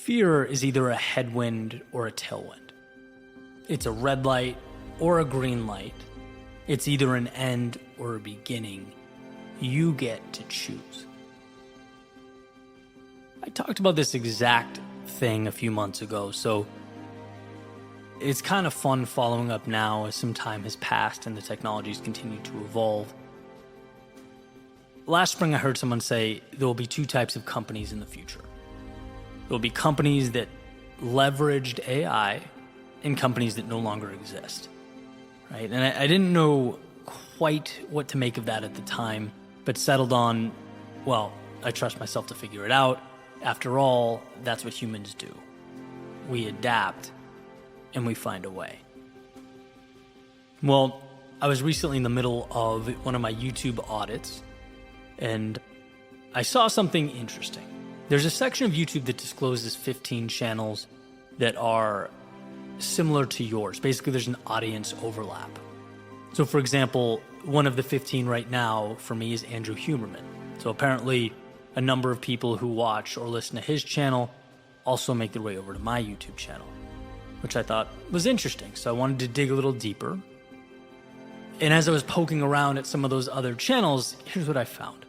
Fear is either a headwind or a tailwind. It's a red light or a green light. It's either an end or a beginning. You get to choose. I talked about this exact thing a few months ago, so it's kind of fun following up now as some time has passed and the technologies continue to evolve. Last spring, I heard someone say there will be two types of companies in the future. There will be companies that leveraged AI and companies that no longer exist, right? And I didn't know quite what to make of that at the time, but settled on, well, I trust myself to figure it out. After all, that's what humans do. We adapt and we find a way. Well, I was recently in the middle of one of my YouTube audits, and I saw something interesting. There's a section of YouTube that discloses 15 channels that are similar to yours. Basically, there's an audience overlap. So, for example, one of the 15 right now for me is Andrew Huberman. So apparently, a number of people who watch or listen to his channel also make their way over to my YouTube channel, which I thought was interesting. So I wanted to dig a little deeper. And as I was poking around at some of those other channels, here's what I found.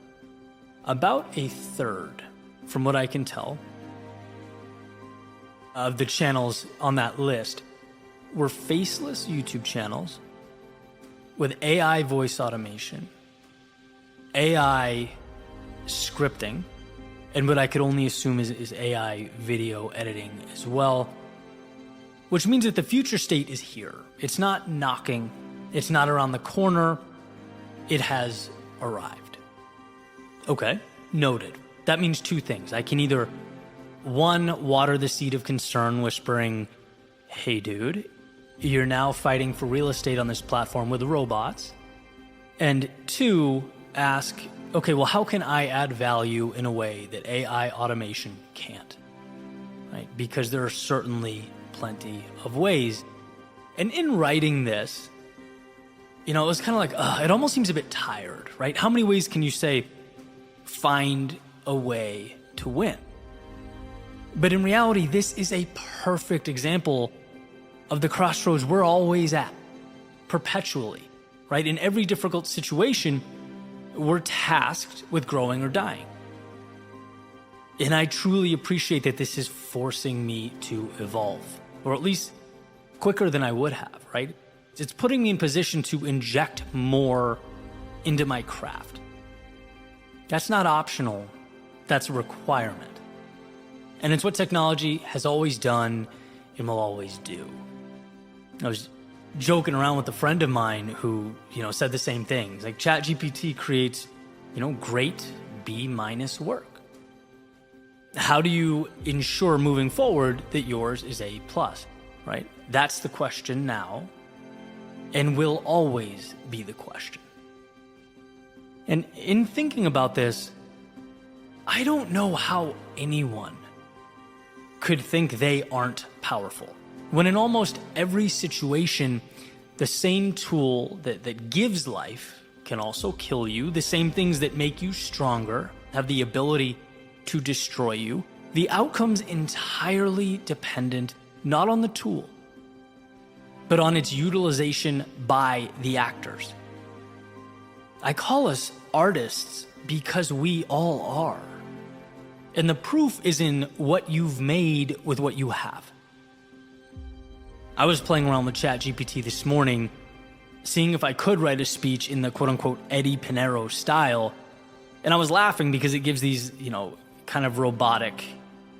About a third, from what I can tell, of the channels on that list were faceless YouTube channels with AI voice automation, AI scripting, and what I could only assume is AI video editing as well, which means that the future state is here. It's not knocking. It's not around the corner. It has arrived. Okay, noted. That means two things. I can either, one, water the seed of concern, whispering, hey dude, you're now fighting for real estate on this platform with robots. And two, ask, okay, well, how can I add value in a way that AI automation can't? Right? Because there are certainly plenty of ways. And in writing this, it was kind of like, it almost seems a bit tired, right? How many ways can you say, find a way to win? But in reality, this is a perfect example of the crossroads we're always at, perpetually, right? In every difficult situation, we're tasked with growing or dying. And I truly appreciate that this is forcing me to evolve, or at least quicker than I would have, right? It's putting me in position to inject more into my craft. That's not optional, that's a requirement. And it's what technology has always done and will always do. I was joking around with a friend of mine who, said the same things. Like ChatGPT creates, great B- work. How do you ensure moving forward that yours is A+, right? That's the question now, and will always be the question. And in thinking about this, I don't know how anyone could think they aren't powerful, when in almost every situation, the same tool that gives life can also kill you. The same things that make you stronger have the ability to destroy you. The outcome's entirely dependent not on the tool, but on its utilization by the actors. I call us artists because we all are. And the proof is in what you've made with what you have. I was playing around with ChatGPT this morning, seeing if I could write a speech in the quote-unquote Eddie Pinero style, and I was laughing because it gives these, kind of robotic,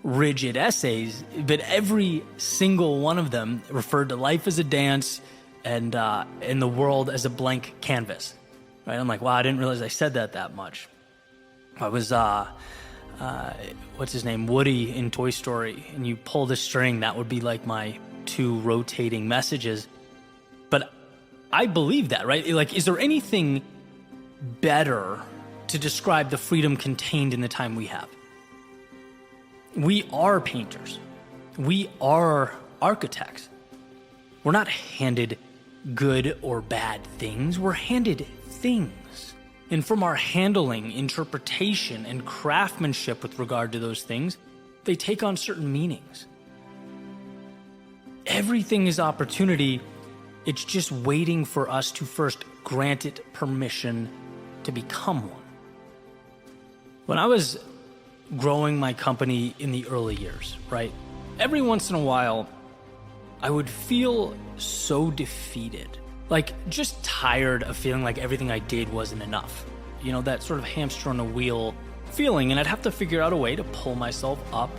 rigid essays, but every single one of them referred to life as a dance and the world as a blank canvas. Right? I'm like, wow, I didn't realize I said that much. I was, what's his name, Woody in Toy Story, and you pull the string, that would be like my two rotating messages. But I believe that, right? Like, is there anything better to describe the freedom contained in the time we have? We are painters. We are architects. We're not handed good or bad things. We're handed things. And from our handling, interpretation, and craftsmanship with regard to those things, they take on certain meanings. Everything is opportunity. It's just waiting for us to first grant it permission to become one. When I was growing my company in the early years, right? Every once in a while, I would feel so defeated, like just tired of feeling like everything I did wasn't enough. You know, that sort of hamster on a wheel feeling, and I'd have to figure out a way to pull myself up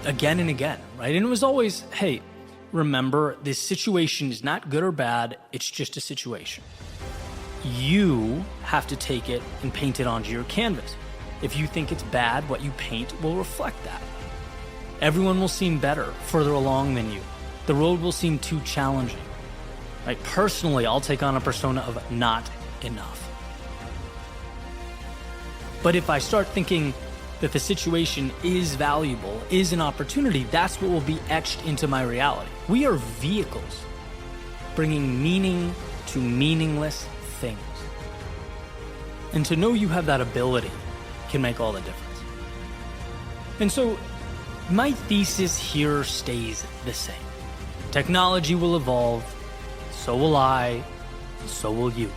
again and again, right? And it was always, hey, remember, this situation is not good or bad, it's just a situation. You have to take it and paint it onto your canvas. If you think it's bad, what you paint will reflect that. Everyone will seem better, further along than you. The road will seem too challenging. Right? Personally, I'll take on a persona of not enough. But if I start thinking that the situation is valuable, is an opportunity, that's what will be etched into my reality. We are vehicles bringing meaning to meaningless things. And to know you have that ability can make all the difference. And so my thesis here stays the same. Technology will evolve, so will I, and so will you.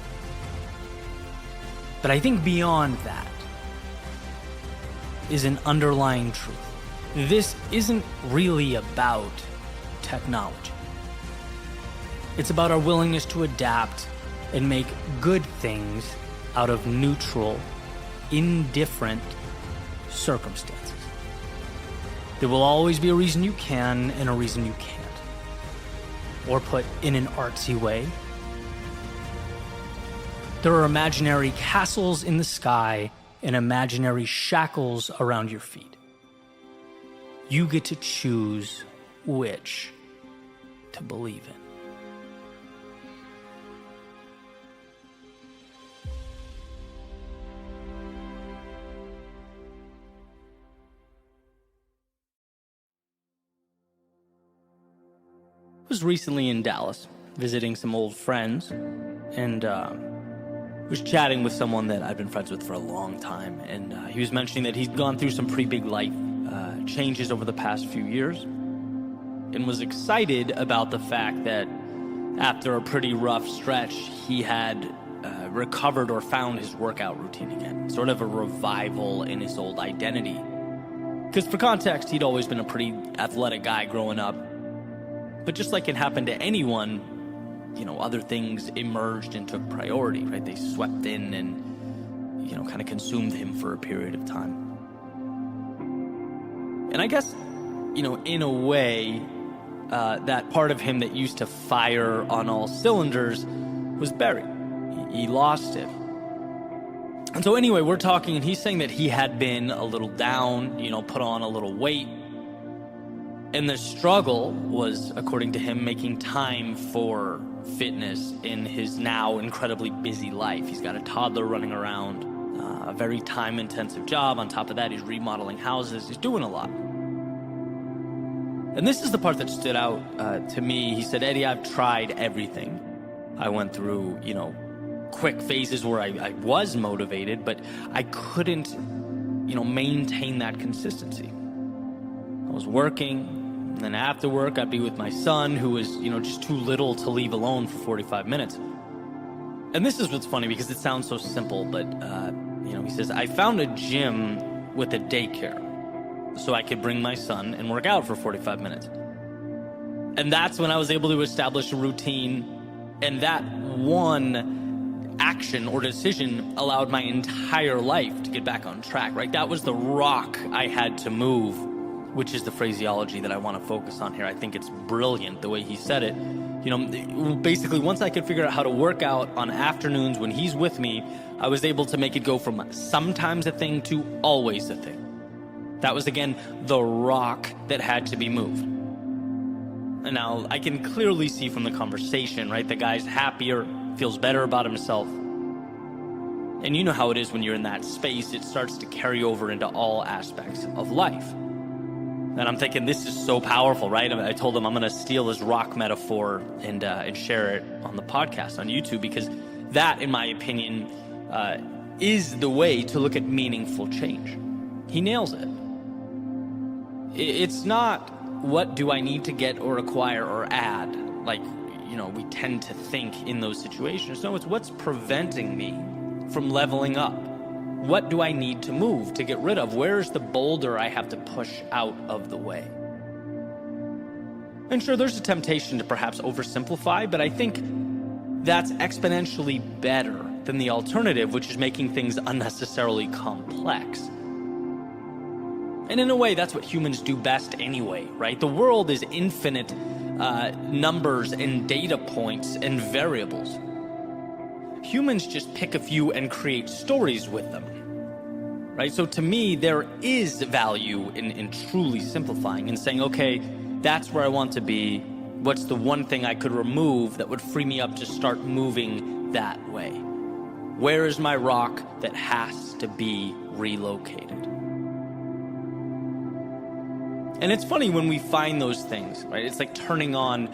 But I think beyond that is an underlying truth. This isn't really about technology. It's about our willingness to adapt and make good things out of neutral, indifferent circumstances. There will always be a reason you can and a reason you can't. Or put in an artsy way, there are imaginary castles in the sky and imaginary shackles around your feet. You get to choose which to believe in. I was recently in Dallas visiting some old friends and was chatting with someone that I've been friends with for a long time, and he was mentioning that he'd gone through some pretty big life changes over the past few years and was excited about the fact that after a pretty rough stretch, he had recovered or found his workout routine again, sort of a revival in his old identity. Because for context, he'd always been a pretty athletic guy growing up, but just like it happened to anyone, you know, other things emerged and took priority, right? They swept in and, you know, kind of consumed him for a period of time. And I guess, you know, in a way, that part of him that used to fire on all cylinders was buried. He lost it. And so anyway, we're talking, and he's saying that he had been a little down, you know, put on a little weight. And the struggle was, according to him, making time for fitness in his now incredibly busy life. He's got a toddler running around, a very time-intensive job. On top of that, he's remodeling houses. He's doing a lot. And this is the part that stood out to me. He said, Eddie, I've tried everything. I went through, you know, quick phases where I was motivated, but I couldn't, you know, maintain that consistency. I was working. And then after work, I'd be with my son, who was, you know, just too little to leave alone for 45 minutes. And this is what's funny because it sounds so simple, but, you know, he says, I found a gym with a daycare so I could bring my son and work out for 45 minutes. And that's when I was able to establish a routine, and that one action or decision allowed my entire life to get back on track, right? That was the rock I had to move, which is the phraseology that I want to focus on here. I think it's brilliant the way he said it. You know, basically, once I could figure out how to work out on afternoons when he's with me, I was able to make it go from sometimes a thing to always a thing. That was, again, the rock that had to be moved. And now I can clearly see from the conversation, right? The guy's happier, feels better about himself. And you know how it is when you're in that space, it starts to carry over into all aspects of life. And I'm thinking, this is so powerful, right? I told him I'm going to steal his rock metaphor and share it on the podcast on YouTube, because that, in my opinion, is the way to look at meaningful change. He nails it. It's not what do I need to get or acquire or add, like, we tend to think in those situations. No, it's what's preventing me from leveling up. What do I need to move, to get rid of? Where's the boulder I have to push out of the way? And sure, there's a temptation to perhaps oversimplify, but I think that's exponentially better than the alternative, which is making things unnecessarily complex. And in a way, that's what humans do best anyway, right? The world is infinite numbers and data points and variables. Humans just pick a few and create stories with them, right? So to me, there is value in truly simplifying and saying, okay, that's where I want to be. What's the one thing I could remove that would free me up to start moving that way? Where is my rock that has to be relocated? And it's funny when we find those things, right? It's like turning on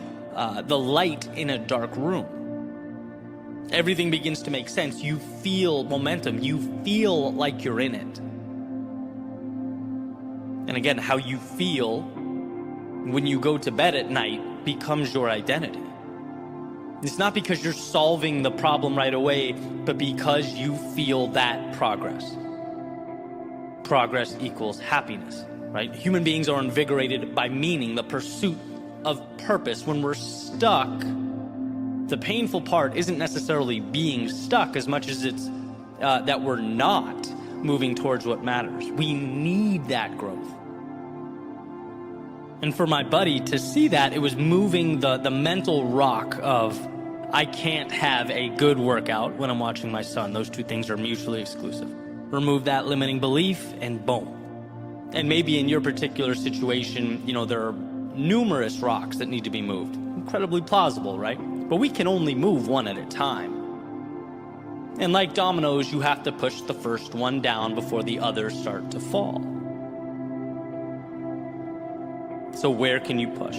the light in a dark room. Everything begins to make sense. You feel momentum. You feel like you're in it. And again, how you feel when you go to bed at night becomes your identity. It's not because you're solving the problem right away, but because you feel that progress. Progress equals happiness. Right? Human beings are invigorated by meaning, the pursuit of purpose. When we're stuck, the painful part isn't necessarily being stuck as much as it's that we're not moving towards what matters. We need that growth. And for my buddy to see that, it was moving the mental rock of, I can't have a good workout when I'm watching my son. Those two things are mutually exclusive. Remove that limiting belief and boom. And maybe in your particular situation, there are numerous rocks that need to be moved. Incredibly plausible, right? But we can only move one at a time. And like dominoes, you have to push the first one down before the others start to fall. So where can you push?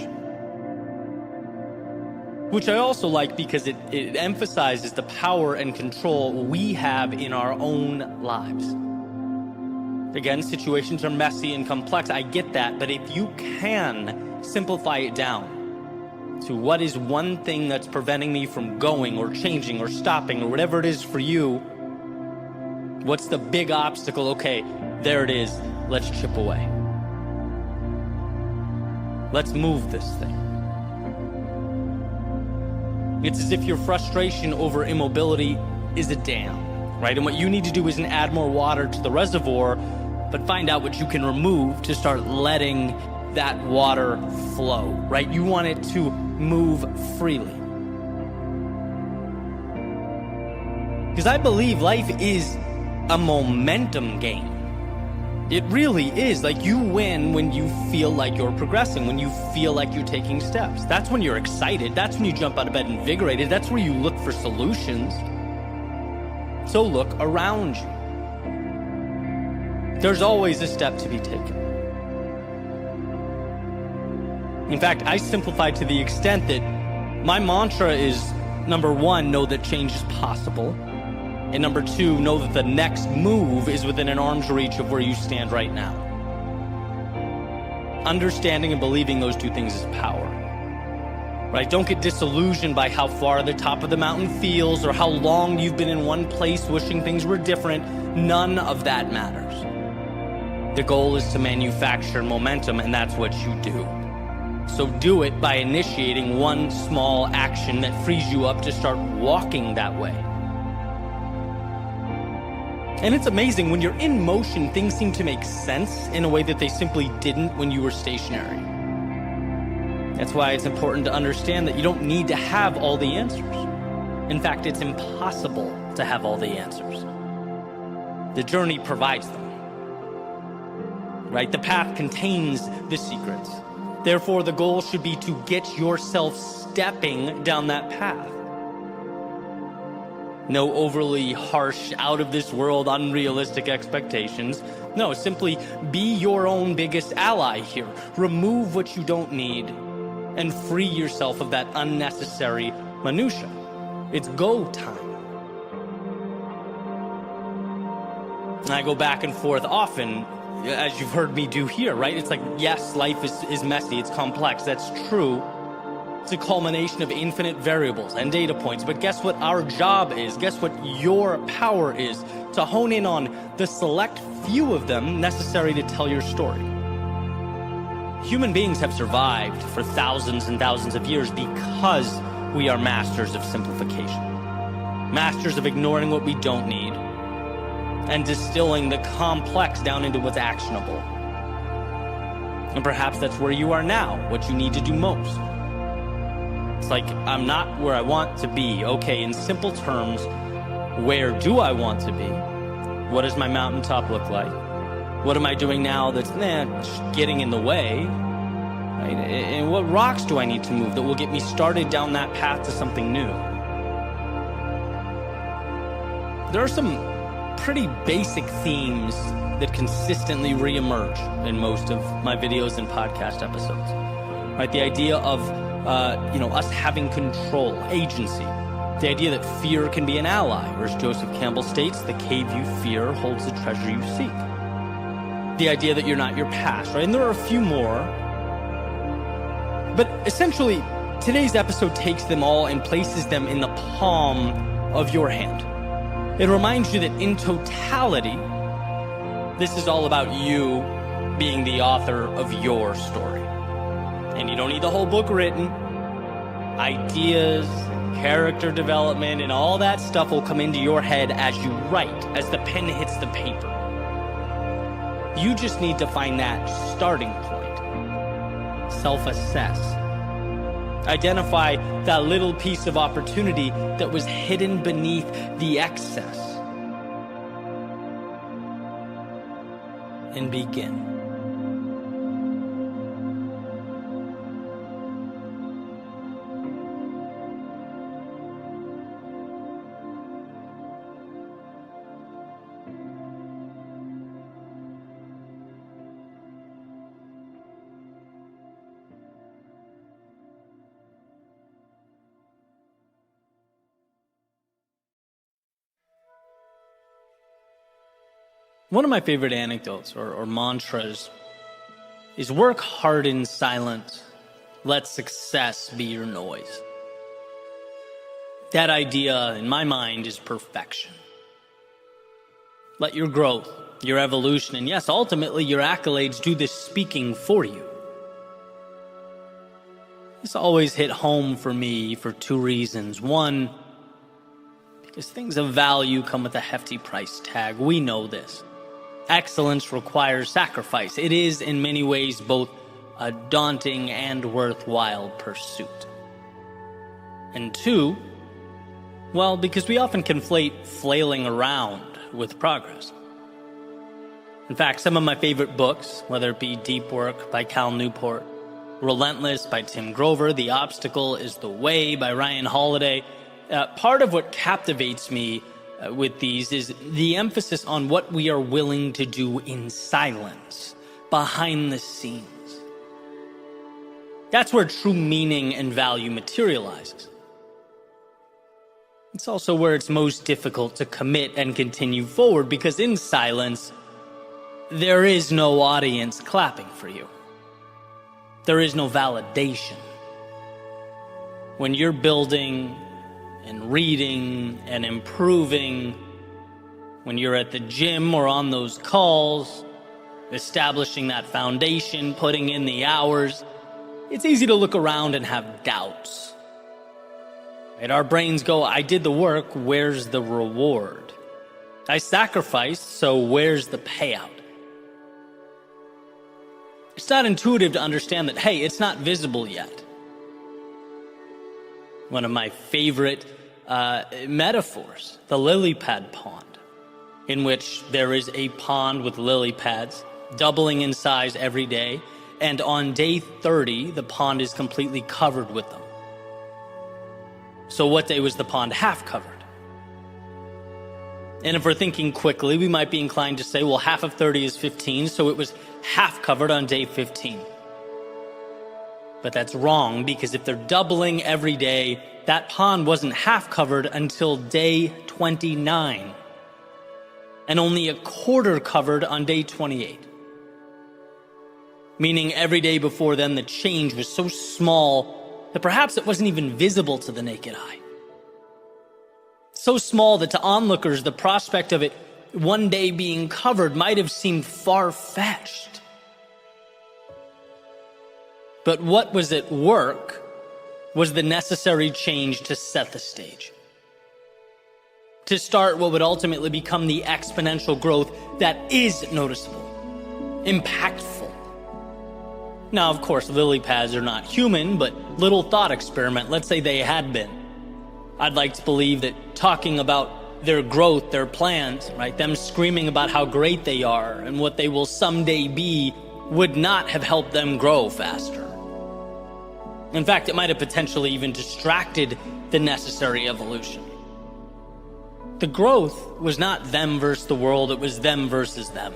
Which I also like because it emphasizes the power and control we have in our own lives. Again, situations are messy and complex. I get that. But if you can simplify it down to what is one thing that's preventing me from going or changing or stopping or whatever it is for you, what's the big obstacle? Okay, there it is. Let's chip away. Let's move this thing. It's as if your frustration over immobility is a dam, right? And what you need to do isn't add more water to the reservoir, but find out what you can remove to start letting that water flow, right? You want it to move freely. Because I believe life is a momentum game. It really is. Like, you win when you feel like you're progressing, when you feel like you're taking steps. That's when you're excited. That's when you jump out of bed invigorated. That's where you look for solutions. So look around you. There's always a step to be taken. In fact, I simplify to the extent that my mantra is, number one, know that change is possible. And number two, know that the next move is within an arm's reach of where you stand right now. Understanding and believing those two things is power. Right? Don't get disillusioned by how far the top of the mountain feels or how long you've been in one place wishing things were different. None of that matters. The goal is to manufacture momentum, and that's what you do. So do it by initiating one small action that frees you up to start walking that way. And it's amazing, when you're in motion, things seem to make sense in a way that they simply didn't when you were stationary. That's why it's important to understand that you don't need to have all the answers. In fact, it's impossible to have all the answers. The journey provides them. Right? The path contains the secrets. Therefore, the goal should be to get yourself stepping down that path. No overly harsh, out of this world, unrealistic expectations. No, simply be your own biggest ally here. Remove what you don't need and free yourself of that unnecessary minutia. It's go time. And I go back and forth often as you've heard me do here, right? It's like, yes, life is messy, it's complex, that's true. It's a culmination of infinite variables and data points, but guess what our job is? Guess what your power is? To hone in on the select few of them necessary to tell your story. Human beings have survived for thousands and thousands of years because we are masters of simplification. Masters of ignoring what we don't need and distilling the complex down into what's actionable. And perhaps that's where you are now, what you need to do most. It's like, I'm not where I want to be. Okay, in simple terms, where do I want to be? What does my mountaintop look like? What am I doing now that's getting in the way? Right? And what rocks do I need to move that will get me started down that path to something new? There are some pretty basic themes that consistently reemerge in most of my videos and podcast episodes. Right? The idea of us having control, agency. The idea that fear can be an ally, or as Joseph Campbell states, the cave you fear holds the treasure you seek. The idea that you're not your past, right? And there are a few more. But essentially, today's episode takes them all and places them in the palm of your hand. It reminds you that in totality, this is all about you being the author of your story. And you don't need the whole book written. Ideas, character development, and all that stuff will come into your head as you write, as the pen hits the paper. You just need to find that starting point. Self-assess. Identify that little piece of opportunity that was hidden beneath the excess. And begin. One of my favorite anecdotes or mantras is work hard in silence, let success be your noise. That idea, in my mind, is perfection. Let your growth, your evolution, and yes, ultimately your accolades do this speaking for you. This always hit home for me for two reasons. One, because things of value come with a hefty price tag. We know this. Excellence requires sacrifice. It is, in many ways, both a daunting and worthwhile pursuit. And two, well, because we often conflate flailing around with progress. In fact, some of my favorite books, whether it be Deep Work by Cal Newport, Relentless by Tim Grover, The Obstacle is the Way by Ryan Holiday, part of what captivates me with these is the emphasis on what we are willing to do in silence, behind the scenes. That's where true meaning and value materializes. It's also where it's most difficult to commit and continue forward, because in silence, there is no audience clapping for you. There is no validation. When you're building and reading and improving, when you're at the gym or on those calls, establishing that foundation, putting in the hours, it's easy to look around and have doubts. And our brains go, I did the work, where's the reward? I sacrificed, so where's the payout? It's not intuitive to understand that, hey, it's not visible yet. One of my favorite metaphors, the lily pad pond, in which there is a pond with lily pads doubling in size every day, and on day 30, the pond is completely covered with them. So what day was the pond half covered? And if we're thinking quickly, we might be inclined to say, well, half of 30 is 15, so it was half covered on day 15. But that's wrong, because if they're doubling every day, that pond wasn't half covered until day 29, and only a quarter covered on day 28. Meaning every day before then, the change was so small that perhaps it wasn't even visible to the naked eye. So small that to onlookers, the prospect of it one day being covered might have seemed far-fetched. But what was at work was the necessary change to set the stage, to start what would ultimately become the exponential growth that is noticeable, impactful. Now, of course, lily pads are not human, but little thought experiment, let's say they had been. I'd like to believe that talking about their growth, their plans, right, them screaming about how great they are and what they will someday be would not have helped them grow faster. In fact, it might have potentially even distracted the necessary evolution. The growth was not them versus the world, it was them versus them.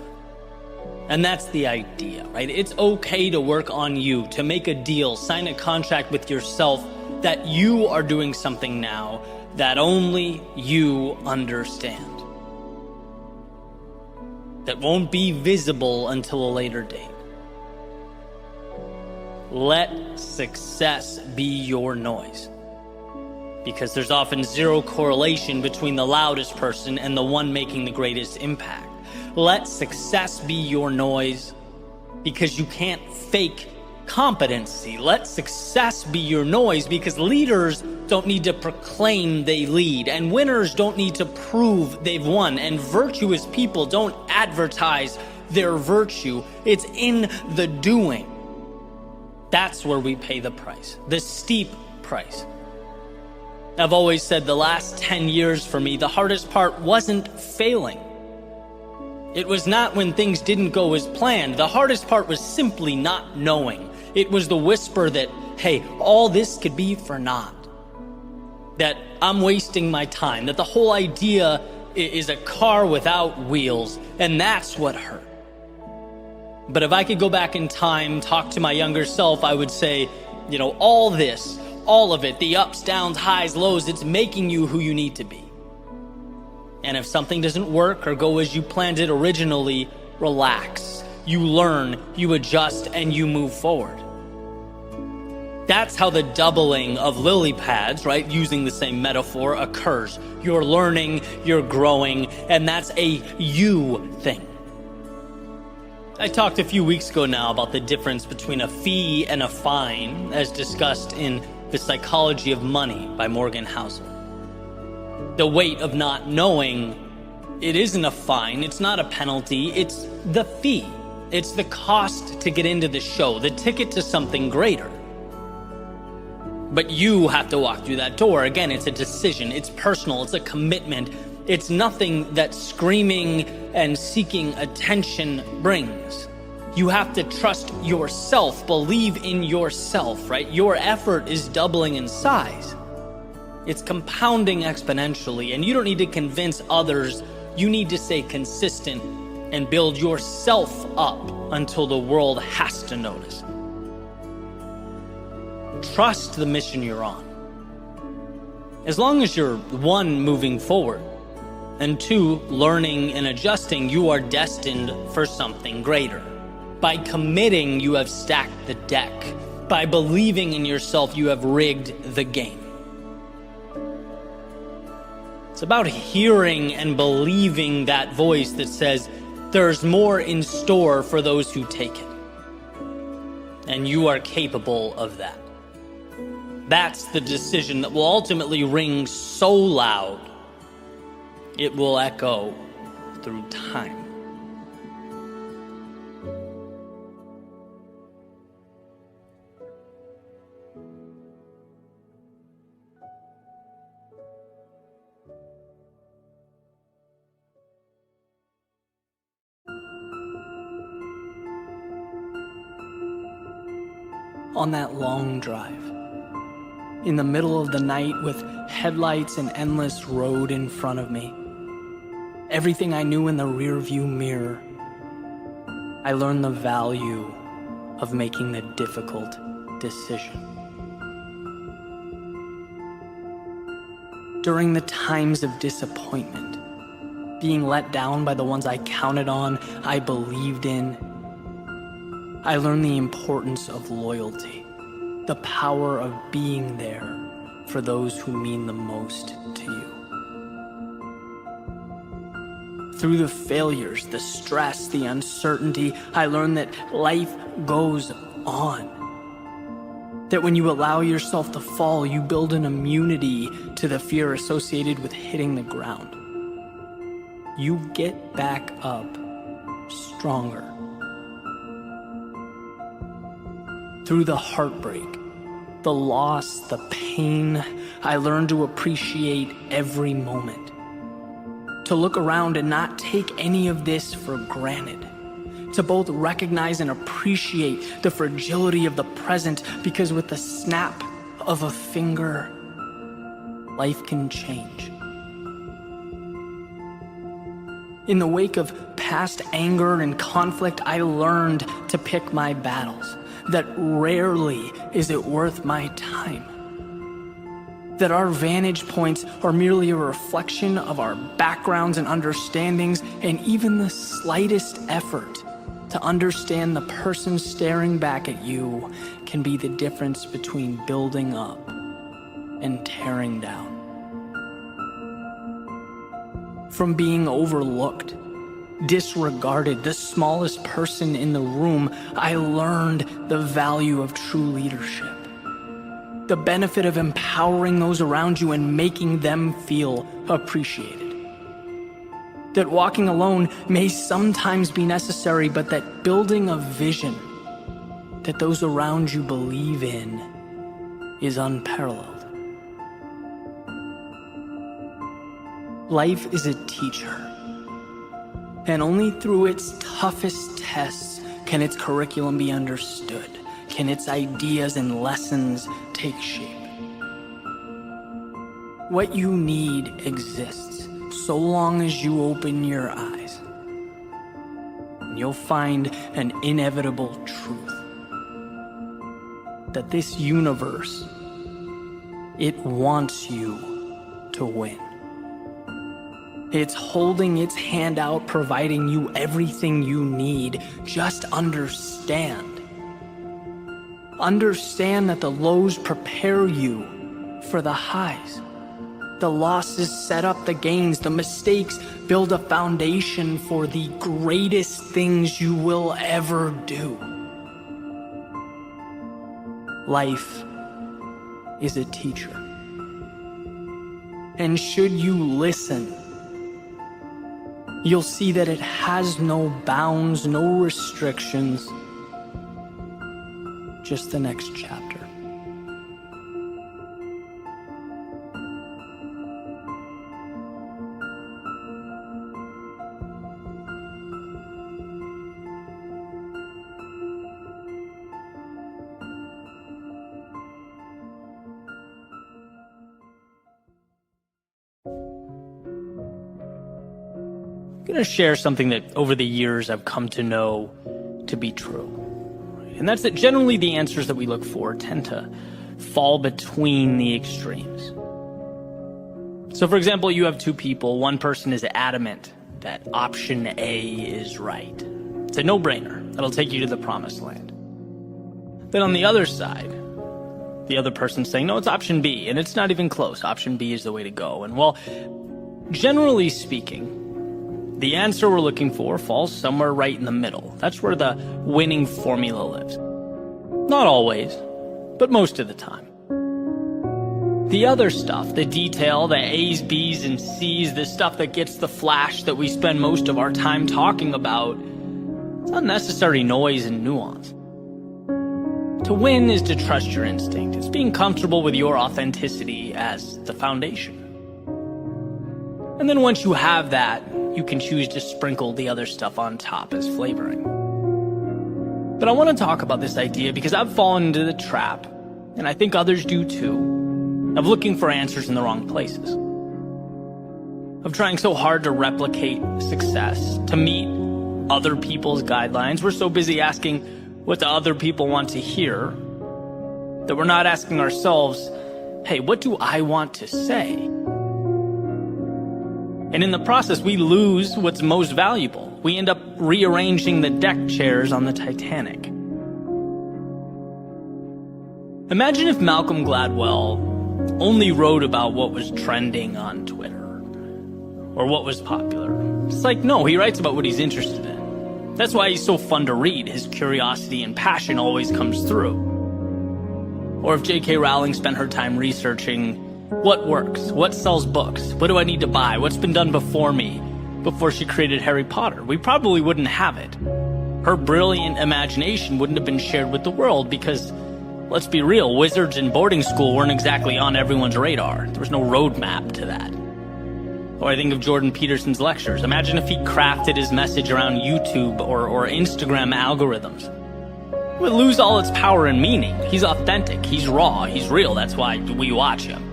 And that's the idea, right? It's okay to work on you, to make a deal, sign a contract with yourself that you are doing something now that only you understand, that won't be visible until a later date. Let success be your noise, because there's often zero correlation between the loudest person and the one making the greatest impact. Let success be your noise, because you can't fake competency. Let success be your noise, because leaders don't need to proclaim they lead, and winners don't need to prove they've won, and virtuous people don't advertise their virtue. It's in the doing. That's where we pay the price, the steep price. I've always said the last 10 years for me, the hardest part wasn't failing. It was not when things didn't go as planned. The hardest part was simply not knowing. It was the whisper that, hey, all this could be for naught. That I'm wasting my time, that the whole idea is a car without wheels, and that's what hurt. But if I could go back in time, talk to my younger self, I would say, all this, all of it, the ups, downs, highs, lows, it's making you who you need to be. And if something doesn't work or go as you planned it originally, relax. You learn, you adjust, and you move forward. That's how the doubling of lily pads, right, using the same metaphor, occurs. You're learning, you're growing, and that's a you thing. I talked a few weeks ago now about the difference between a fee and a fine, as discussed in The Psychology of Money by Morgan Housel. The weight of not knowing, it isn't a fine, it's not a penalty, it's the fee. It's the cost to get into the show, the ticket to something greater. But you have to walk through that door. Again, it's a decision, it's personal, it's a commitment. It's nothing that screaming and seeking attention brings. You have to trust yourself, believe in yourself, right? Your effort is doubling in size. It's compounding exponentially, and you don't need to convince others. You need to stay consistent and build yourself up until the world has to notice. Trust the mission you're on. As long as you're, one, moving forward, and two, learning and adjusting, you are destined for something greater. By committing, you have stacked the deck. By believing in yourself, you have rigged the game. It's about hearing and believing that voice that says, there's more in store for those who take it. And you are capable of that. That's the decision that will ultimately ring so loud, it will echo through time. On that long drive, in the middle of the night with headlights and endless road in front of me, everything I knew in the rearview mirror, I learned the value of making the difficult decision. During the times of disappointment, being let down by the ones I counted on, I believed in, I learned the importance of loyalty, the power of being there for those who mean the most to you. Through the failures, the stress, the uncertainty, I learned that life goes on. That when you allow yourself to fall, you build an immunity to the fear associated with hitting the ground. You get back up stronger. Through the heartbreak, the loss, the pain, I learned to appreciate every moment. To look around and not take any of this for granted. To both recognize and appreciate the fragility of the present, because with the snap of a finger, life can change. In the wake of past anger and conflict, I learned to pick my battles. That rarely is it worth my time. That our vantage points are merely a reflection of our backgrounds and understandings, and even the slightest effort to understand the person staring back at you can be the difference between building up and tearing down. From being overlooked, disregarded, the smallest person in the room, I learned the value of true leadership. The benefit of empowering those around you and making them feel appreciated. That walking alone may sometimes be necessary, but that building a vision that those around you believe in is unparalleled. Life is a teacher, and only through its toughest tests can its curriculum be understood, can its ideas and lessons take shape. What you need exists so long as you open your eyes, and you'll find an inevitable truth. That this universe, it wants you to win. It's holding its hand out, providing you everything you need. Just understand. Understand that the lows prepare you for the highs. The losses set up the gains. The mistakes build a foundation for the greatest things you will ever do. Life is a teacher. And should you listen, you'll see that it has no bounds, no restrictions, just the next chapter. I'm going to share something that over the years I've come to know to be true. And that's that generally the answers that we look for tend to fall between the extremes. So for example, you have two people. One person is adamant that option A is right. It's a no-brainer. That'll take you to the promised land. Then on the other side, the other person's saying, no, it's option B, and it's not even close. Option B is the way to go. And well, generally speaking, the answer we're looking for falls somewhere right in the middle. That's where the winning formula lives. Not always, but most of the time. The other stuff, the detail, the A's, B's, and C's, the stuff that gets the flash that we spend most of our time talking about, it's unnecessary noise and nuance. To win is to trust your instinct. It's being comfortable with your authenticity as the foundation. And then once you have that, you can choose to sprinkle the other stuff on top as flavoring. But I want to talk about this idea because I've fallen into the trap, and I think others do too, of looking for answers in the wrong places. Of trying so hard to replicate success, to meet other people's guidelines. We're so busy asking what the other people want to hear that we're not asking ourselves, hey, what do I want to say? And in the process, we lose what's most valuable. We end up rearranging the deck chairs on the Titanic. Imagine if Malcolm Gladwell only wrote about what was trending on Twitter or what was popular. It's like, no, he writes about what he's interested in. That's why he's so fun to read. His curiosity and passion always comes through. Or if J.K. Rowling spent her time researching what works, what sells books, what do I need to buy, what's been done before me, before she created Harry Potter, we probably wouldn't have it. Her brilliant imagination wouldn't have been shared with the world because, let's be real, wizards in boarding school weren't exactly on everyone's radar. There was no roadmap to that. Or I think of Jordan Peterson's lectures. Imagine if he crafted his message around YouTube or Instagram algorithms. It would lose all its power and meaning. He's authentic, he's raw, he's real. That's why we watch him.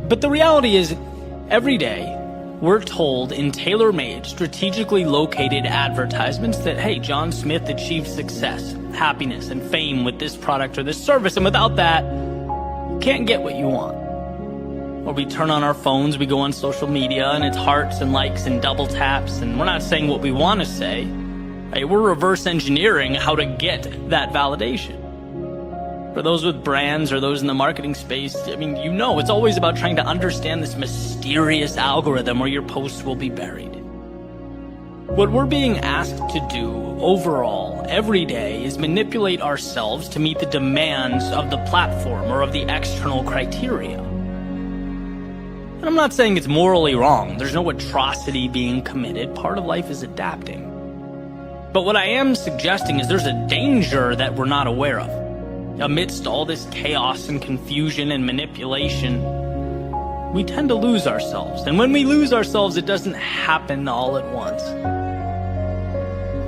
But the reality is, every day, we're told in tailor-made, strategically located advertisements that, hey, John Smith achieved success, happiness, and fame with this product or this service, and without that, you can't get what you want. Or we turn on our phones, we go on social media, and it's hearts and likes and double taps, and we're not saying what we want to say. Right? We're reverse engineering how to get that validation. For those with brands or those in the marketing space, I mean, you know, it's always about trying to understand this mysterious algorithm where your posts will be buried. What we're being asked to do overall every day is manipulate ourselves to meet the demands of the platform or of the external criteria. And I'm not saying it's morally wrong. There's no atrocity being committed. Part of life is adapting. But what I am suggesting is there's a danger that we're not aware of. Amidst all this chaos and confusion and manipulation, we tend to lose ourselves. And when we lose ourselves, it doesn't happen all at once.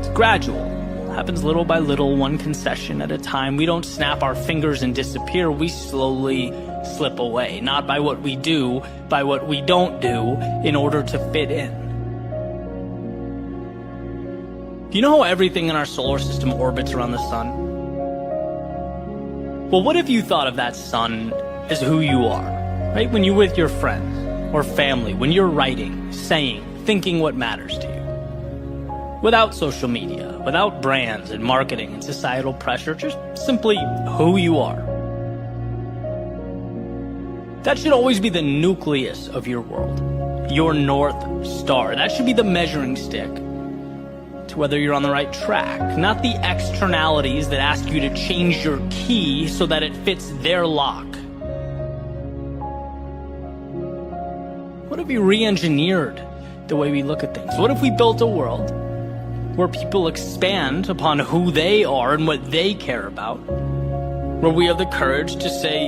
It's gradual. It happens little by little, one concession at a time. We don't snap our fingers and disappear. We slowly slip away, not by what we do, by what we don't do in order to fit in. Do you know how everything in our solar system orbits around the sun? Well, what if you thought of that sun as who you are, right? When you're with your friends or family, when you're writing, saying, thinking what matters to you. Without social media, without brands and marketing and societal pressure, just simply who you are. That should always be the nucleus of your world, your North Star. That should be the measuring stick to whether you're on the right track, not the externalities that ask you to change your key so that it fits their lock. What if we re-engineered the way we look at things? What if we built a world where people expand upon who they are and what they care about, where we have the courage to say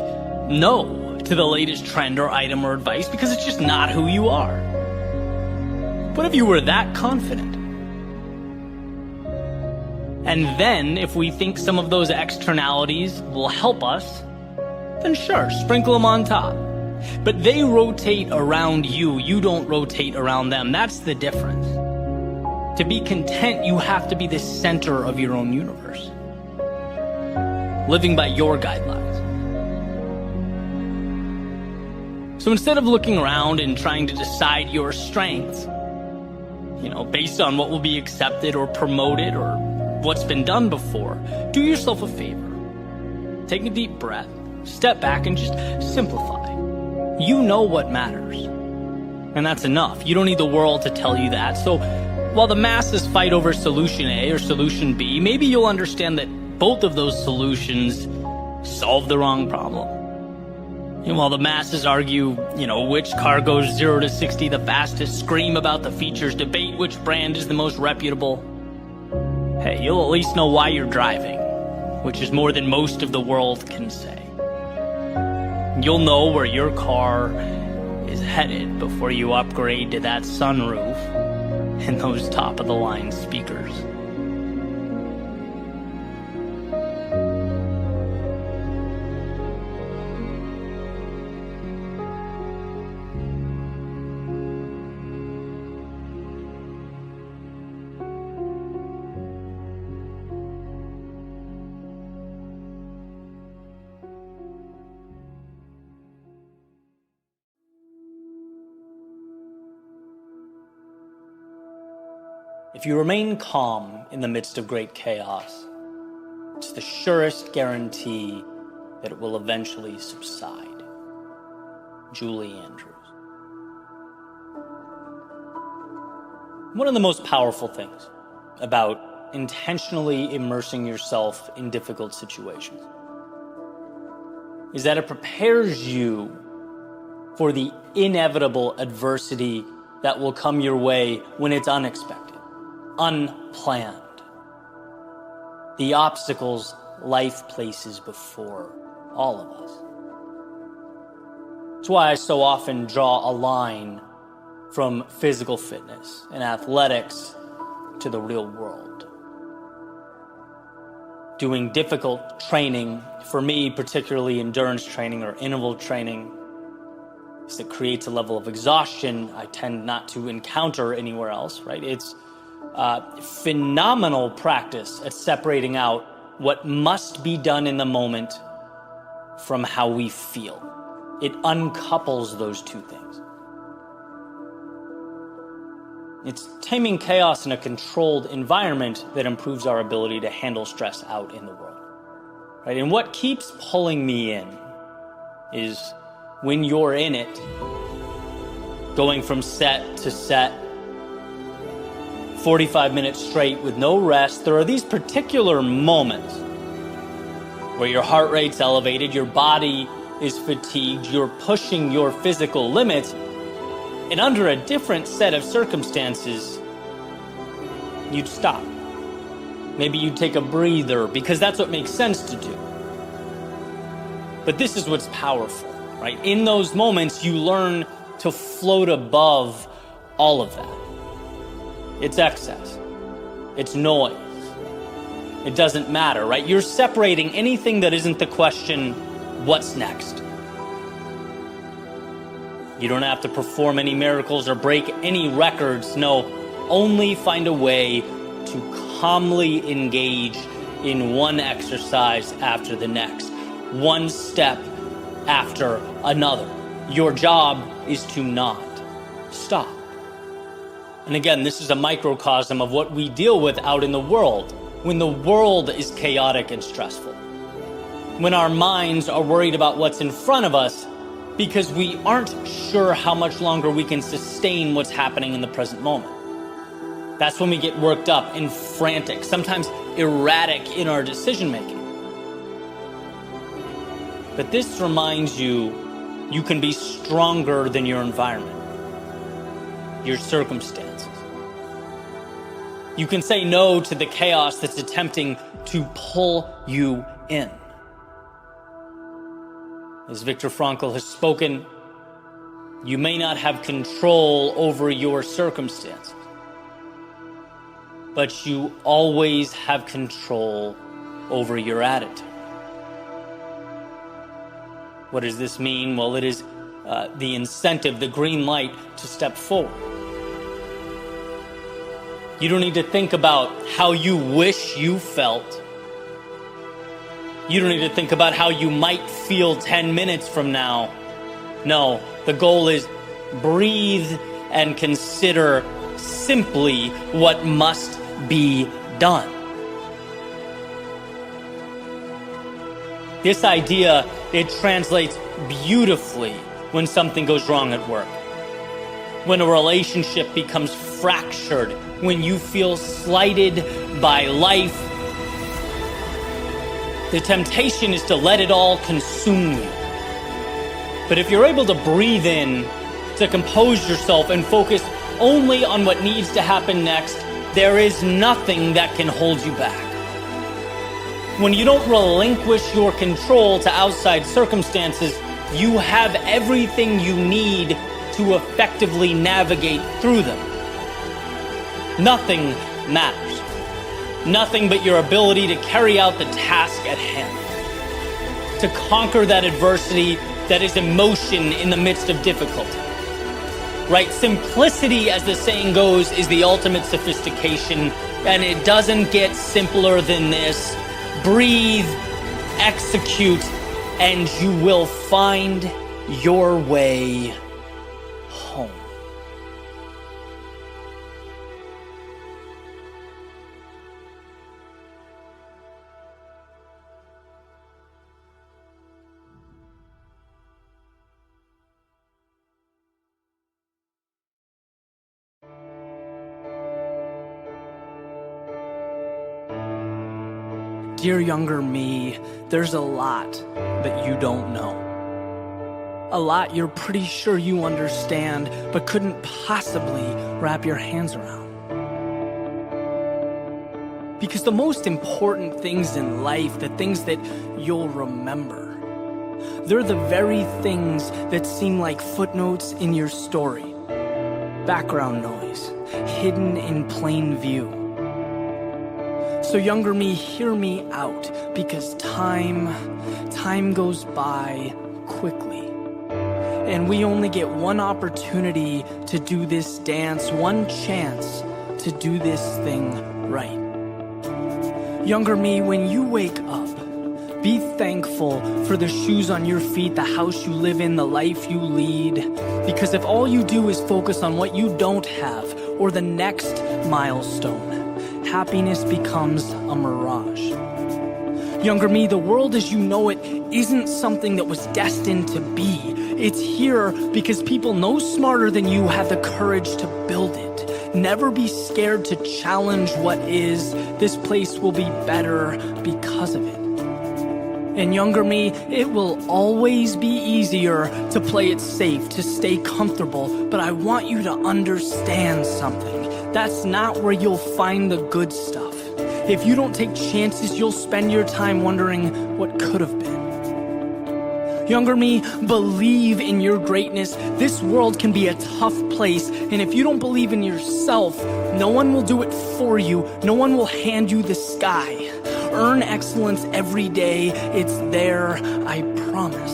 no to the latest trend or item or advice because it's just not who you are? What if you were that confident? And then, if we think some of those externalities will help us, then sure, sprinkle them on top. But they rotate around you, you don't rotate around them. That's the difference. To be content, you have to be the center of your own universe, living by your guidelines. So instead of looking around and trying to decide your strengths, based on what will be accepted or promoted or what's been done before, do yourself a favor. Take a deep breath, step back, and just simplify. You know what matters. And that's enough. You don't need the world to tell you that. So while the masses fight over solution A or solution B, maybe you'll understand that both of those solutions solve the wrong problem. And while the masses argue, which car goes 0 to 60 the fastest, scream about the features, debate which brand is the most reputable, hey, you'll at least know why you're driving, which is more than most of the world can say. You'll know where your car is headed before you upgrade to that sunroof and those top-of-the-line speakers. If you remain calm in the midst of great chaos, just the surest guarantee that it will eventually subside. Julie Andrews. One of the most powerful things about intentionally immersing yourself in difficult situations is that it prepares you for the inevitable adversity that will come your way when it's unexpected, unplanned. The obstacles life places before all of us. That's why I so often draw a line from physical fitness and athletics to the real world. Doing difficult training, for me, particularly endurance training or interval training, is that creates a level of exhaustion I tend not to encounter anywhere else, right? It's phenomenal practice at separating out what must be done in the moment from how we feel. It uncouples those two things. It's taming chaos in a controlled environment that improves our ability to handle stress out in the world, right? And what keeps pulling me in is when you're in it, going from set to set, 45 minutes straight with no rest, there are these particular moments where your heart rate's elevated, your body is fatigued, you're pushing your physical limits, and under a different set of circumstances, you'd stop. Maybe you'd take a breather because that's what makes sense to do. But this is what's powerful, right? In those moments, you learn to float above all of that. It's excess. It's noise. It doesn't matter, right? You're separating anything that isn't the question, what's next? You don't have to perform any miracles or break any records. No, only find a way to calmly engage in one exercise after the next, one step after another. Your job is to not stop. And again, this is a microcosm of what we deal with out in the world, when the world is chaotic and stressful. When our minds are worried about what's in front of us, because we aren't sure how much longer we can sustain what's happening in the present moment. That's when we get worked up and frantic, sometimes erratic in our decision making. But this reminds you, you can be stronger than your environment, your circumstances. You can say no to the chaos that's attempting to pull you in. As Viktor Frankl has spoken, you may not have control over your circumstances, but you always have control over your attitude. What does this mean? Well, it is the incentive, the green light to step forward. You don't need to think about how you wish you felt. You don't need to think about how you might feel 10 minutes from now. No, the goal is breathe and consider simply what must be done. This idea, it translates beautifully when something goes wrong at work, when a relationship becomes fractured, when you feel slighted by life. The temptation is to let it all consume you. But if you're able to breathe in, to compose yourself and focus only on what needs to happen next, there is nothing that can hold you back. When you don't relinquish your control to outside circumstances, you have everything you need to effectively navigate through them. Nothing matters. Nothing but your ability to carry out the task at hand, to conquer that adversity that is emotion in the midst of difficulty. Right? Simplicity, as the saying goes, is the ultimate sophistication, and it doesn't get simpler than this. Breathe, execute, and you will find your way home. Dear younger me, there's a lot that you don't know. A lot you're pretty sure you understand, but couldn't possibly wrap your hands around. Because the most important things in life, the things that you'll remember, they're the very things that seem like footnotes in your story. Background noise, hidden in plain view. So younger me, hear me out, because time goes by quickly. And we only get one opportunity to do this dance, one chance to do this thing right. Younger me, when you wake up, be thankful for the shoes on your feet, the house you live in, the life you lead. Because if all you do is focus on what you don't have or the next milestone, happiness becomes a mirage. Younger me, the world as you know it isn't something that was destined to be. It's here because people no smarter than you have the courage to build it. Never be scared to challenge what is. This place will be better because of it. And younger me, it will always be easier to play it safe, to stay comfortable, but I want you to understand something. That's not where you'll find the good stuff. If you don't take chances, you'll spend your time wondering what could have been. Younger me, believe in your greatness. This world can be a tough place, and if you don't believe in yourself, no one will do it for you. No one will hand you the sky. Earn excellence every day. It's there, I promise.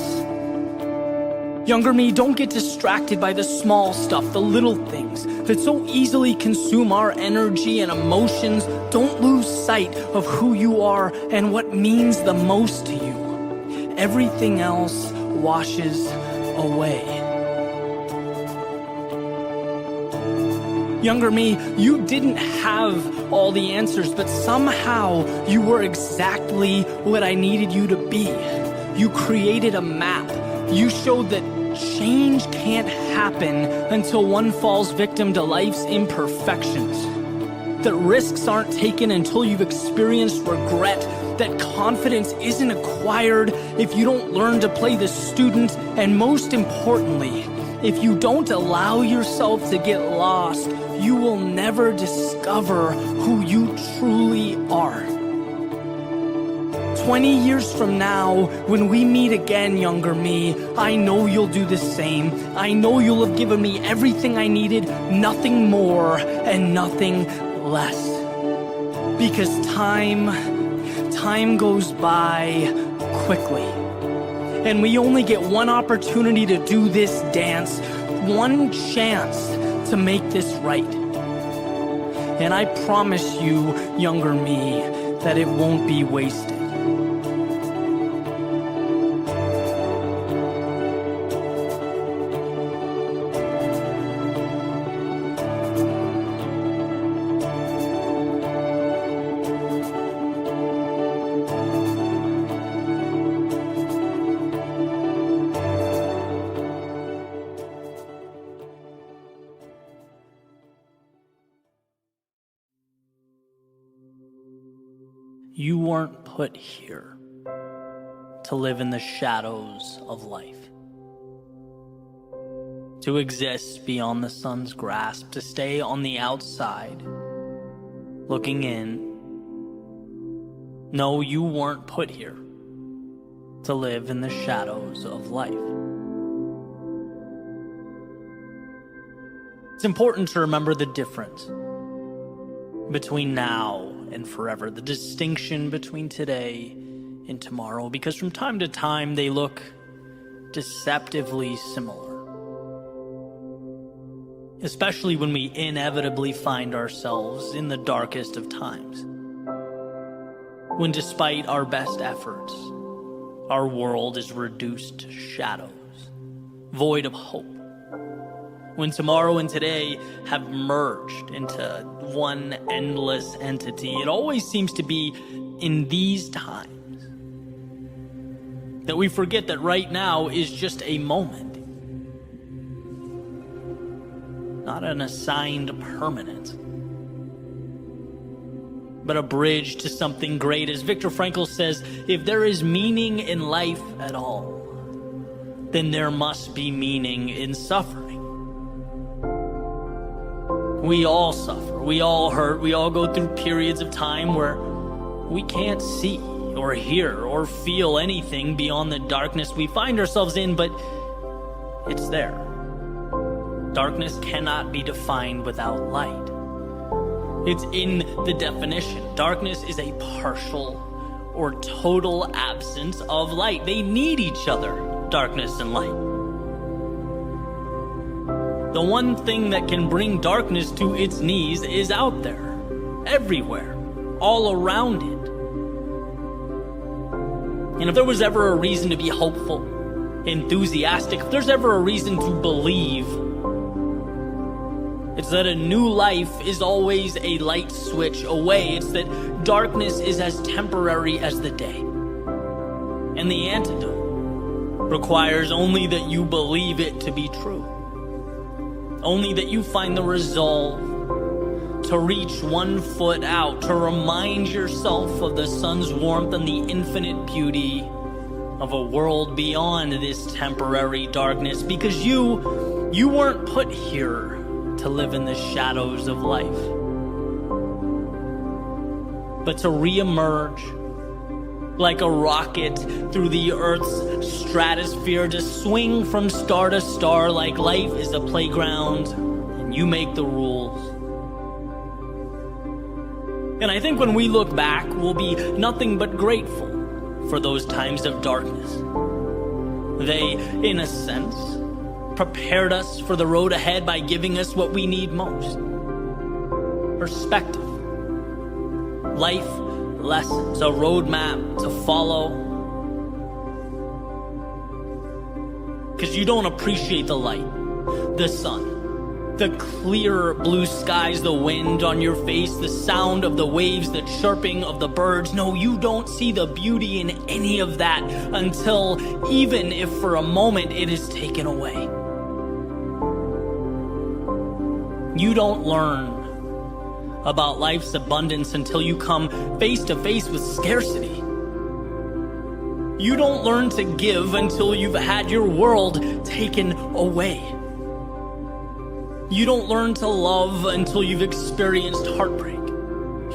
Younger me, don't get distracted by the small stuff, the little things that so easily consume our energy and emotions. Don't lose sight of who you are and what means the most to you. Everything else washes away. Younger me, you didn't have all the answers, but somehow you were exactly what I needed you to be. You created a map. You showed that change can't happen until one falls victim to life's imperfections. That risks aren't taken until you've experienced regret. That confidence isn't acquired if you don't learn to play the student. And most importantly, if you don't allow yourself to get lost, you will never discover who you truly are. 20 years from now, when we meet again, younger me, I know you'll do the same. I know you'll have given me everything I needed, nothing more and nothing less. Because time goes by quickly. And we only get one opportunity to do this dance, one chance to make this right. And I promise you, younger me, that it won't be wasted. You weren't put here to live in the shadows of life, to exist beyond the sun's grasp, to stay on the outside, looking in. No, you weren't put here to live in the shadows of life. It's important to remember the difference between now and forever, the distinction between today and tomorrow, because from time to time they look deceptively similar. Especially when we inevitably find ourselves in the darkest of times. When despite our best efforts, our world is reduced to shadows, void of hope. When tomorrow and today have merged into one endless entity, it always seems to be in these times that we forget that right now is just a moment, not an assigned permanence, but a bridge to something great. As Viktor Frankl says, if there is meaning in life at all, then there must be meaning in suffering. We all suffer, we all hurt, we all go through periods of time where we can't see or hear or feel anything beyond the darkness we find ourselves in, but it's there. Darkness cannot be defined without light. It's in the definition. Darkness is a partial or total absence of light. They need each other, darkness and light. The one thing that can bring darkness to its knees is out there, everywhere, all around it. And if there was ever a reason to be hopeful, enthusiastic, if there's ever a reason to believe, it's that a new life is always a light switch away. It's that darkness is as temporary as the day. And the antidote requires only that you believe it to be true. Only that you find the resolve to reach one foot out, to remind yourself of the sun's warmth and the infinite beauty of a world beyond this temporary darkness, because you weren't put here to live in the shadows of life, but to re-emerge like a rocket through the Earth's stratosphere, to swing from star to star like life is a playground and you make the rules. And I think when we look back, we'll be nothing but grateful for those times of darkness. They, in a sense, prepared us for the road ahead by giving us what we need most: perspective, life lessons, a roadmap to follow. Because you don't appreciate the light, the sun, the clear blue skies, the wind on your face, the sound of the waves, the chirping of the birds. No, you don't see the beauty in any of that until, even if for a moment, it is taken away. You don't learn about life's abundance until you come face to face with scarcity. You don't learn to give until you've had your world taken away. You don't learn to love until you've experienced heartbreak.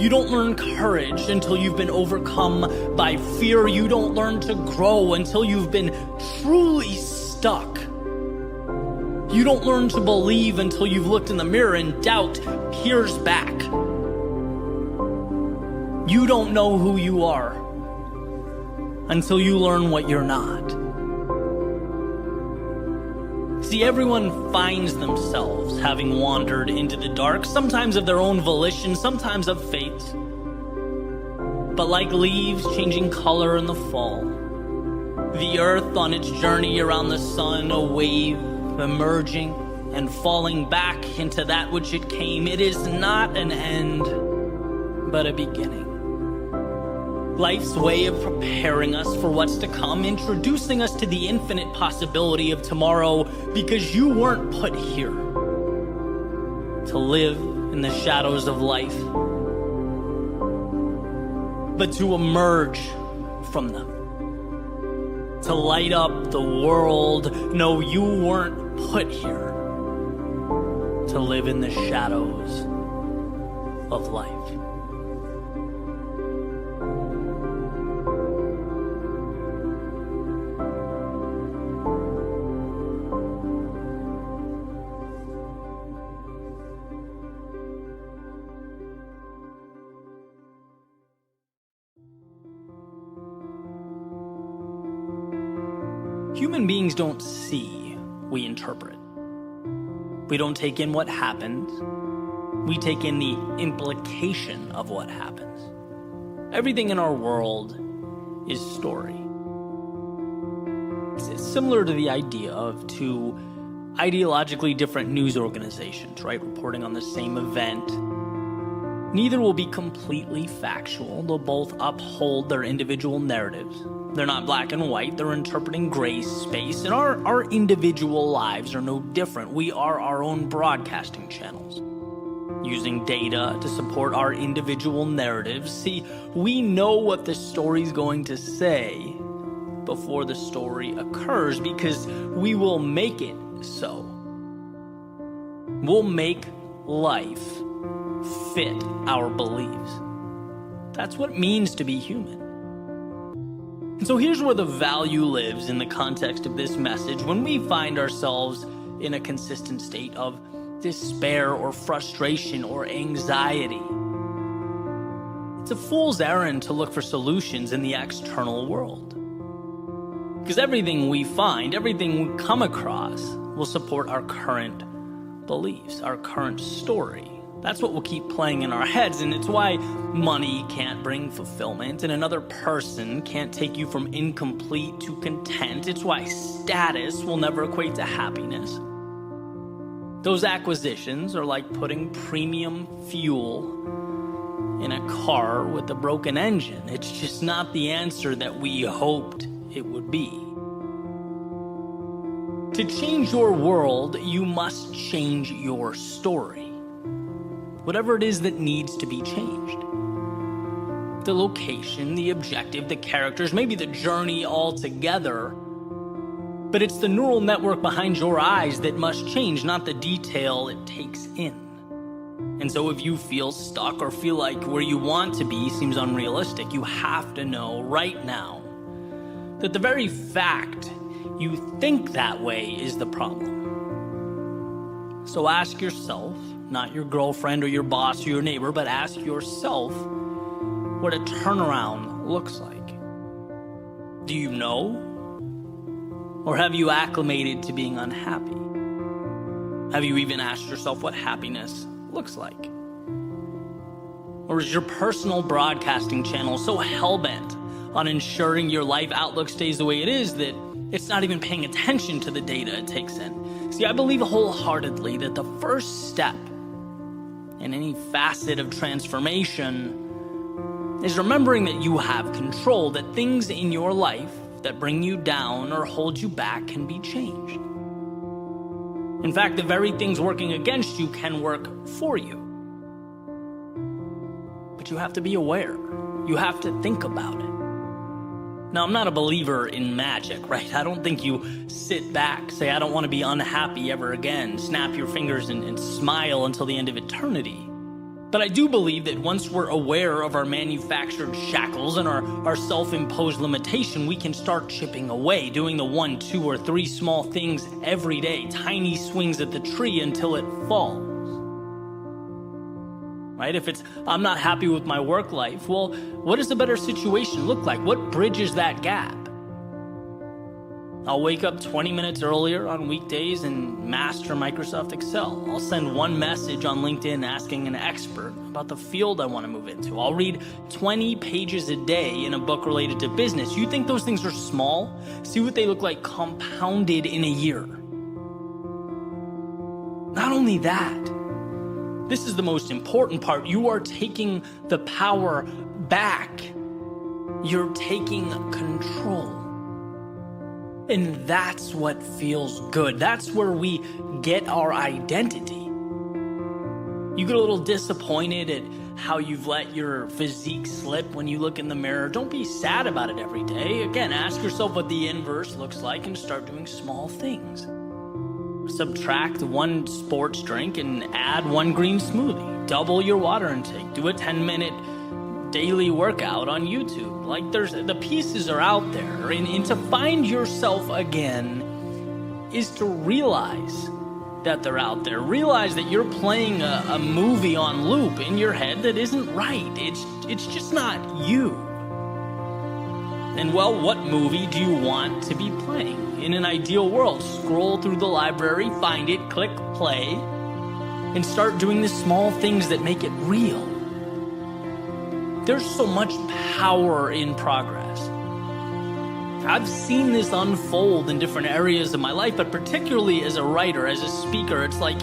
You don't learn courage until you've been overcome by fear. You don't learn to grow until you've been truly stuck. You don't learn to believe until you've looked in the mirror and doubt peers back. You don't know who you are until you learn what you're not. See, everyone finds themselves having wandered into the dark, sometimes of their own volition, sometimes of fate. But like leaves changing color in the fall, the earth on its journey around the sun, a wave emerging and falling back into that which it came. It is not an end, but a beginning. Life's way of preparing us for what's to come, introducing us to the infinite possibility of tomorrow, because you weren't put here to live in the shadows of life, but to emerge from them, to light up the world. No, you weren't put here to live in the shadows of life. Human beings don't see, we interpret. We don't take in what happens. We take in the implication of what happens. Everything in our world is story. It's similar to the idea of two ideologically different news organizations, right? Reporting on the same event. Neither will be completely factual. They'll both uphold their individual narratives. They're not black and white. They're interpreting gray space. And our individual lives are no different. We are our own broadcasting channels. using data to support our individual narratives. See, we know what the story's going to say before the story occurs because we will make it so. We'll make life fit our beliefs. That's what it means to be human. And so here's where the value lives in the context of this message when we find ourselves in a consistent state of despair or frustration or anxiety. It's a fool's errand to look for solutions in the external world. Because everything we find, everything we come across, will support our current beliefs, our current story. That's what will keep playing in our heads, and it's why money can't bring fulfillment, and another person can't take you from incomplete to content. It's why status will never equate to happiness. Those acquisitions are like putting premium fuel in a car with a broken engine. It's just not the answer that we hoped it would be. To change your world, you must change your story. Whatever it is that needs to be changed. The location, the objective, the characters, maybe the journey altogether. But it's the neural network behind your eyes that must change, not the detail it takes in. And so if you feel stuck or feel like where you want to be seems unrealistic, you have to know right now that the very fact you think that way is the problem. So ask yourself, not your girlfriend or your boss or your neighbor, but ask yourself what a turnaround looks like. Do you know? Or have you acclimated to being unhappy? Have you even asked yourself what happiness looks like? Or is your personal broadcasting channel so hell-bent on ensuring your life outlook stays the way it is that it's not even paying attention to the data it takes in? See, I believe wholeheartedly that the first step in any facet of transformation is remembering that you have control, that things in your life that bring you down or hold you back can be changed. In fact, the very things working against you can work for you. But you have to be aware. You have to think about it. Now, I'm not a believer in magic, right? I don't think you sit back, say, I don't want to be unhappy ever again, snap your fingers and smile until the end of eternity. But I do believe that once we're aware of our manufactured shackles and our self-imposed limitation, we can start chipping away, doing the 1, 2, or 3 small things every day, tiny swings at the tree until it falls. Right? If it's, I'm not happy with my work life, well, what does a better situation look like? What bridges that gap? I'll wake up 20 minutes earlier on weekdays and master Microsoft Excel. I'll send one message on LinkedIn asking an expert about the field I want to move into. I'll read 20 pages a day in a book related to business. You think those things are small? See what they look like compounded in a year. Not only that, this is the most important part. You are taking the power back. You're taking control. And that's what feels good. That's where we get our identity. You get a little disappointed at how you've let your physique slip when you look in the mirror. Don't be sad about it every day. Again, ask yourself what the inverse looks like and start doing small things. Subtract 1 sports drink and add 1 green smoothie. Double your water intake. Do a 10-minute daily workout on YouTube. Like, the pieces are out there. And to find yourself again is to realize that they're out there. Realize that you're playing a movie on loop in your head that isn't right. It's just not you. And well, what movie do you want to be playing? In an ideal world, scroll through the library, find it, click play, and start doing the small things that make it real. There's so much power in progress. I've seen this unfold in different areas of my life, but particularly as a writer, as a speaker, it's like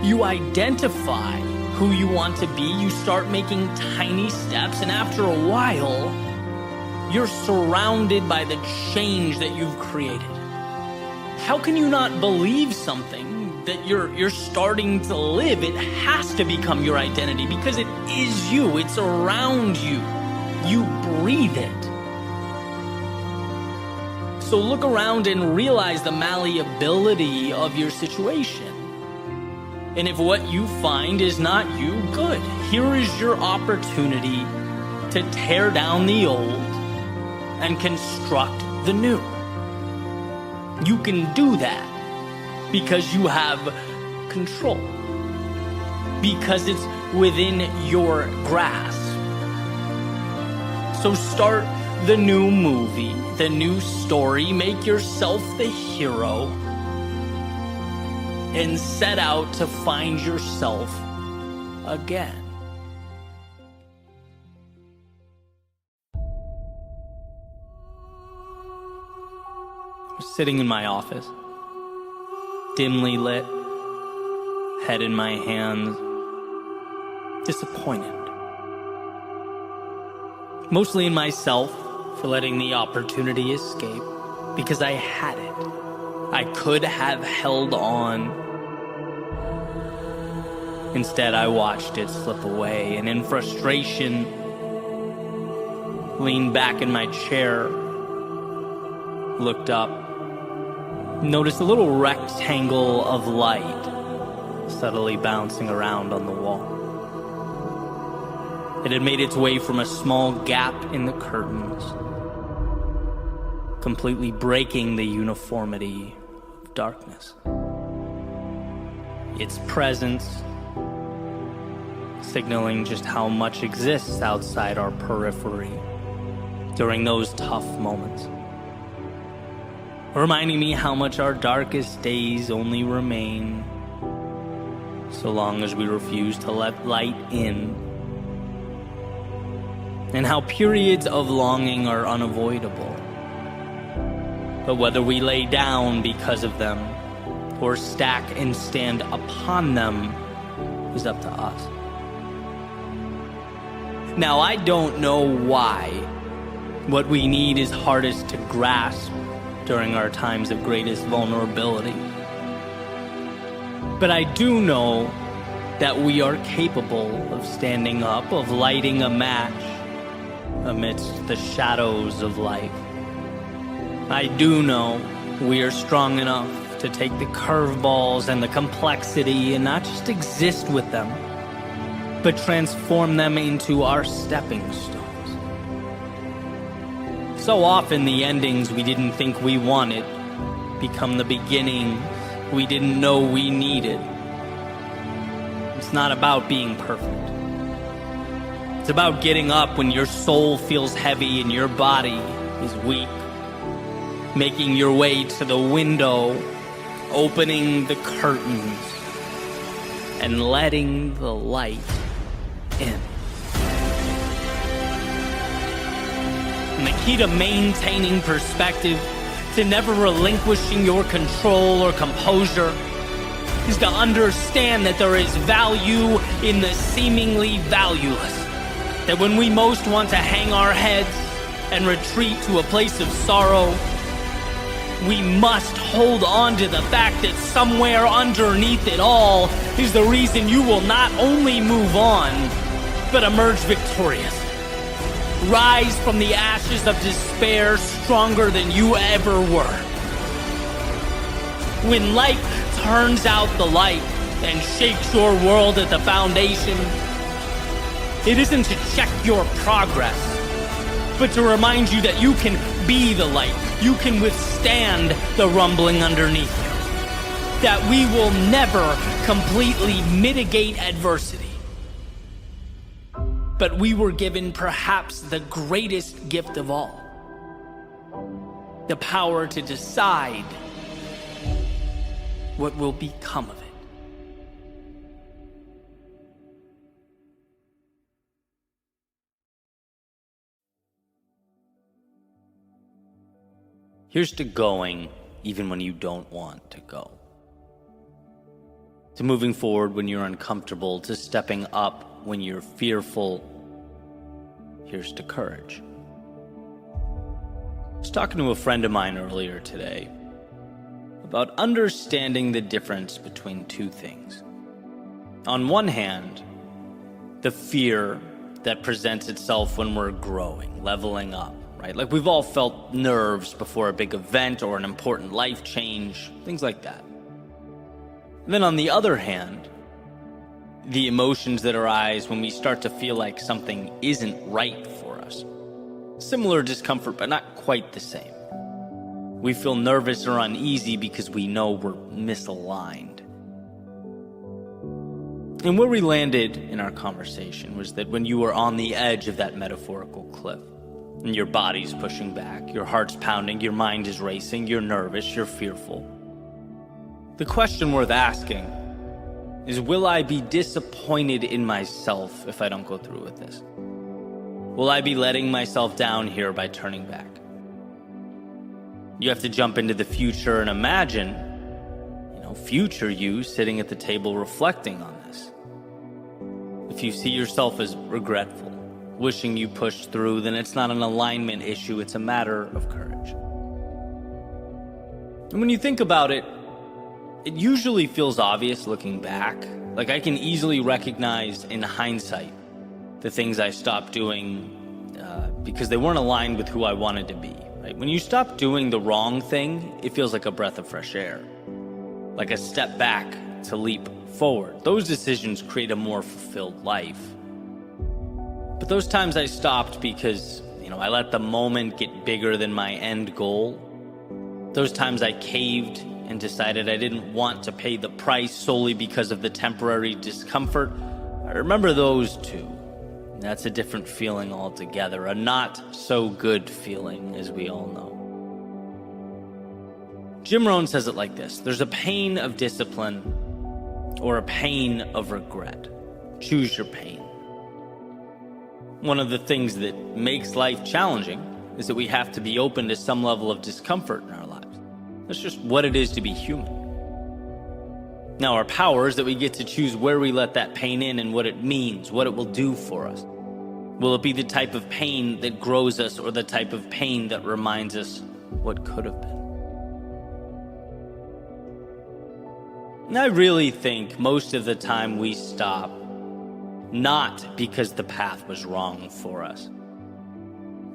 you identify who you want to be, you start making tiny steps, and after a while, you're surrounded by the change that you've created. How can you not believe something that you're starting to live. It has to become your identity because it is you. It's around you. You breathe it. So look around and realize the malleability of your situation. And if what you find is not you, good. Here is your opportunity to tear down the old and construct the new. You can do that because you have control. Because it's within your grasp. So start the new movie, the new story, make yourself the hero, and set out to find yourself again. I was sitting in my office, dimly lit, head in my hands, disappointed. Mostly in myself for letting the opportunity escape, because I had it. I could have held on. Instead, I watched it slip away, and in frustration, leaned back in my chair, looked up, noticed a little rectangle of light subtly bouncing around on the wall. It had made its way from a small gap in the curtains, completely breaking the uniformity of darkness. Its presence signaling just how much exists outside our periphery during those tough moments. Reminding me how much our darkest days only remain so long as we refuse to let light in, and how periods of longing are unavoidable. But whether we lay down because of them or stack and stand upon them is up to us. Now, I don't know why what we need is hardest to grasp during our times of greatest vulnerability. But I do know that we are capable of standing up, of lighting a match amidst the shadows of life. I do know we are strong enough to take the curveballs and the complexity and not just exist with them, but transform them into our stepping stones. So often the endings we didn't think we wanted become the beginnings we didn't know we needed. It's not about being perfect. It's about getting up when your soul feels heavy and your body is weak. Making your way to the window, opening the curtains, and letting the light in. And the key to maintaining perspective, to never relinquishing your control or composure, is to understand that there is value in the seemingly valueless. That when we most want to hang our heads and retreat to a place of sorrow, we must hold on to the fact that somewhere underneath it all is the reason you will not only move on, but emerge victorious. Rise from the ashes of despair stronger than you ever were. When life turns out the light and shakes your world at the foundation, it isn't to check your progress, but to remind you that you can be the light. You can withstand the rumbling underneath you. That we will never completely mitigate adversity. But we were given perhaps the greatest gift of all. The power to decide what will become of it. Here's to going even when you don't want to go. To moving forward when you're uncomfortable, to stepping up when you're fearful. Here's to courage. I was talking to a friend of mine earlier today about understanding the difference between two things. On one hand, the fear that presents itself when we're growing, leveling up, right? Like we've all felt nerves before a big event or an important life change, things like that. And then on the other hand, the emotions that arise when we start to feel like something isn't right for us. Similar discomfort, but not quite the same. We feel nervous or uneasy because we know we're misaligned. And where we landed in our conversation was that when you are on the edge of that metaphorical cliff, and your body's pushing back, your heart's pounding, your mind is racing, you're nervous, you're fearful, the question worth asking is, will I be disappointed in myself if I don't go through with this? Will I be letting myself down here by turning back? You have to jump into the future and imagine, future you sitting at the table reflecting on this. If you see yourself as regretful, wishing you pushed through, then it's not an alignment issue, it's a matter of courage. And when you think about it, it usually feels obvious looking back. Like I can easily recognize in hindsight the things I stopped doing because they weren't aligned with who I wanted to be. Right? When you stop doing the wrong thing, it feels like a breath of fresh air, like a step back to leap forward. Those decisions create a more fulfilled life. But those times I stopped because, I let the moment get bigger than my end goal. Those times I caved and decided I didn't want to pay the price solely because of the temporary discomfort. I remember those too. That's a different feeling altogether, a not so good feeling, as we all know. Jim Rohn says it like this: there's a pain of discipline or a pain of regret. Choose your pain. One of the things that makes life challenging is that we have to be open to some level of discomfort in our lives. That's just what it is to be human. Now, our power is that we get to choose where we let that pain in and what it means, what it will do for us. Will it be the type of pain that grows us or the type of pain that reminds us what could have been? And I really think most of the time we stop not because the path was wrong for us,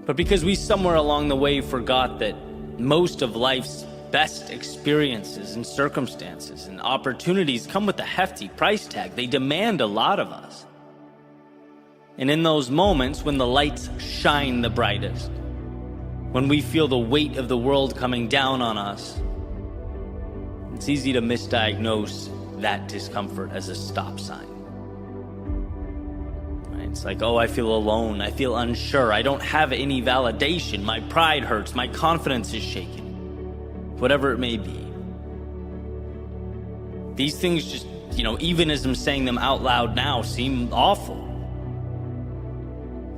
but because we somewhere along the way forgot that most of life's best experiences and circumstances and opportunities come with a hefty price tag. They demand a lot of us. And in those moments when the lights shine the brightest, when we feel the weight of the world coming down on us, it's easy to misdiagnose that discomfort as a stop sign. Right? It's like, I feel alone, I feel unsure, I don't have any validation, my pride hurts, my confidence is shaken. Whatever it may be. These things just, even as I'm saying them out loud now, seem awful.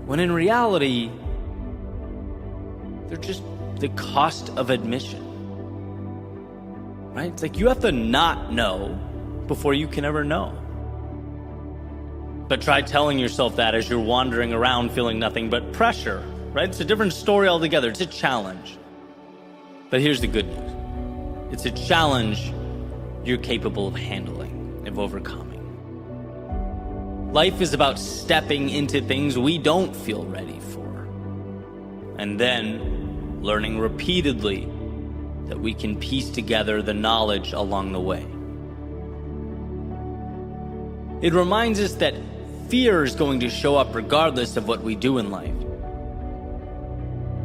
When in reality, they're just the cost of admission. Right? It's like you have to not know before you can ever know. But try telling yourself that as you're wandering around feeling nothing but pressure. Right? It's a different story altogether. It's a challenge. But here's the good news. It's a challenge you're capable of handling, of overcoming. Life is about stepping into things we don't feel ready for, and then learning repeatedly that we can piece together the knowledge along the way. It reminds us that fear is going to show up regardless of what we do in life.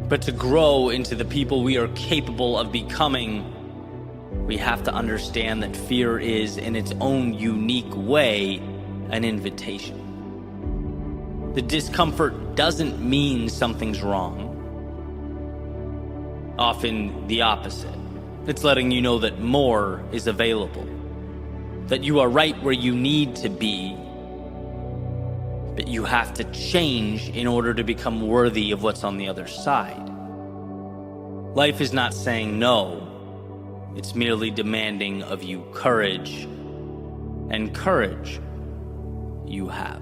But to grow into the people we are capable of becoming, we have to understand that fear is, in its own unique way, an invitation. The discomfort doesn't mean something's wrong. Often the opposite. It's letting you know that more is available, that you are right where you need to be, but you have to change in order to become worthy of what's on the other side. Life is not saying no. It's merely demanding of you courage, and courage you have.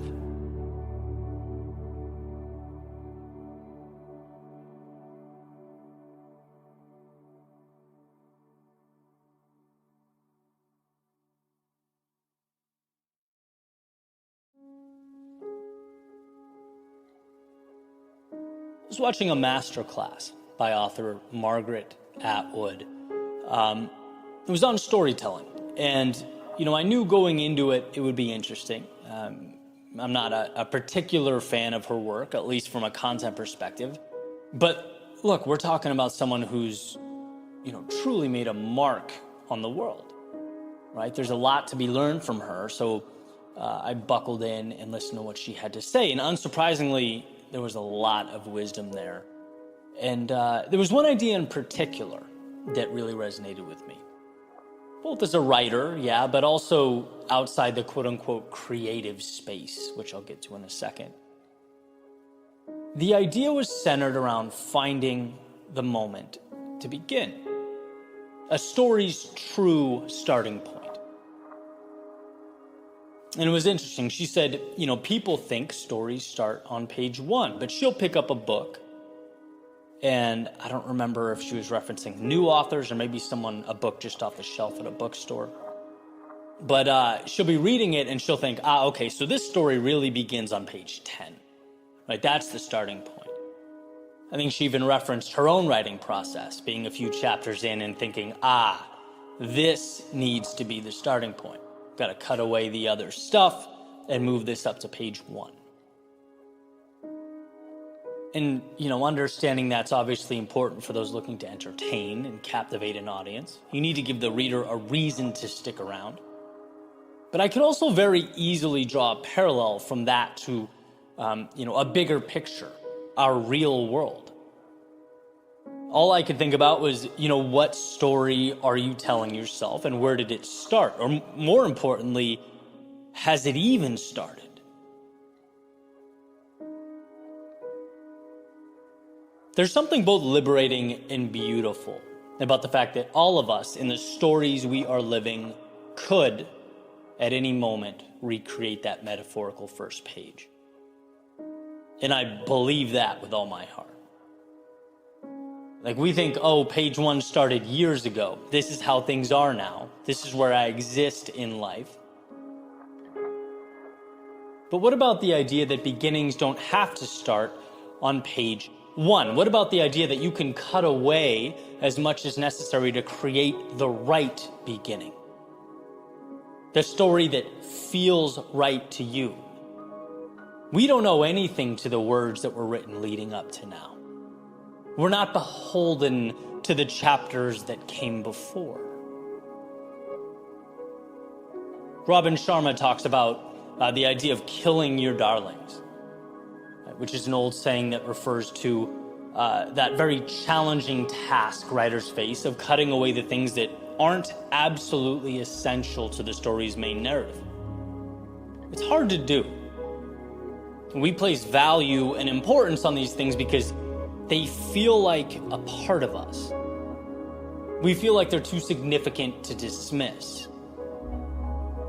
I was watching a master class by author Margaret Atwood. It was on storytelling, and I knew going into it would be interesting. I'm not a particular fan of her work, at least from a content perspective. But look, we're talking about someone who's, truly made a mark on the world, right? There's a lot to be learned from her. So I buckled in and listened to what she had to say. And unsurprisingly, there was a lot of wisdom there. And there was one idea in particular that really resonated with me. Both as a writer, yeah, but also outside the quote-unquote creative space, which I'll get to in a second. The idea was centered around finding the moment to begin. A story's true starting point. And it was interesting. She said, people think stories start on page 1, but she'll pick up a book. And I don't remember if she was referencing new authors or maybe a book just off the shelf at a bookstore. But she'll be reading it and she'll think, okay, so this story really begins on page 10. Right? That's the starting point. I think she even referenced her own writing process, being a few chapters in and thinking, this needs to be the starting point. Got to cut away the other stuff and move this up to page 1. And, understanding that's obviously important for those looking to entertain and captivate an audience. You need to give the reader a reason to stick around. But I could also very easily draw a parallel from that to, a bigger picture, our real world. All I could think about was, what story are you telling yourself and where did it start? Or more importantly, has it even started? There's something both liberating and beautiful about the fact that all of us in the stories we are living could, at any moment, recreate that metaphorical first page. And I believe that with all my heart. Like we think, page 1 started years ago. This is how things are now. This is where I exist in life. But what about the idea that beginnings don't have to start on page 1? What about the idea that you can cut away as much as necessary to create the right beginning? The story that feels right to you. We don't owe anything to the words that were written leading up to now. We're not beholden to the chapters that came before. Robin Sharma talks about the idea of killing your darlings, which is an old saying that refers to that very challenging task writers face of cutting away the things that aren't absolutely essential to the story's main narrative. It's hard to do. We place value and importance on these things because they feel like a part of us. We feel like they're too significant to dismiss.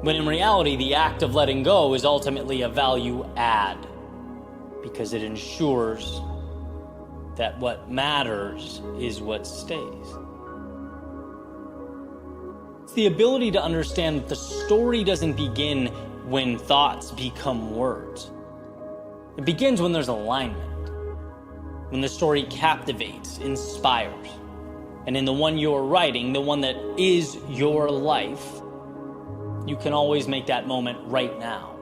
When in reality, the act of letting go is ultimately a value add because it ensures that what matters is what stays. It's the ability to understand that the story doesn't begin when thoughts become words. It begins when there's alignment, when the story captivates, inspires, and in the one you're writing, the one that is your life, you can always make that moment right now.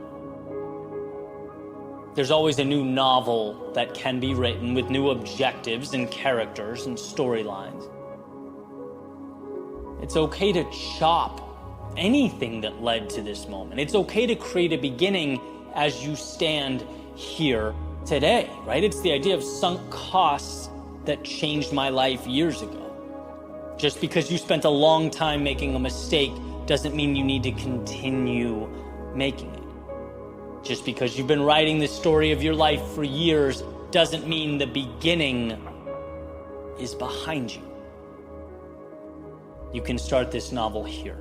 There's always a new novel that can be written with new objectives and characters and storylines. It's okay to chop anything that led to this moment. It's okay to create a beginning as you stand here today, right? It's the idea of sunk costs that changed my life years ago. Just because you spent a long time making a mistake doesn't mean you need to continue making it. Just because you've been writing the story of your life for years doesn't mean the beginning is behind you. You can start this novel here.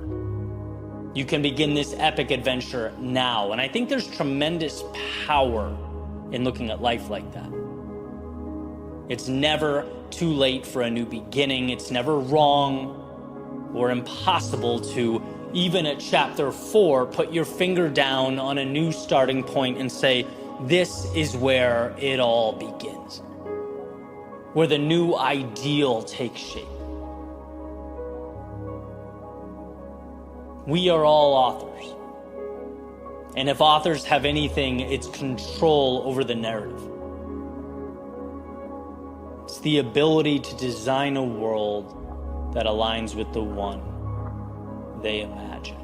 You can begin this epic adventure now. And I think there's tremendous power in looking at life like that. It's never too late for a new beginning. It's never wrong or impossible to, even at chapter 4, put your finger down on a new starting point and say, this is where it all begins. where the new ideal takes shape. We are all authors. And if authors have anything, it's control over the narrative. It's the ability to design a world that aligns with the one they imagine.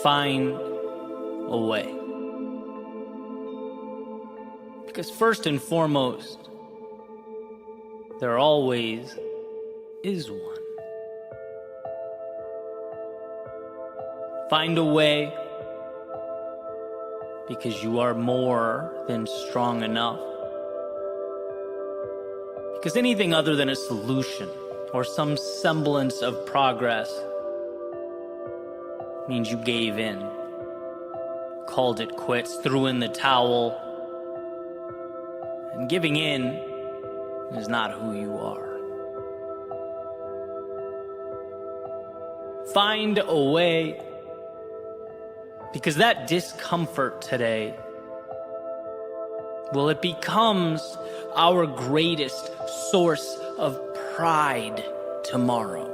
Find a way. Because first and foremost, there always is one. Find a way because you are more than strong enough. Because anything other than a solution or some semblance of progress means you gave in, called it quits, threw in the towel, and giving in is not who you are. Find a way, because that discomfort today, well, it becomes our greatest source of pride tomorrow.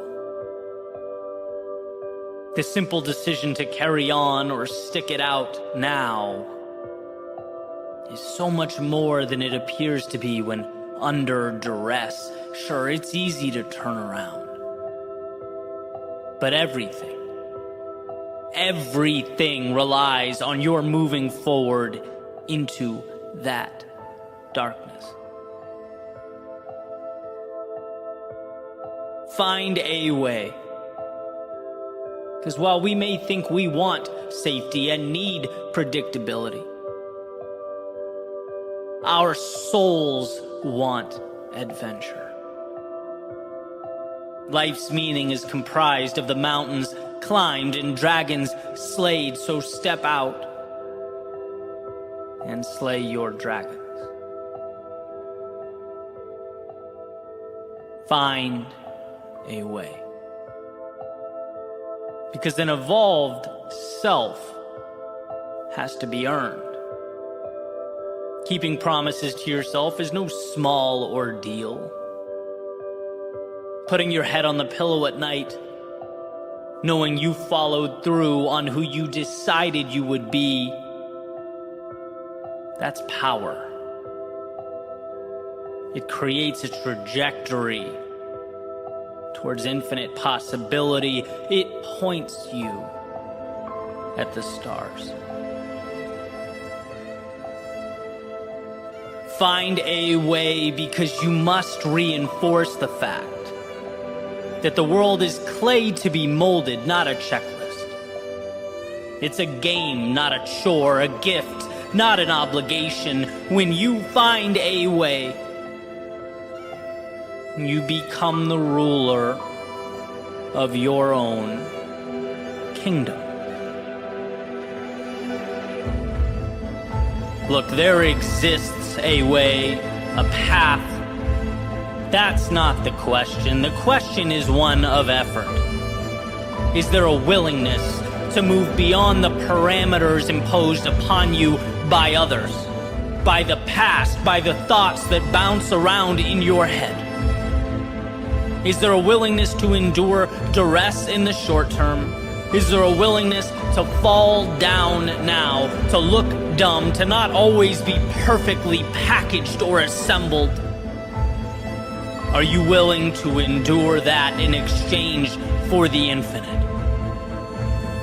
The simple decision to carry on or stick it out now is so much more than it appears to be when under duress. Sure, it's easy to turn around. But everything relies on your moving forward into that darkness. Find a way. Because while we may think we want safety and need predictability, our souls want adventure. Life's meaning is comprised of the mountains climbed and dragons slayed, so step out and slay your dragons. Find a way. Because an evolved self has to be earned. Keeping promises to yourself is no small ordeal. Putting your head on the pillow at night, knowing you followed through on who you decided you would be, that's power. It creates a trajectory towards infinite possibility. It points you at the stars. Find a way, because you must reinforce the fact that the world is clay to be molded, not a checklist. It's a game, not a chore, a gift, not an obligation. When you find a way, you become the ruler of your own kingdom. Look, there exists a way, a path. That's not the question. The question is one of effort. Is there a willingness to move beyond the parameters imposed upon you by others, by the past, by the thoughts that bounce around in your head? Is there a willingness to endure duress in the short term? Is there a willingness to fall down now, to look dumb, to not always be perfectly packaged or assembled? Are you willing to endure that in exchange for the infinite?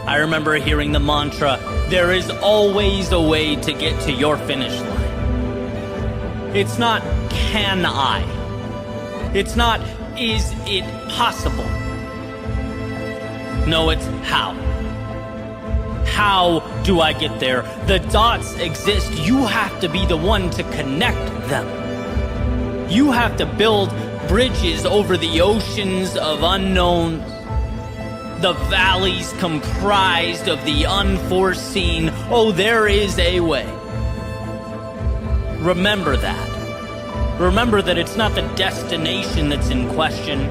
I remember hearing the mantra, there is always a way to get to your finish line. It's not, can I? It's not, is it possible? No, it's how. How do I get there? The dots exist. You have to be the one to connect them. You have to build bridges over the oceans of unknowns the valleys comprised of the unforeseen. Oh, there is a way. Remember that. Remember that it's not the destination that's in question,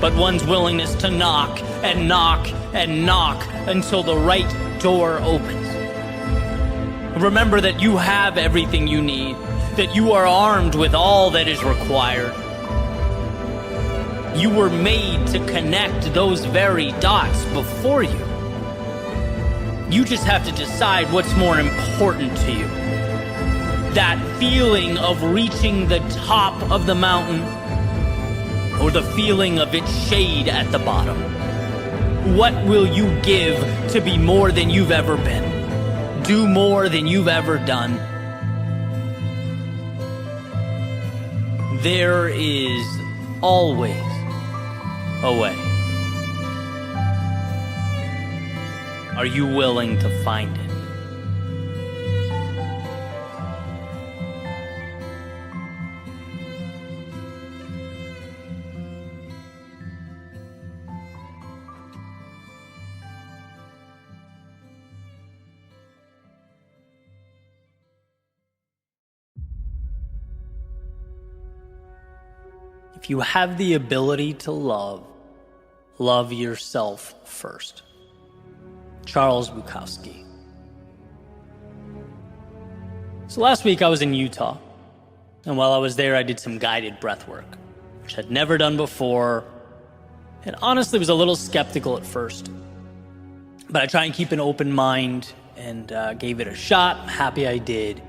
but one's willingness to knock and knock and knock until the right door opens. Remember that you have everything you need, that you are armed with all that is required. You were made to connect those very dots before you. You just have to decide what's more important to you. That feeling of reaching the top of the mountain, or the feeling of its shade at the bottom. What will you give to be more than you've ever been? Do more than you've ever done? There is always a way. Are you willing to find it? If you have the ability to love, love yourself first. Charles Bukowski. So last week I was in Utah, and while I was there I did some guided breath work, which I'd never done before, and honestly was a little skeptical at first. But I try and keep an open mind and gave it a shot. I'm happy I did.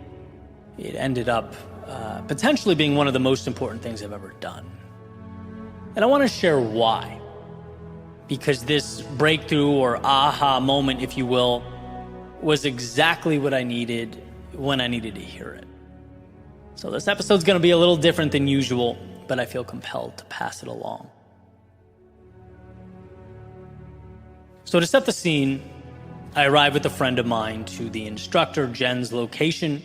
It ended up potentially being one of the most important things I've ever done. And I want to share why. Because this breakthrough or aha moment, if you will, was exactly what I needed when I needed to hear it. So this episode's going to be a little different than usual, but I feel compelled to pass it along. So to set the scene, I arrived with a friend of mine to the instructor Jen's location.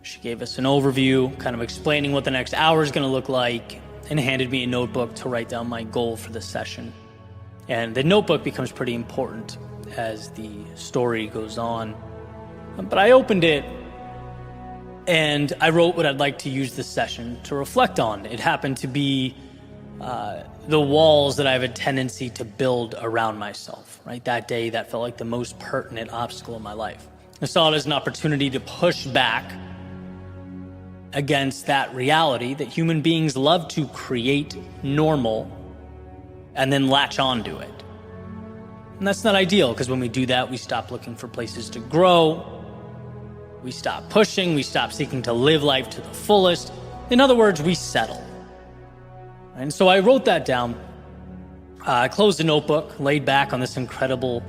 She gave us an overview, kind of explaining what the next hour is going to look like, and handed me a notebook to write down my goal for the session. And the notebook becomes pretty important as the story goes on. But I opened it and I wrote what I'd like to use this session to reflect on. It happened to be the walls that I have a tendency to build around myself, right? That day, that felt like the most pertinent obstacle in my life. I saw it as an opportunity to push back against that reality that human beings love to create normal and then latch onto it. And that's not ideal, because when we do that, we stop looking for places to grow, we stop pushing, we stop seeking to live life to the fullest. In other words, we settle. And so I wrote that down. I closed the notebook, laid back on this incredible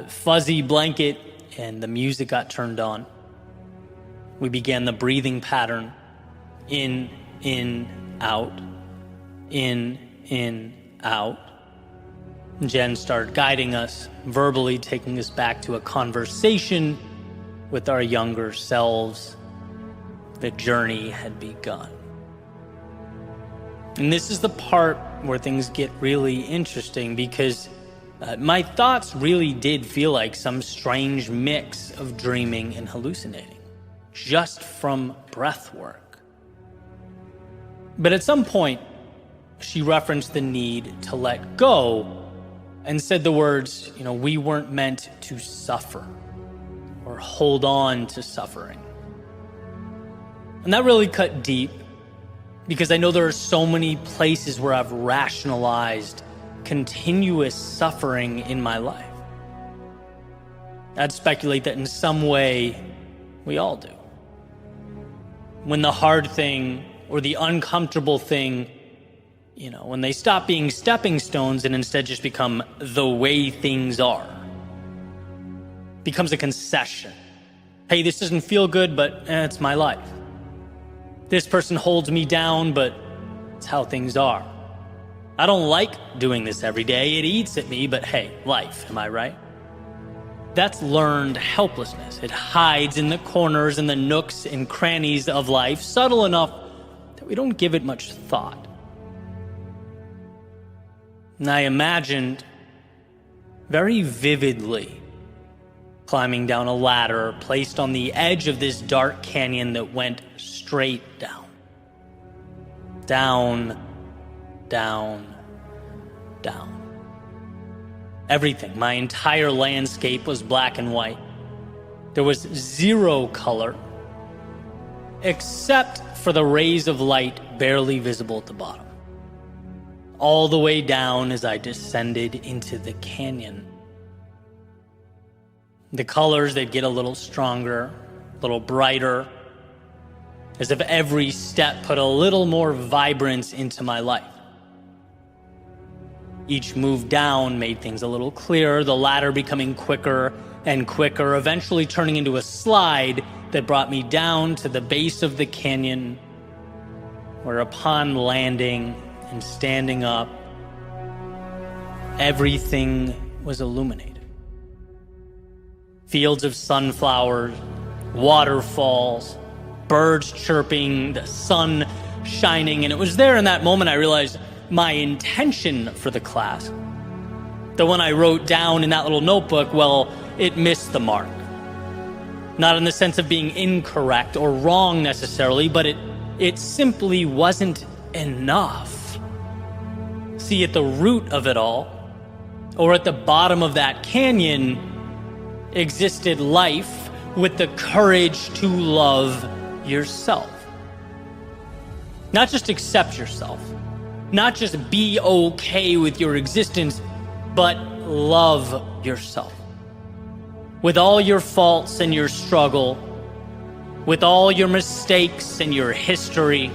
fuzzy blanket, and the music got turned on. We began the breathing pattern. In, out. In, out. Jen started guiding us, verbally taking us back to a conversation with our younger selves. The journey had begun. And this is the part where things get really interesting, because my thoughts really did feel like some strange mix of dreaming and hallucinating, just from breath work. But at some point, she referenced the need to let go and said the words, we weren't meant to suffer or hold on to suffering. And that really cut deep, because I know there are so many places where I've rationalized continuous suffering in my life. I'd speculate that in some way, we all do. When the hard thing or the uncomfortable thing, when they stop being stepping stones and instead just become the way things are, becomes a concession. Hey, this doesn't feel good, but it's my life. This person holds me down, but it's how things are. I don't like doing this every day. It eats at me, but hey, life, am I right? That's learned helplessness. It hides in the corners and the nooks and crannies of life, subtle enough that we don't give it much thought. And I imagined very vividly climbing down a ladder placed on the edge of this dark canyon that went straight down. Down, down, down. Everything, my entire landscape was black and white. There was zero color, except for the rays of light barely visible at the bottom. All the way down as I descended into the canyon. The colors, they'd get a little stronger, a little brighter, as if every step put a little more vibrance into my life. Each move down made things a little clearer, the ladder becoming quicker and quicker, eventually turning into a slide that brought me down to the base of the canyon, where upon landing and standing up, everything was illuminated. Fields of sunflowers, waterfalls, birds chirping, the sun shining, and it was there in that moment I realized my intention for the class, the one I wrote down in that little notebook, well, it missed the mark. Not in the sense of being incorrect or wrong necessarily, but it simply wasn't enough. See, at the root of it all, or at the bottom of that canyon, existed life with the courage to love yourself. Not just accept yourself, not just be okay with your existence, but love yourself. With all your faults and your struggle, with all your mistakes and your history,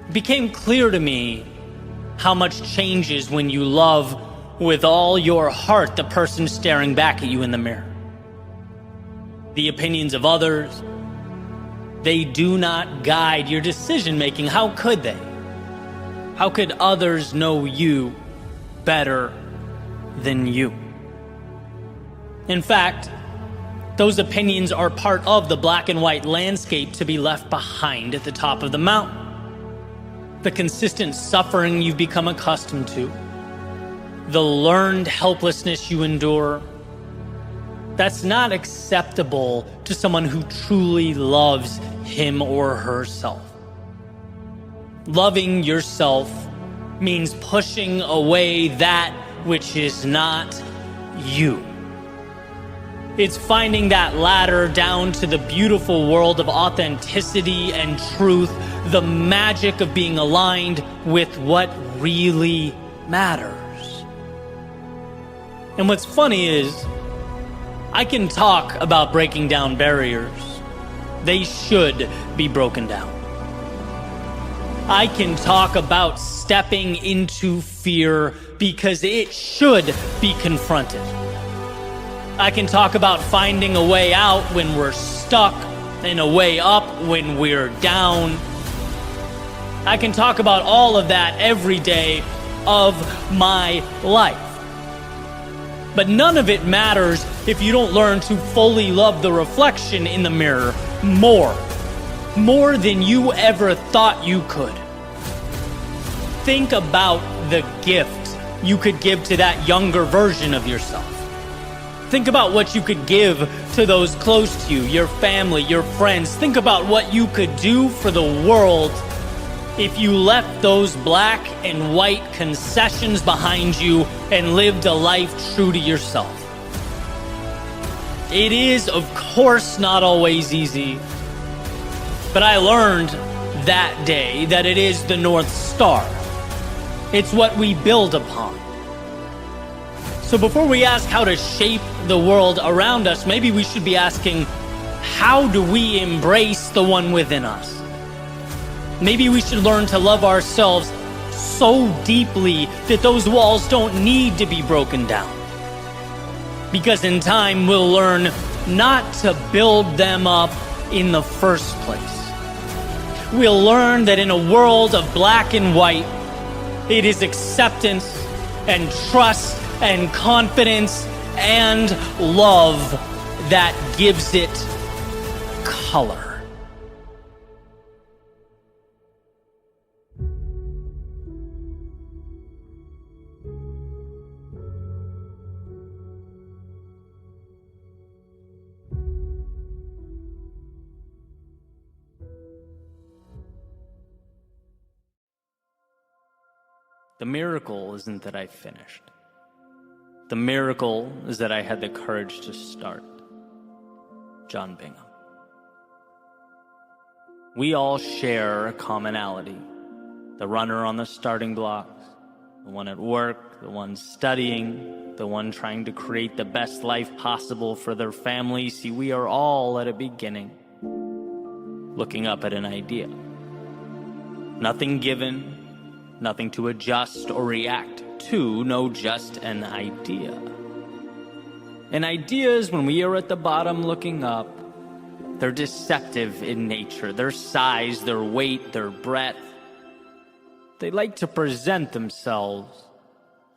it became clear to me how much changes when you love with all your heart the person staring back at you in the mirror. The opinions of others, they do not guide your decision making. How could they? How could others know you better than you? In fact, those opinions are part of the black and white landscape to be left behind at the top of the mountain. The consistent suffering you've become accustomed to, the learned helplessness you endure, that's not acceptable to someone who truly loves him or herself. Loving yourself means pushing away that which is not you. It's finding that ladder down to the beautiful world of authenticity and truth, the magic of being aligned with what really matters. And what's funny is, I can talk about breaking down barriers. They should be broken down. I can talk about stepping into fear because it should be confronted. I can talk about finding a way out when we're stuck and a way up when we're down. I can talk about all of that every day of my life. But none of it matters if you don't learn to fully love the reflection in the mirror more than you ever thought you could. Think about the gift you could give to that younger version of yourself. Think about what you could give to those close to you, your family, your friends. Think about what you could do for the world if you left those black and white concessions behind you and lived a life true to yourself. It is, of course, not always easy, but I learned that day that it is the North Star. It's what we build upon. So before we ask how to shape the world around us, maybe we should be asking, how do we embrace the one within us? Maybe we should learn to love ourselves so deeply that those walls don't need to be broken down. Because in time, we'll learn not to build them up in the first place. We'll learn that in a world of black and white, it is acceptance and trust and confidence and love that gives it color. The miracle isn't that I finished. The miracle is that I had the courage to start. John Bingham. We all share a commonality. The runner on the starting blocks, the one at work, the one studying, the one trying to create the best life possible for their family. See, we are all at a beginning, looking up at an idea. Nothing given, nothing to adjust or react to, no, just an idea. And ideas, when we are at the bottom looking up, they're deceptive in nature. Their size, their weight, their breadth. They like to present themselves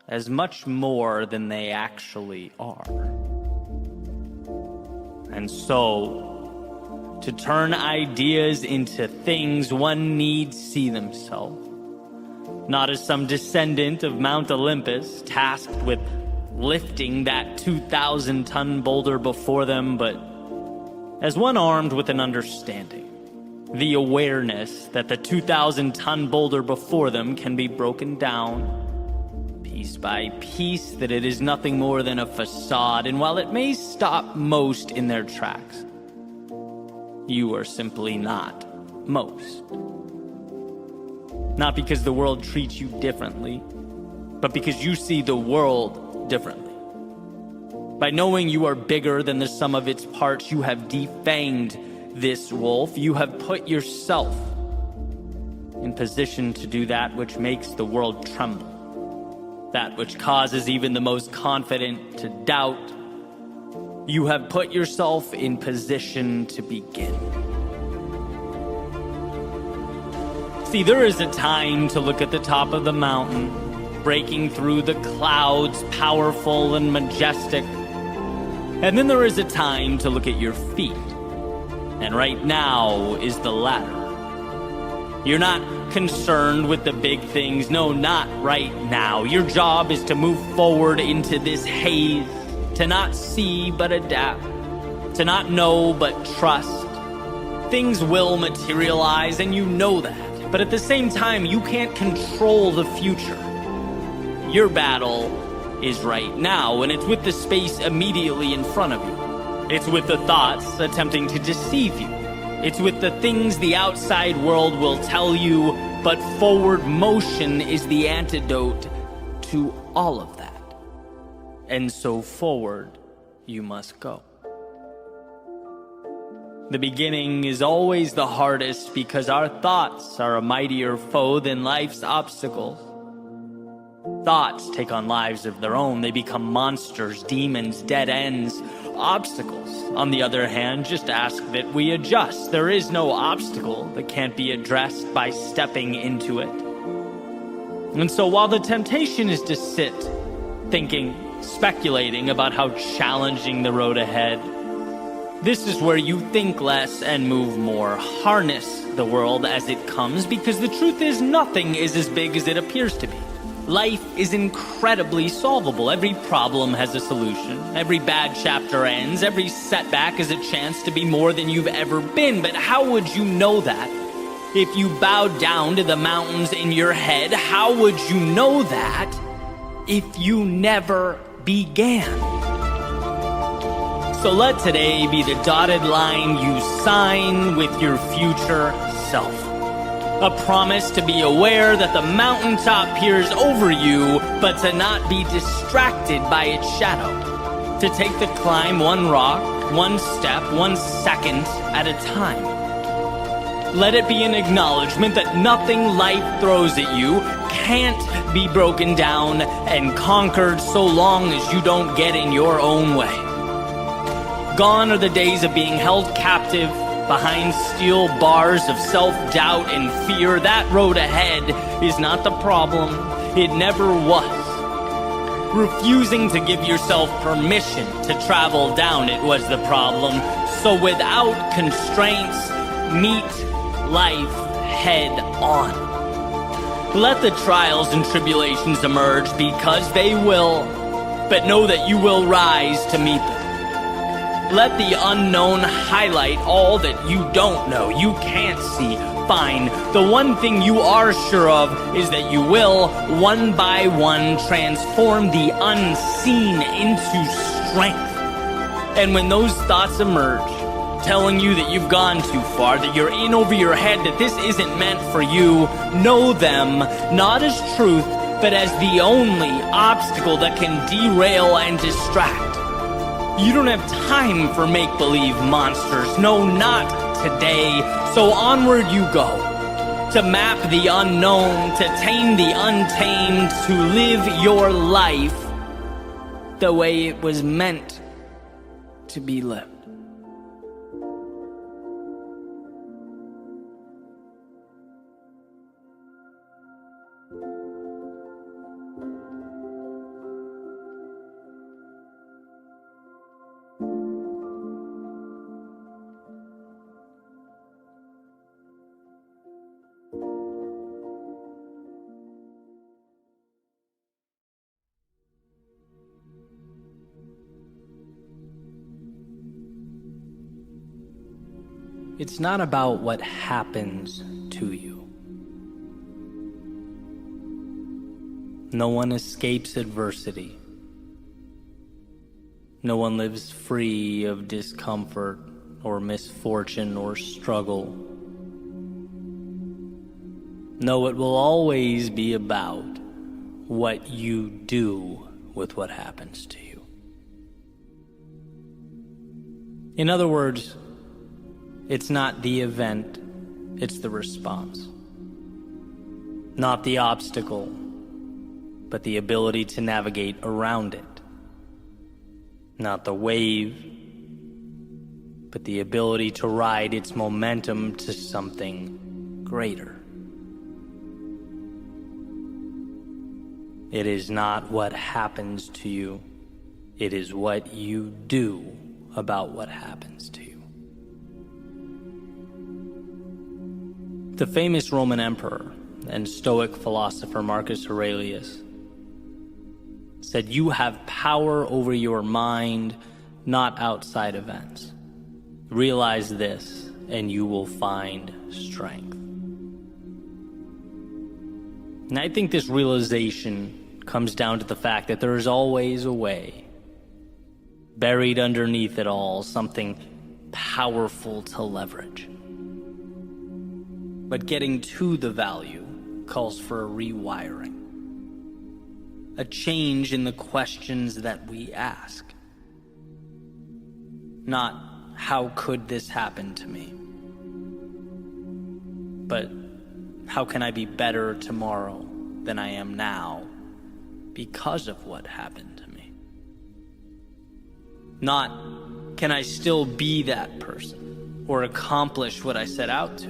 as much more than they actually are. And so, to turn ideas into things, one needs see themselves. Not as some descendant of Mount Olympus, tasked with lifting that 2,000-ton boulder before them, but as one armed with an understanding. The awareness that the 2,000-ton boulder before them can be broken down, piece by piece, that it is nothing more than a facade, and while it may stop most in their tracks, you are simply not most. Not because the world treats you differently, but because you see the world differently. By knowing you are bigger than the sum of its parts, you have defanged this wolf. You have put yourself in position to do that which makes the world tremble, that which causes even the most confident to doubt. You have put yourself in position to begin. See, there is a time to look at the top of the mountain, breaking through the clouds, powerful and majestic. And then there is a time to look at your feet. And right now is the latter. You're not concerned with the big things. No, not right now. Your job is to move forward into this haze, to not see but adapt, to not know but trust. Things will materialize, and you know that. But at the same time, you can't control the future. Your battle is right now, and it's with the space immediately in front of you. It's with the thoughts attempting to deceive you. It's with the things the outside world will tell you, but forward motion is the antidote to all of that. And so forward you must go. The beginning is always the hardest because our thoughts are a mightier foe than life's obstacles. Thoughts take on lives of their own. They become monsters, demons, dead ends. Obstacles, on the other hand, just ask that we adjust. There is no obstacle that can't be addressed by stepping into it. And so while the temptation is to sit, thinking, speculating about how challenging the road ahead, this is where you think less and move more. Harness the world as it comes, because the truth is nothing is as big as it appears to be. Life is incredibly solvable. Every problem has a solution. Every bad chapter ends. Every setback is a chance to be more than you've ever been. But how would you know that if you bowed down to the mountains in your head? How would you know that if you never began? So let today be the dotted line you sign with your future self. A promise to be aware that the mountaintop peers over you, but to not be distracted by its shadow. To take the climb one rock, one step, 1 second at a time. Let it be an acknowledgement that nothing life throws at you can't be broken down and conquered so long as you don't get in your own way. Gone are the days of being held captive behind steel bars of self-doubt and fear. That road ahead is not the problem. It never was. Refusing to give yourself permission to travel down it was the problem. So without constraints, meet life head on. Let the trials and tribulations emerge, because they will, but know that you will rise to meet them. Let the unknown highlight all that you don't know, you can't see. Fine. The one thing you are sure of is that you will, one by one, transform the unseen into strength. And when those thoughts emerge, telling you that you've gone too far, that you're in over your head, that this isn't meant for you, know them not as truth, but as the only obstacle that can derail and distract. You don't have time for make-believe monsters. No, not today. So onward you go. To map the unknown, to tame the untamed, to live your life the way it was meant to be lived. It's not about what happens to you. No one escapes adversity. No one lives free of discomfort or misfortune or struggle. No, it will always be about what you do with what happens to you. In other words, it's not the event, it's the response. Not the obstacle, but the ability to navigate around it. Not the wave, but the ability to ride its momentum to something greater. It is not what happens to you, it is what you do about what happens to you. The famous Roman emperor and Stoic philosopher Marcus Aurelius said, "You have power over your mind, not outside events. Realize this, and you will find strength." And I think this realization comes down to the fact that there is always a way. Buried underneath it all, something powerful to leverage. But getting to the value calls for a rewiring. A change in the questions that we ask. Not, how could this happen to me? But, how can I be better tomorrow than I am now because of what happened to me? Not, can I still be that person or accomplish what I set out to?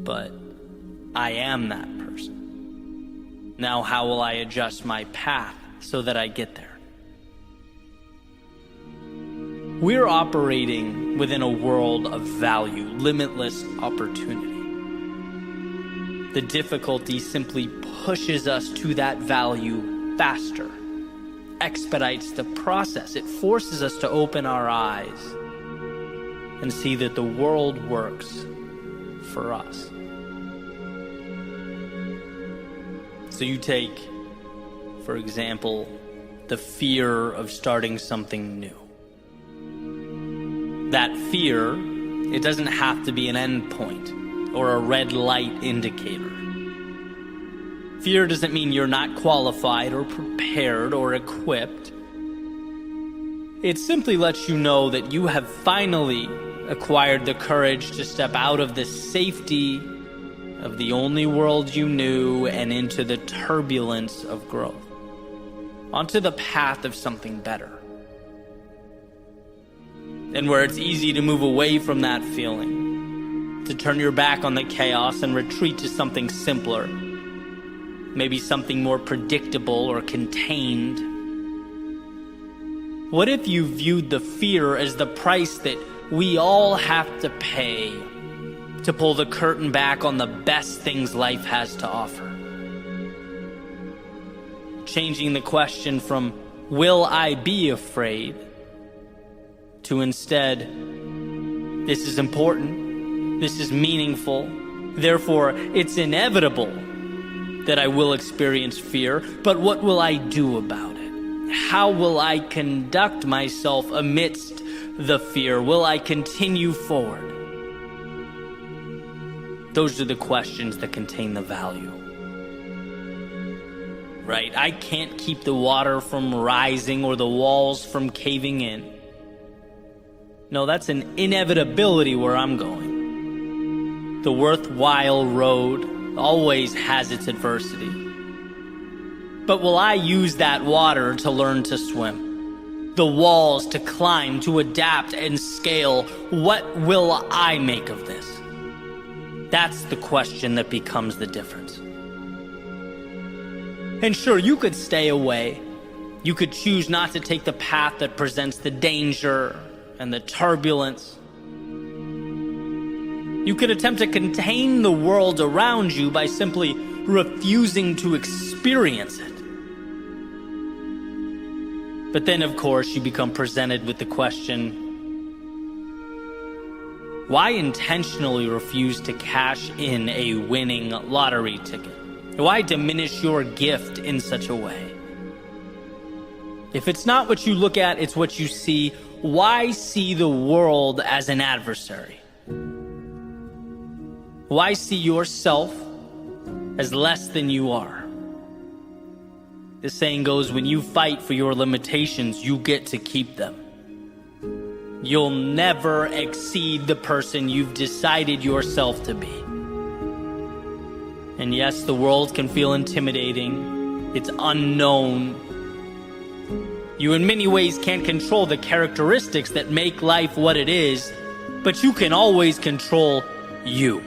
But, I am that person. Now how will I adjust my path so that I get there? We're operating within a world of value, limitless opportunity. The difficulty simply pushes us to that value faster, expedites the process. It forces us to open our eyes and see that the world works for us. So you take, for example, the fear of starting something new. That fear, it doesn't have to be an endpoint or a red light indicator. Fear doesn't mean you're not qualified or prepared or equipped. It simply lets you know that you have finally acquired the courage to step out of the safety of the only world you knew and into the turbulence of growth, onto the path of something better. And where it's easy to move away from that feeling, to turn your back on the chaos and retreat to something simpler, maybe something more predictable or contained. What if you viewed the fear as the price that we all have to pay to pull the curtain back on the best things life has to offer? Changing the question from, will I be afraid, to instead, this is important, this is meaningful, therefore it's inevitable that I will experience fear, but what will I do about it? How will I conduct myself amidst the fear? Will I continue forward? Those are the questions that contain the value. Right? I can't keep the water from rising or the walls from caving in. No, that's an inevitability where I'm going. The worthwhile road always has its adversity. But will I use that water to learn to swim? The walls to climb, to adapt and scale? What will I make of this? That's the question that becomes the difference. And sure, you could stay away. You could choose not to take the path that presents the danger and the turbulence. You could attempt to contain the world around you by simply refusing to experience it. But then, of course, you become presented with the question, why intentionally refuse to cash in a winning lottery ticket? Why diminish your gift in such a way? If it's not what you look at, it's what you see. Why see the world as an adversary? Why see yourself as less than you are? The saying goes, when you fight for your limitations, you get to keep them. You'll never exceed the person you've decided yourself to be. And yes, the world can feel intimidating. It's unknown. You in many ways can't control the characteristics that make life what it is, but you can always control you.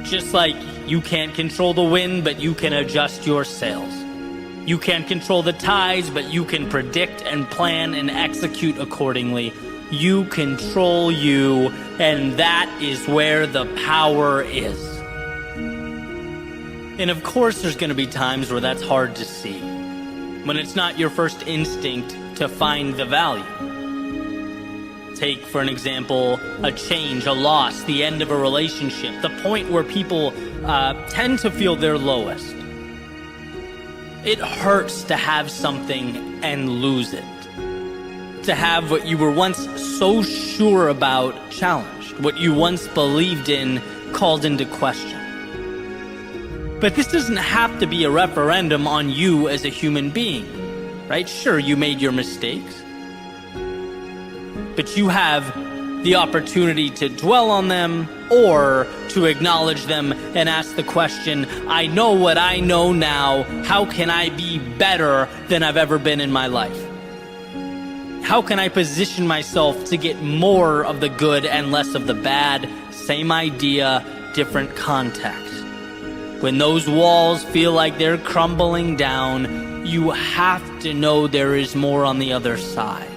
Just like you can't control the wind, but you can adjust your sails. You can't control the tides, but you can predict and plan and execute accordingly. You control you, and that is where the power is. And of course, there's going to be times where that's hard to see, when it's not your first instinct to find the value. Take, for an example, a change, a loss, the end of a relationship, the point where people tend to feel their lowest. It hurts to have something and lose it. To have what you were once so sure about challenged, what you once believed in called into question. But this doesn't have to be a referendum on you as a human being, right? Sure, you made your mistakes, but you have the opportunity to dwell on them or to acknowledge them and ask the question, I know what I know now. How can I be better than I've ever been in my life? How can I position myself to get more of the good and less of the bad? Same idea, different context. When those walls feel like they're crumbling down, you have to know there is more on the other side,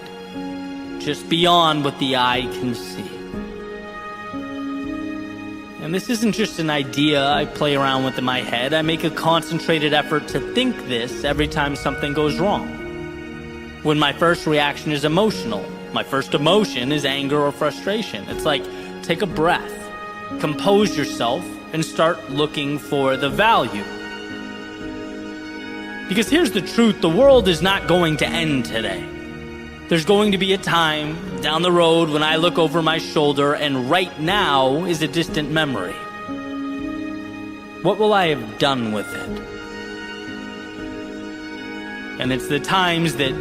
just beyond what the eye can see. And this isn't just an idea I play around with in my head. I make a concentrated effort to think this every time something goes wrong. When my first reaction is emotional, my first emotion is anger or frustration. It's like, take a breath, compose yourself, and start looking for the value. Because here's the truth, the world is not going to end today. There's going to be a time down the road when I look over my shoulder and right now is a distant memory. What will I have done with it? And it's the times that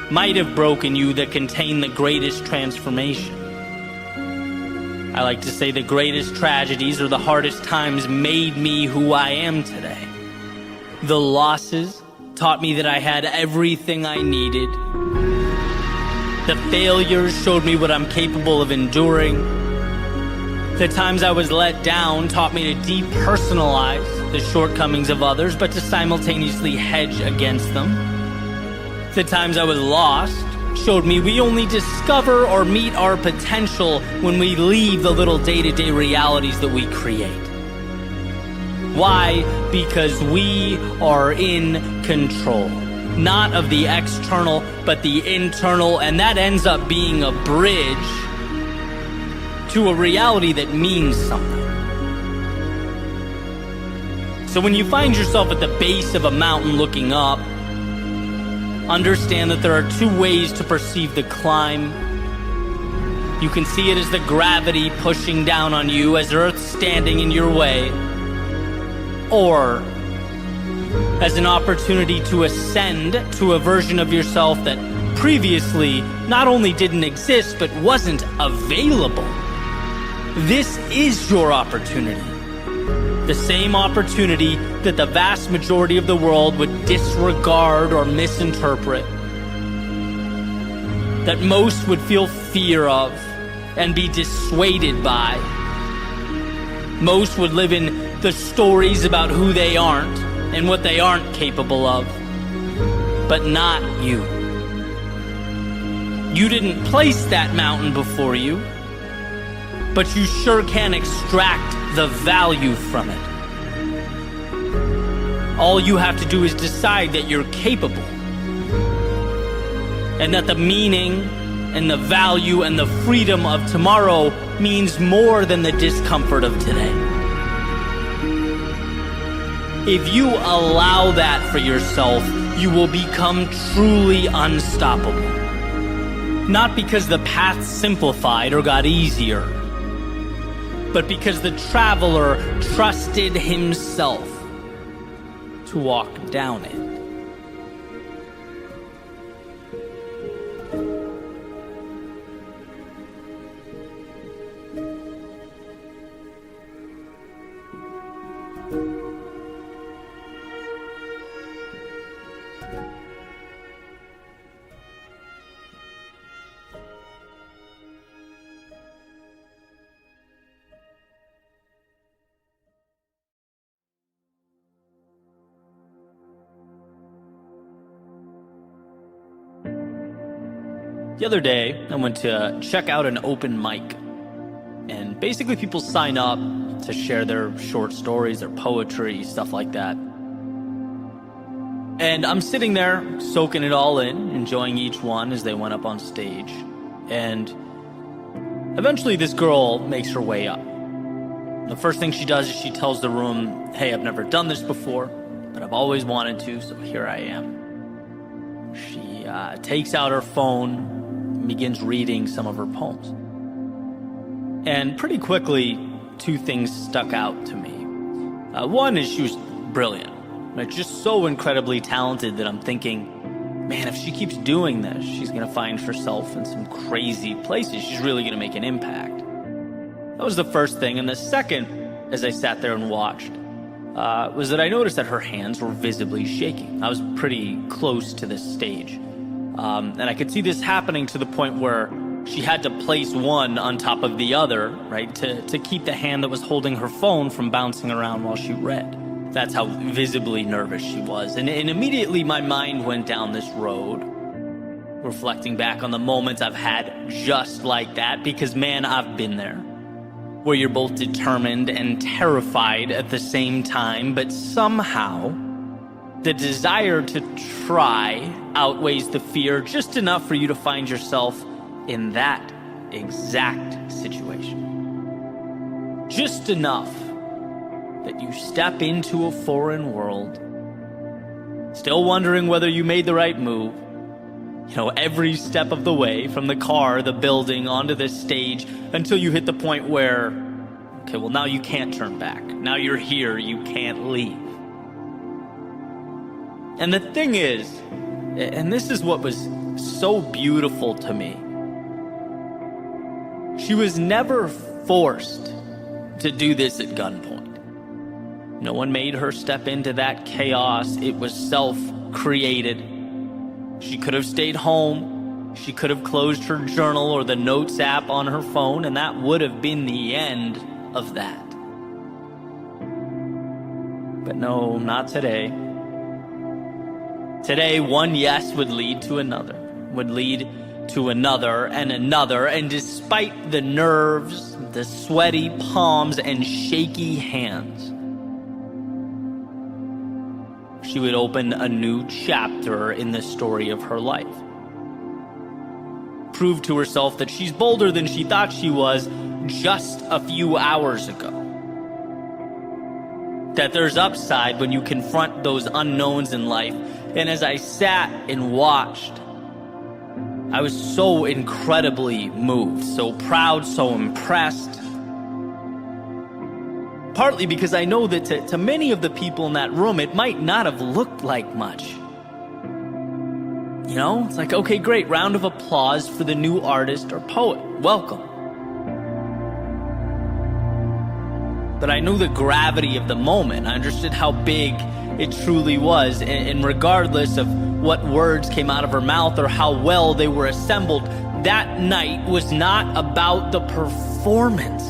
might have broken you that contain the greatest transformation. I like to say the greatest tragedies or the hardest times made me who I am today. The losses taught me that I had everything I needed. The failures showed me what I'm capable of enduring. The times I was let down taught me to depersonalize the shortcomings of others, but to simultaneously hedge against them. The times I was lost showed me we only discover or meet our potential when we leave the little day-to-day realities that we create. Why? Because we are in control. not of the external, but the internal, and that ends up being a bridge to a reality that means something. So when you find yourself at the base of a mountain looking up, understand that there are two ways to perceive the climb. You can see it as the gravity pushing down on you, as Earth standing in your way, or as an opportunity to ascend to a version of yourself that previously not only didn't exist, but wasn't available. This is your opportunity. The same opportunity that the vast majority of the world would disregard or misinterpret, that most would feel fear of and be dissuaded by. Most would live in the stories about who they aren't and what they aren't capable of, but not you. You didn't place that mountain before you, but you sure can extract the value from it. All you have to do is decide that you're capable, and that the meaning and the value and the freedom of tomorrow means more than the discomfort of today. If you allow that for yourself, you will become truly unstoppable. Not because the path simplified or got easier, but because the traveler trusted himself to walk down it. The other day, I went to check out an open mic, and basically people sign up to share their short stories, their poetry, stuff like that. And I'm sitting there, soaking it all in, enjoying each one as they went up on stage. And eventually this girl makes her way up. The first thing she does is she tells the room, "Hey, I've never done this before, but I've always wanted to, so here I am." She takes out her phone, begins reading some of her poems. And pretty quickly, two things stuck out to me. One is she was brilliant. Like, just so incredibly talented that I'm thinking, man, if she keeps doing this, she's going to find herself in some crazy places. She's really going to make an impact. That was the first thing. And the second, as I sat there and watched, was that I noticed that her hands were visibly shaking. I was pretty close to this stage. And I could see this happening to the point where she had to place one on top of the other, right, to keep the hand that was holding her phone from bouncing around while she read. That's how visibly nervous she was. And immediately my mind went down this road, reflecting back on the moments I've had just like that, because, man, I've been there, where you're both determined and terrified at the same time, but somehow the desire to try outweighs the fear just enough for you to find yourself in that exact situation. Just enough that you step into a foreign world, still wondering whether you made the right move, every step of the way, from the car, the building, onto the stage, until you hit the point where, okay, well, now you can't turn back. Now you're here, you can't leave. And the thing is, and this is what was so beautiful to me, she was never forced to do this at gunpoint. No one made her step into that chaos. It was self-created. She could have stayed home. She could have closed her journal or the notes app on her phone, and that would have been the end of that. But no, not today. Today, one yes would lead to another, and another, and despite the nerves, the sweaty palms, and shaky hands, she would open a new chapter in the story of her life. Prove to herself that she's bolder than she thought she was just a few hours ago. That there's upside when you confront those unknowns in life. And as I sat and watched, I was so incredibly moved, so proud, so impressed. Partly because I know that to many of the people in that room, it might not have looked like much. You know, it's like, okay, great, round of applause for the new artist or poet. Welcome. But I knew the gravity of the moment. I understood how big it truly was. And regardless of what words came out of her mouth or how well they were assembled, that night was not about the performance.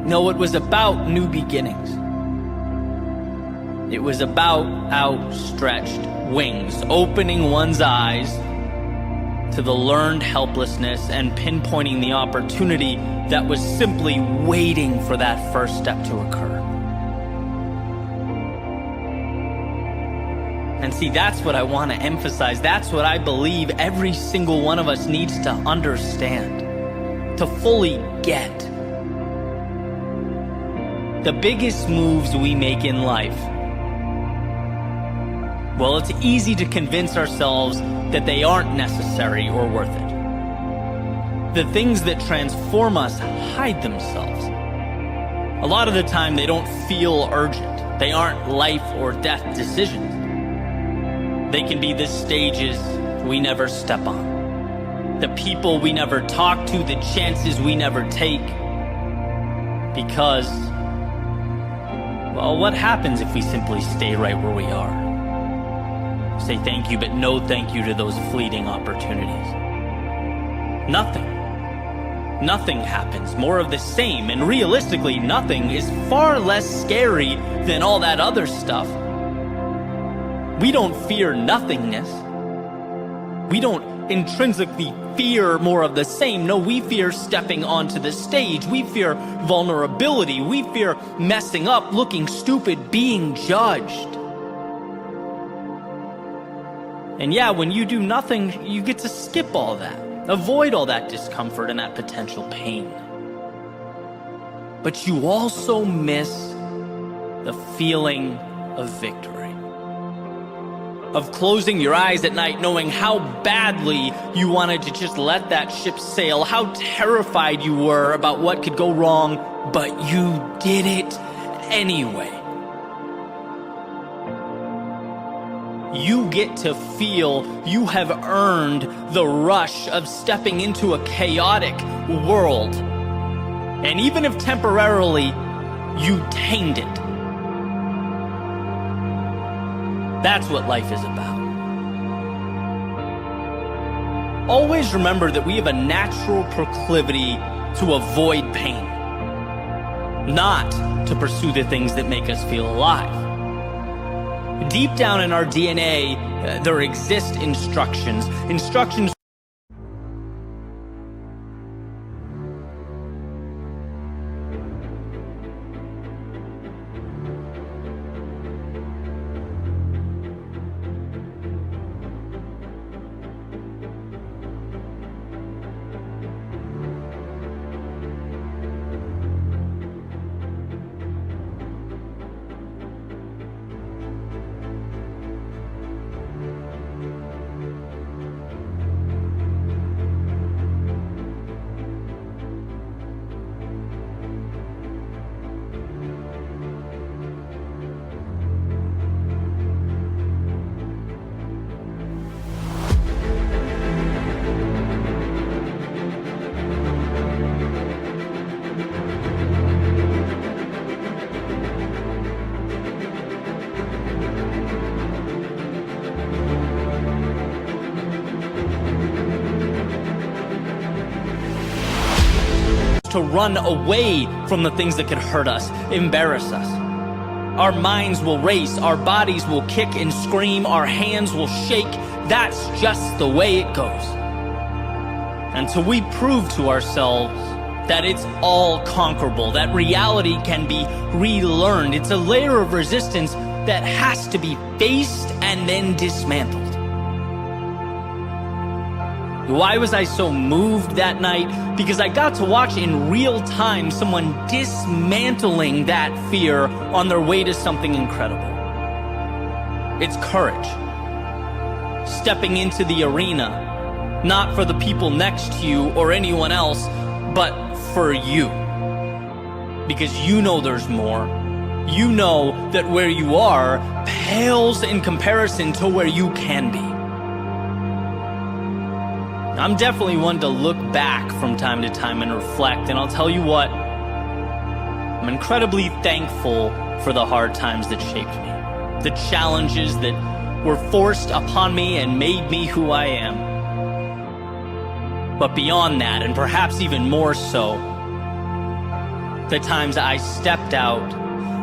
No, it was about new beginnings. It was about outstretched wings, opening one's eyes to the learned helplessness and pinpointing the opportunity that was simply waiting for that first step to occur. And see, that's what I want to emphasize. That's what I believe every single one of us needs to understand, to fully get. The biggest moves we make in life, well, it's easy to convince ourselves that they aren't necessary or worth it. The things that transform us hide themselves. A lot of the time, they don't feel urgent. They aren't life or death decisions. They can be the stages we never step on, the people we never talk to, the chances we never take. Because, well, what happens if we simply stay right where we are? Say thank you, but no thank you to those fleeting opportunities. Nothing. Nothing happens. More of the same. And realistically, nothing is far less scary than all that other stuff. We don't fear nothingness. We don't intrinsically fear more of the same. No, we fear stepping onto the stage. We fear vulnerability. We fear messing up, looking stupid, being judged. And yeah, when you do nothing, you get to skip all that, avoid all that discomfort and that potential pain. But you also miss the feeling of victory, of closing your eyes at night knowing how badly you wanted to just let that ship sail, how terrified you were about what could go wrong, but you did it anyway. You get to feel you have earned the rush of stepping into a chaotic world. And even if temporarily you tamed it, that's what life is about. Always remember that we have a natural proclivity to avoid pain, not to pursue the things that make us feel alive. Deep down in our DNA, there exist instructions. To run away from the things that could hurt us, embarrass us. Our minds will race, our bodies will kick and scream, our hands will shake. That's just the way it goes. Until we prove to ourselves that it's all conquerable, that reality can be relearned. It's a layer of resistance that has to be faced and then dismantled. Why was I so moved that night? Because I got to watch in real time someone dismantling that fear on their way to something incredible. It's courage. Stepping into the arena, not for the people next to you or anyone else, but for you. Because you know there's more. You know that where you are pales in comparison to where you can be. I'm definitely one to look back from time to time and reflect, and I'll tell you what, I'm incredibly thankful for the hard times that shaped me, the challenges that were forced upon me and made me who I am. But beyond that, and perhaps even more so, the times I stepped out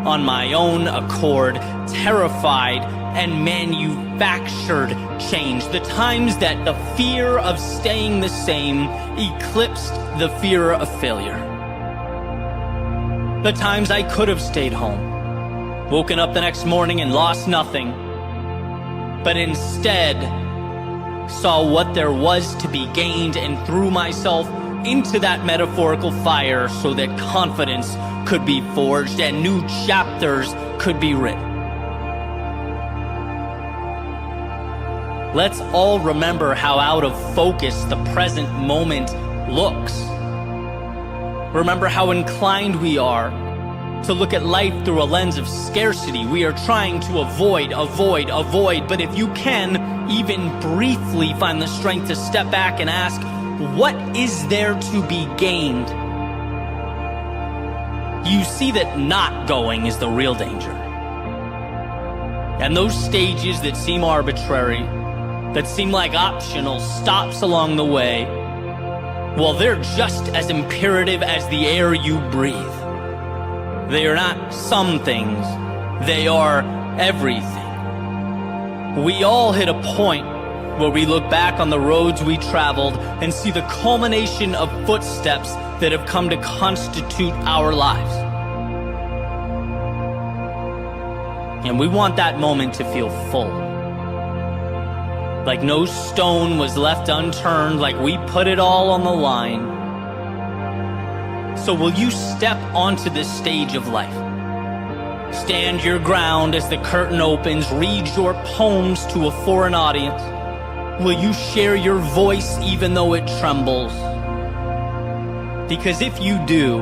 on my own accord, terrified and manufactured change. The times that the fear of staying the same eclipsed the fear of failure. The times I could have stayed home, woken up the next morning and lost nothing, but instead saw what there was to be gained and threw myself into that metaphorical fire so that confidence could be forged and new chapters could be written. Let's all remember how out of focus the present moment looks. Remember how inclined we are to look at life through a lens of scarcity. We are trying to avoid, but if you can, even briefly find the strength to step back and ask, what is there to be gained? You see that not going is the real danger. And those stages that seem arbitrary, that seem like optional stops along the way, well, they're just as imperative as the air you breathe. They are not some things, they are everything. We all hit a point where we look back on the roads we traveled and see the culmination of footsteps that have come to constitute our lives. And we want that moment to feel full. Like no stone was left unturned, like we put it all on the line. So will you step onto this stage of life? Stand your ground as the curtain opens, read your poems to a foreign audience. Will you share your voice even though it trembles? Because if you do,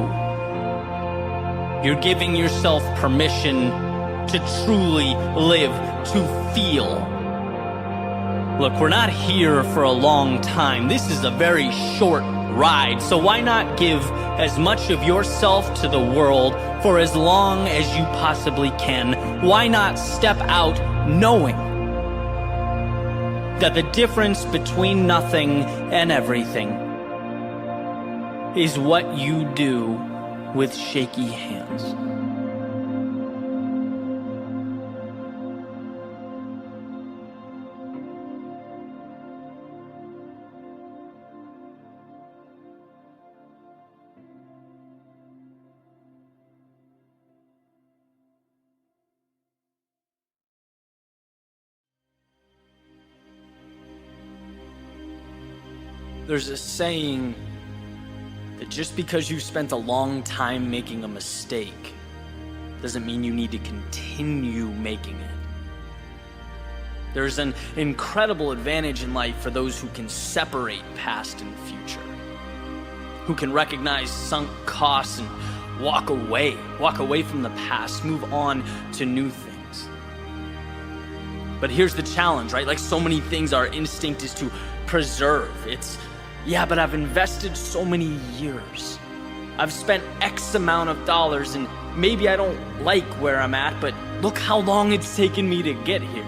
you're giving yourself permission to truly live, to feel. Look, we're not here for a long time. This is a very short ride. So why not give as much of yourself to the world for as long as you possibly can? Why not step out knowing that the difference between nothing and everything is what you do with shaky hands? There's a saying that just because you spent a long time making a mistake doesn't mean you need to continue making it. There's an incredible advantage in life for those who can separate past and future, who can recognize sunk costs and walk away from the past, move on to new things. But here's the challenge, right? Like so many things, our instinct is to preserve. Yeah, but I've invested so many years. I've spent X amount of dollars and maybe I don't like where I'm at, but look how long it's taken me to get here.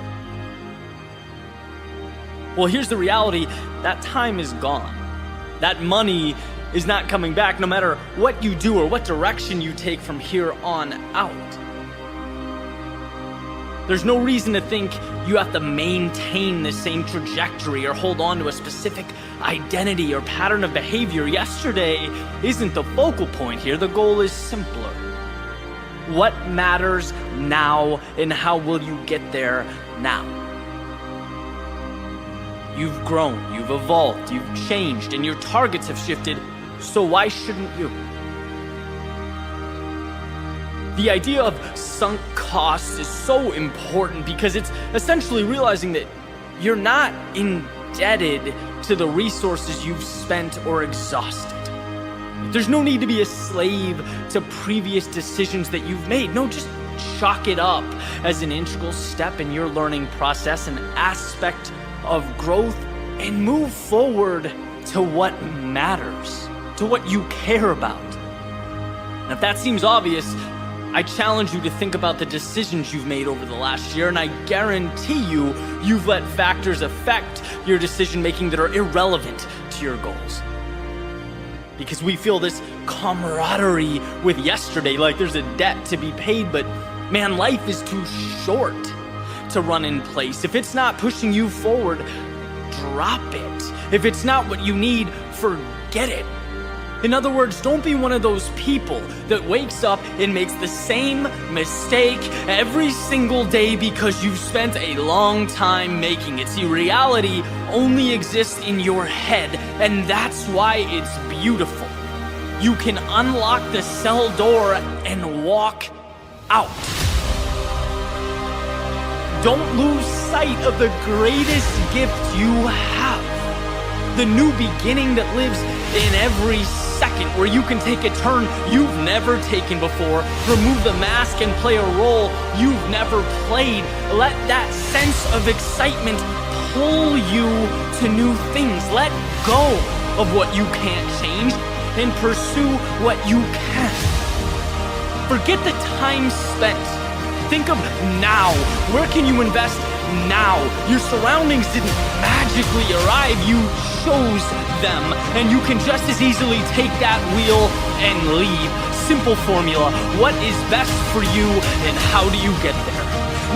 Well, here's the reality. That time is gone. That money is not coming back no matter what you do or what direction you take from here on out. There's no reason to think you have to maintain the same trajectory or hold on to a specific identity or pattern of behavior. Yesterday isn't the focal point here. The goal is simpler. What matters now, and how will you get there now? You've grown, you've evolved, you've changed, and your targets have shifted, so why shouldn't you? The idea of sunk costs is so important because it's essentially realizing that you're not indebted to the resources you've spent or exhausted. There's no need to be a slave to previous decisions that you've made. No, just chalk it up as an integral step in your learning process, an aspect of growth, and move forward to what matters, to what you care about. And if that seems obvious, I challenge you to think about the decisions you've made over the last year, and I guarantee you've let factors affect your decision-making that are irrelevant to your goals. Because we feel this camaraderie with yesterday, like there's a debt to be paid, but man, life is too short to run in place. If it's not pushing you forward, drop it. If it's not what you need, forget it. In other words, don't be one of those people that wakes up and makes the same mistake every single day because you've spent a long time making it. See, reality only exists in your head, and that's why it's beautiful. You can unlock the cell door and walk out. Don't lose sight of the greatest gift you have. The new beginning that lives in every second, where you can take a turn you've never taken before, remove the mask and play a role you've never played. Let that sense of excitement pull you to new things. Let go of what you can't change and pursue what you can. Forget the time spent. Think of now. Where can you invest now? Your surroundings didn't magically arrive. You chose them, and you can just as easily take that wheel and leave. Simple formula. What is best for you, and how do you get there?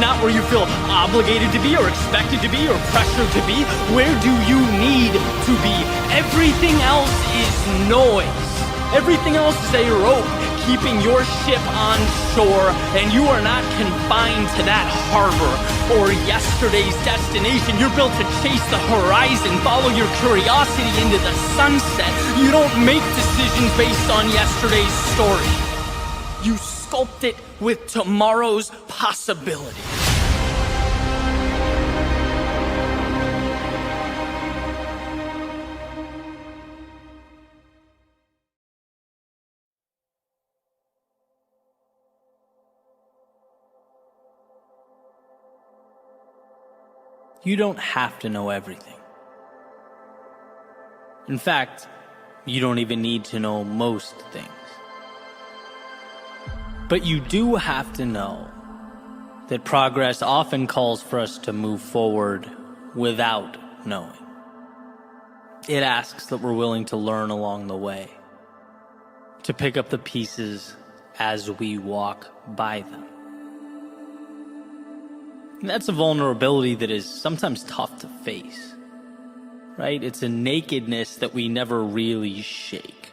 Not where you feel obligated to be or expected to be or pressured to be. Where do you need to be? Everything else is noise. Everything else is a rope keeping your ship on shore, and you are not confined to that harbor or yesterday's destination. You're built to chase the horizon, follow your curiosity into the sunset. You don't make decisions based on yesterday's story. You sculpt it with tomorrow's possibility. You don't have to know everything. In fact, you don't even need to know most things. But you do have to know that progress often calls for us to move forward without knowing. It asks that we're willing to learn along the way, to pick up the pieces as we walk by them. And that's a vulnerability that is sometimes tough to face, right? It's a nakedness that we never really shake.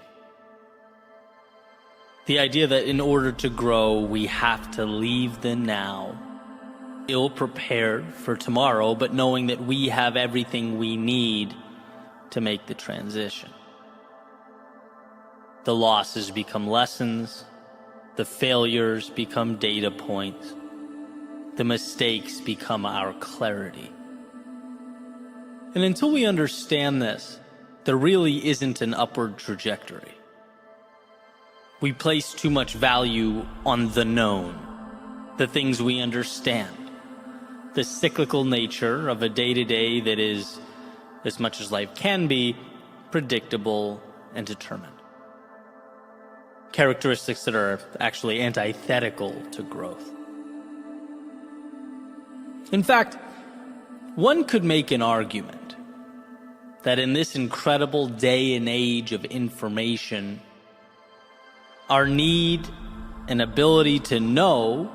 The idea that in order to grow, we have to leave the now, ill-prepared for tomorrow, but knowing that we have everything we need to make the transition. The losses become lessons, the failures become data points, the mistakes become our clarity. And until we understand this, there really isn't an upward trajectory. We place too much value on the known, the things we understand, the cyclical nature of a day-to-day that is, as much as life can be, predictable and determined. Characteristics that are actually antithetical to growth. In fact, one could make an argument that in this incredible day and age of information, our need and ability to know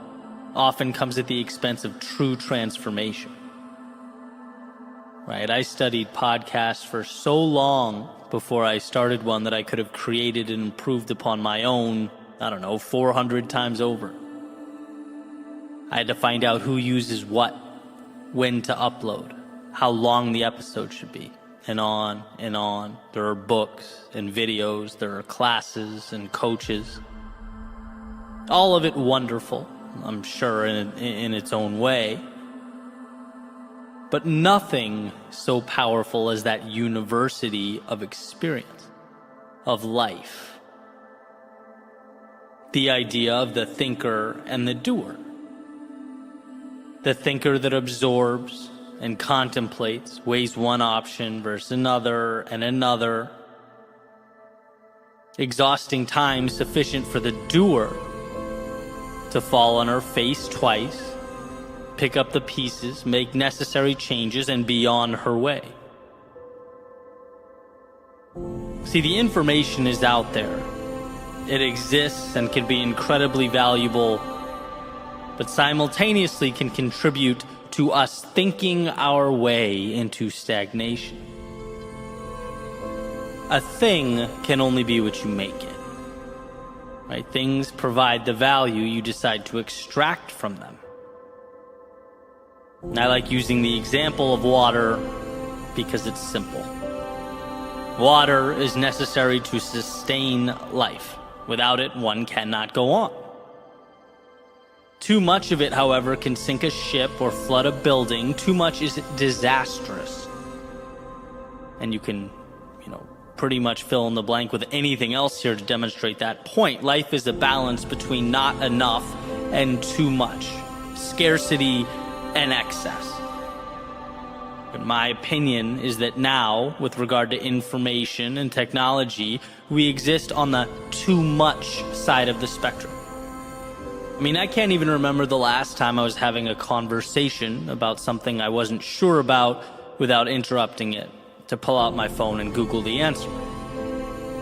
often comes at the expense of true transformation. Right? I studied podcasts for so long before I started one that I could have created and improved upon my own, 400 times over. I had to find out who uses what, when to upload, how long the episode should be, and on and on. There are books and videos, there are classes and coaches. All of it wonderful, I'm sure, in its own way. But nothing so powerful as that university of experience, of life. The idea of the thinker and the doer. The thinker that absorbs and contemplates, weighs one option versus another and another. Exhausting time sufficient for the doer to fall on her face twice, pick up the pieces, make necessary changes, and be on her way. See, the information is out there. It exists and can be incredibly valuable, but simultaneously can contribute to us thinking our way into stagnation. A thing can only be what you make it. Right? Things provide the value you decide to extract from them. And I like using the example of water because it's simple. Water is necessary to sustain life. Without it, one cannot go on. Too much of it, however, can sink a ship or flood a building. Too much is disastrous. And you can, pretty much fill in the blank with anything else here to demonstrate that point. Life is a balance between not enough and too much, scarcity and excess. But my opinion is that now, with regard to information and technology, we exist on the too much side of the spectrum. I can't even remember the last time I was having a conversation about something I wasn't sure about without interrupting it to pull out my phone and Google the answer.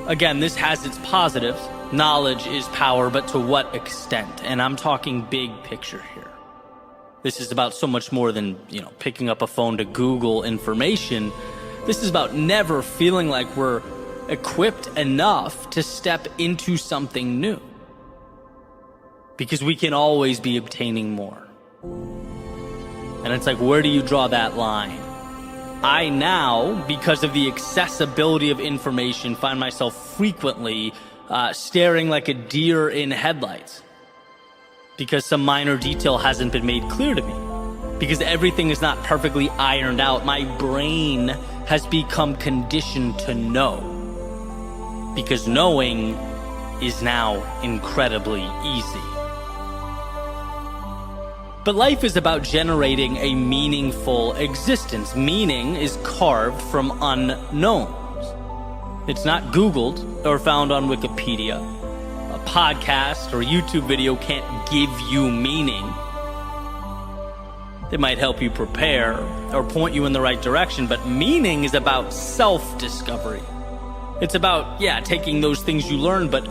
Again, this has its positives. Knowledge is power, but to what extent? And I'm talking big picture here. This is about so much more than, picking up a phone to Google information. This is about never feeling like we're equipped enough to step into something new. Because we can always be obtaining more. And it's like, where do you draw that line? I now, because of the accessibility of information, find myself frequently staring like a deer in headlights. Because some minor detail hasn't been made clear to me. Because everything is not perfectly ironed out. My brain has become conditioned to know. Because knowing is now incredibly easy. But life is about generating a meaningful existence. Meaning is carved from unknowns. It's not Googled or found on Wikipedia. A podcast or YouTube video can't give you meaning. They might help you prepare or point you in the right direction, but meaning is about self-discovery. It's about, taking those things you learn, but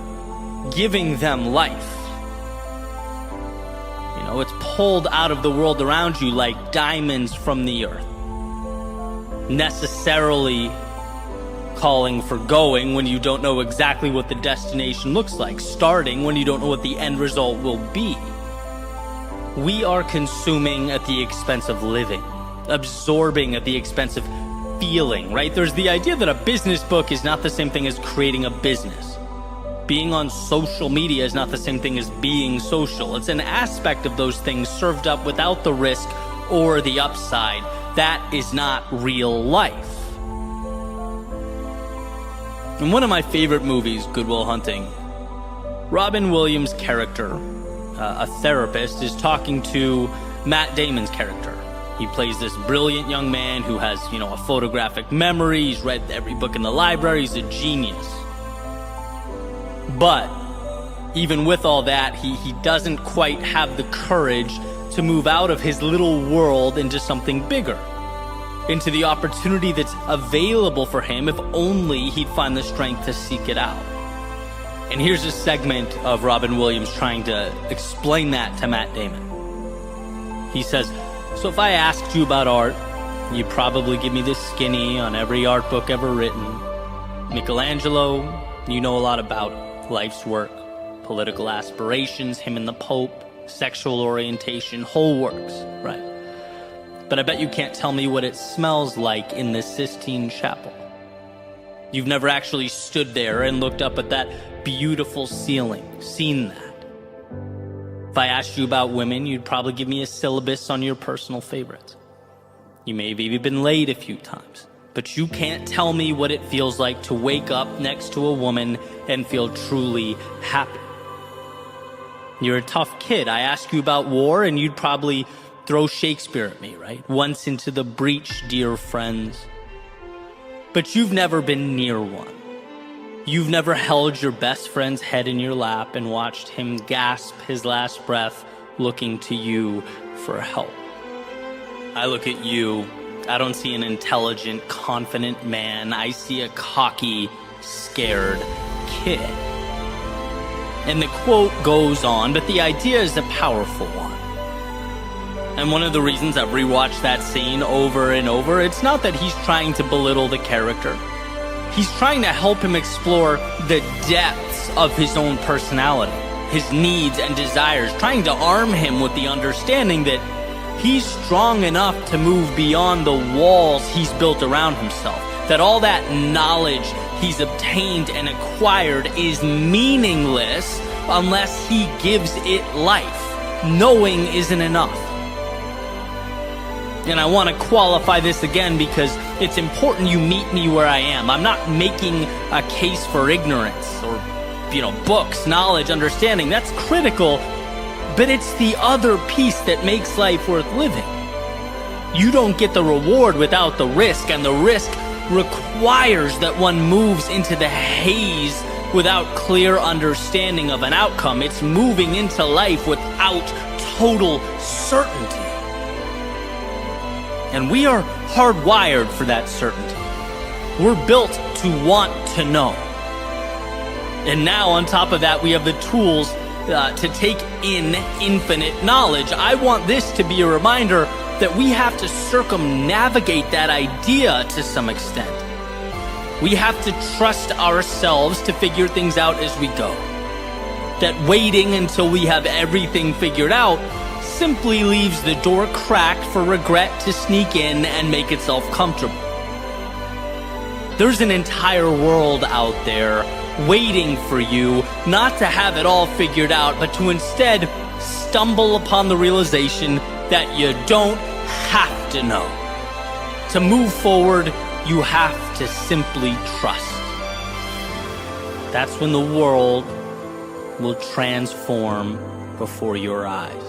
giving them life. It's pulled out of the world around you like diamonds from the earth. Necessarily calling for going when you don't know exactly what the destination looks like. Starting when you don't know what the end result will be. We are consuming at the expense of living. Absorbing at the expense of feeling, right? There's the idea that a business book is not the same thing as creating a business. Being on social media is not the same thing as being social. It's an aspect of those things served up without the risk or the upside. That is not real life. In one of my favorite movies, Good Will Hunting, Robin Williams' character, a therapist, is talking to Matt Damon's character. He plays this brilliant young man who has, a photographic memory. He's read every book in the library. He's a genius. But even with all that, he doesn't quite have the courage to move out of his little world into something bigger, into the opportunity that's available for him if only he'd find the strength to seek it out. And here's a segment of Robin Williams trying to explain that to Matt Damon. He says, so if I asked you about art, you'd probably give me this skinny on every art book ever written. Michelangelo, you know a lot about life's work, political aspirations, him and the Pope, sexual orientation, whole works, right? But I bet you can't tell me what it smells like in this Sistine Chapel. You've never actually stood there and looked up at that beautiful ceiling, seen that. If I asked you about women, you'd probably give me a syllabus on your personal favorites. You may have even been late a few times, but you can't tell me what it feels like to wake up next to a woman and feel truly happy. You're a tough kid. I ask you about war, and you'd probably throw Shakespeare at me, right? Once into the breach, dear friends. But you've never been near one. You've never held your best friend's head in your lap and watched him gasp his last breath looking to you for help. I look at you, I don't see an intelligent, confident man. I see a cocky, scared kid. And the quote goes on, but the idea is a powerful one. And one of the reasons I've rewatched that scene over and over, it's not that he's trying to belittle the character. He's trying to help him explore the depths of his own personality, his needs and desires, trying to arm him with the understanding that he's strong enough to move beyond the walls he's built around himself, that all that knowledge he's obtained and acquired is meaningless unless he gives it life. Knowing isn't enough. And I want to qualify this again because it's important you meet me where I am. I'm not making a case for ignorance or, books, knowledge, understanding. That's critical, but it's the other piece that makes life worth living. You don't get the reward without the risk, and the risk requires that one moves into the haze without clear understanding of an outcome. It's moving into life without total certainty. And we are hardwired for that certainty. We're built to want to know. And now on top of that, we have the tools to take in infinite knowledge. I want this to be a reminder that we have to circumnavigate that idea to some extent. We have to trust ourselves to figure things out as we go. That waiting until we have everything figured out simply leaves the door cracked for regret to sneak in and make itself comfortable. There's an entire world out there waiting for you not to have it all figured out, but to instead stumble upon the realization that you don't have to know. To move forward, you have to simply trust. That's when the world will transform before your eyes.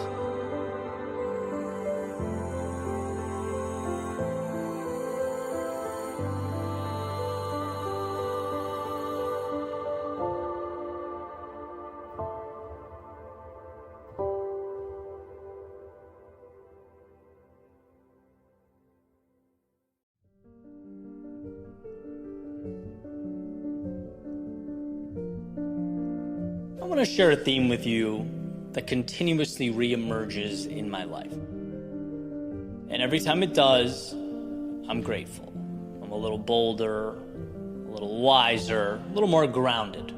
I want to share a theme with you that continuously reemerges in my life. And every time it does, I'm grateful. I'm a little bolder, a little wiser, a little more grounded.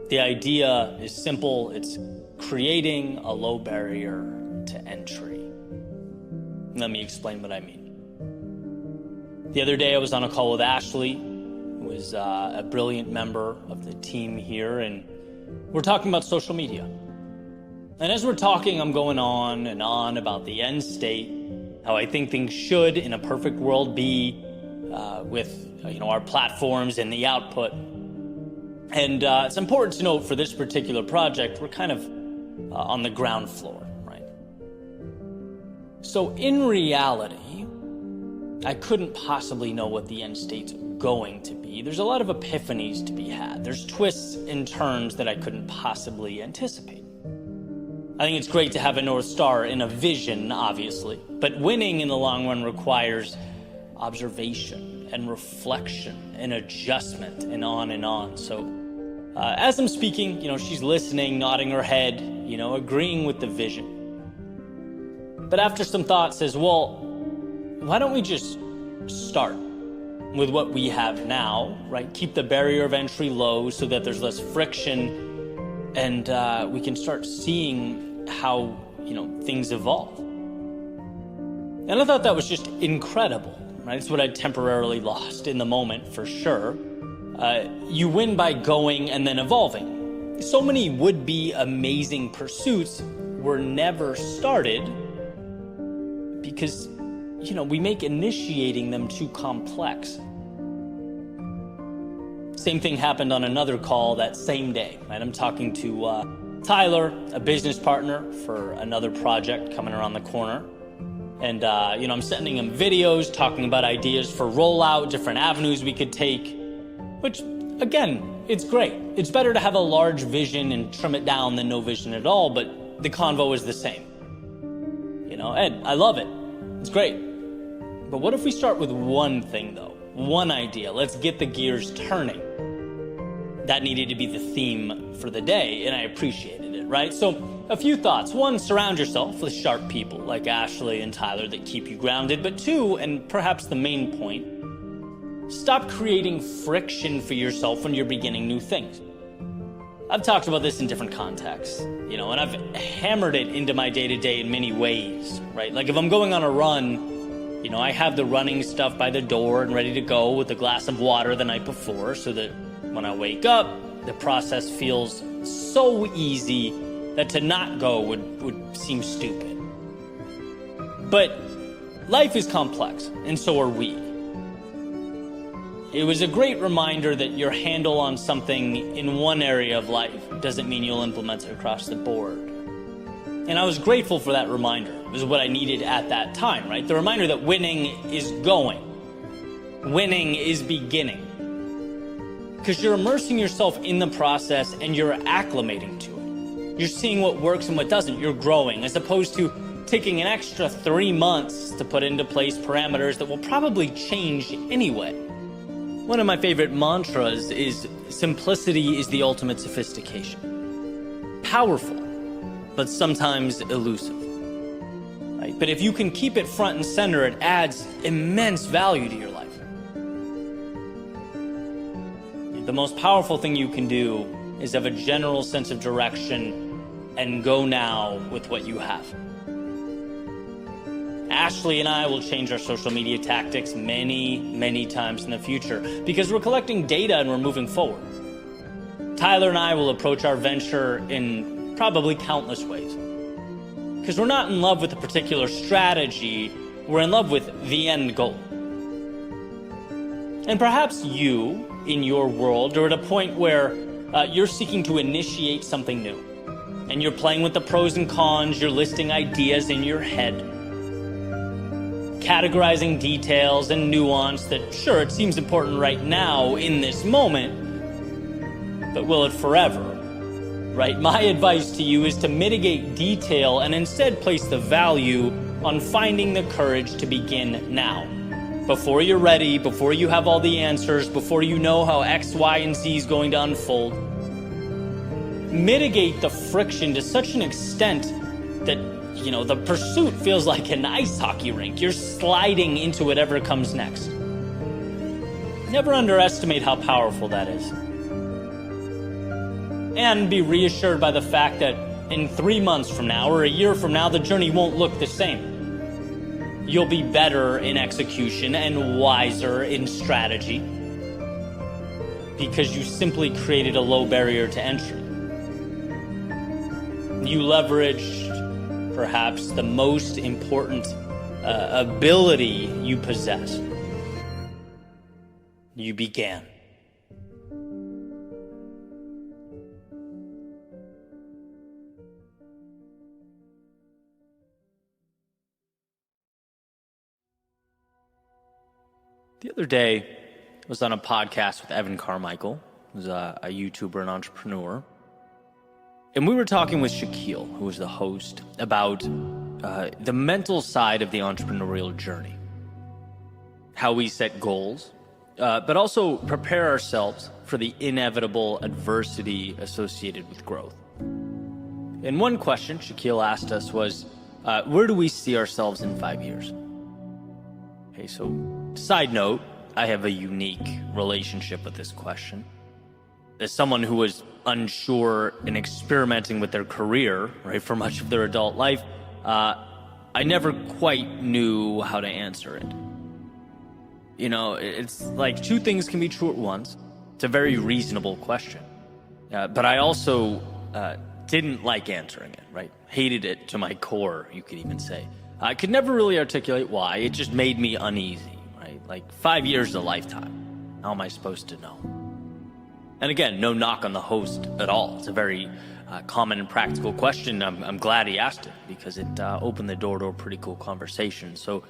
The idea is simple. It's creating a low barrier to entry. Let me explain what I mean. The other day I was on a call with Ashley, who is a brilliant member of the team here, and we're talking about social media. And as we're talking, I'm going on and on about the end state, how I think things should, in a perfect world, be with our platforms and the output. And it's important to note for this particular project, we're kind of on the ground floor, right? So in reality, I couldn't possibly know what the end state's going to be. There's a lot of epiphanies to be had. There's twists and turns that I couldn't possibly anticipate. I think it's great to have a North Star and a vision, obviously, but winning in the long run requires observation and reflection and adjustment and on and on. So as I'm speaking, she's listening, nodding her head, agreeing with the vision. But after some thought says, well, why don't we just start with what we have now, right? Keep the barrier of entry low so that there's less friction, and we can start seeing how, things evolve. And I thought that was just incredible, right? It's what I temporarily lost in the moment, for sure. You win by going and then evolving. So many would-be amazing pursuits were never started because, we make initiating them too complex. Same thing happened on another call that same day, right? I'm talking to Tyler, a business partner for another project coming around the corner. And, I'm sending him videos, talking about ideas for rollout, different avenues we could take, which, again, it's great. It's better to have a large vision and trim it down than no vision at all, but the convo is the same. Ed, I love it. It's great. But what if we start with one thing, though? One idea. Let's get the gears turning. That needed to be the theme for the day, and I appreciated it, right? So, a few thoughts. One, surround yourself with sharp people like Ashley and Tyler that keep you grounded. But two, and perhaps the main point, stop creating friction for yourself when you're beginning new things. I've talked about this in different contexts, and I've hammered it into my day-to-day in many ways, right? Like if I'm going on a run, I have the running stuff by the door and ready to go with a glass of water the night before so that when I wake up, the process feels so easy that to not go would seem stupid. But life is complex, and so are we. It was a great reminder that your handle on something in one area of life doesn't mean you'll implement it across the board. And I was grateful for that reminder. It was what I needed at that time, right? The reminder that winning is going. Winning is beginning. Because you're immersing yourself in the process and you're acclimating to it. You're seeing what works and what doesn't. You're growing, as opposed to taking an extra 3 months to put into place parameters that will probably change anyway. One of my favorite mantras is simplicity is the ultimate sophistication. Powerful, but sometimes elusive. Right? But if you can keep it front and center, it adds immense value to your life. The most powerful thing you can do is have a general sense of direction and go now with what you have. Ashley and I will change our social media tactics many, many times in the future because we're collecting data and we're moving forward. Tyler and I will approach our venture in probably countless ways. Because we're not in love with a particular strategy, we're in love with the end goal. And perhaps you, in your world, are at a point where you're seeking to initiate something new. And you're playing with the pros and cons, you're listing ideas in your head, categorizing details and nuance that, sure, it seems important right now in this moment, but will it forever? Right? My advice to you is to mitigate detail and instead place the value on finding the courage to begin now. Before you're ready, before you have all the answers, before you know how X, Y, and Z is going to unfold. Mitigate the friction to such an extent that, the pursuit feels like an ice hockey rink. You're sliding into whatever comes next. Never underestimate how powerful that is. And be reassured by the fact that in 3 months from now or a year from now, the journey won't look the same. You'll be better in execution and wiser in strategy because you simply created a low barrier to entry. You leveraged perhaps the most important ability you possess. You began. The other day, I was on a podcast with Evan Carmichael, who's a YouTuber and entrepreneur. And we were talking with Shaquille, who was the host, about the mental side of the entrepreneurial journey. How we set goals, but also prepare ourselves for the inevitable adversity associated with growth. And one question Shaquille asked us was, Where do we see ourselves in 5 years? Okay, so side note, I have a unique relationship with this question. As someone who was unsure and experimenting with their career, right, for much of their adult life, I never quite knew how to answer it. You know, it's like two things can be true at once. It's a very reasonable question. But I also didn't like answering it, right? Hated it to my core, you could even say. I could never really articulate why. It just made me uneasy, right? Like 5 years is a lifetime. How am I supposed to know? And again, no knock on the host at all. It's a very common and practical question. I'm glad he asked it because it opened the door to a pretty cool conversation. So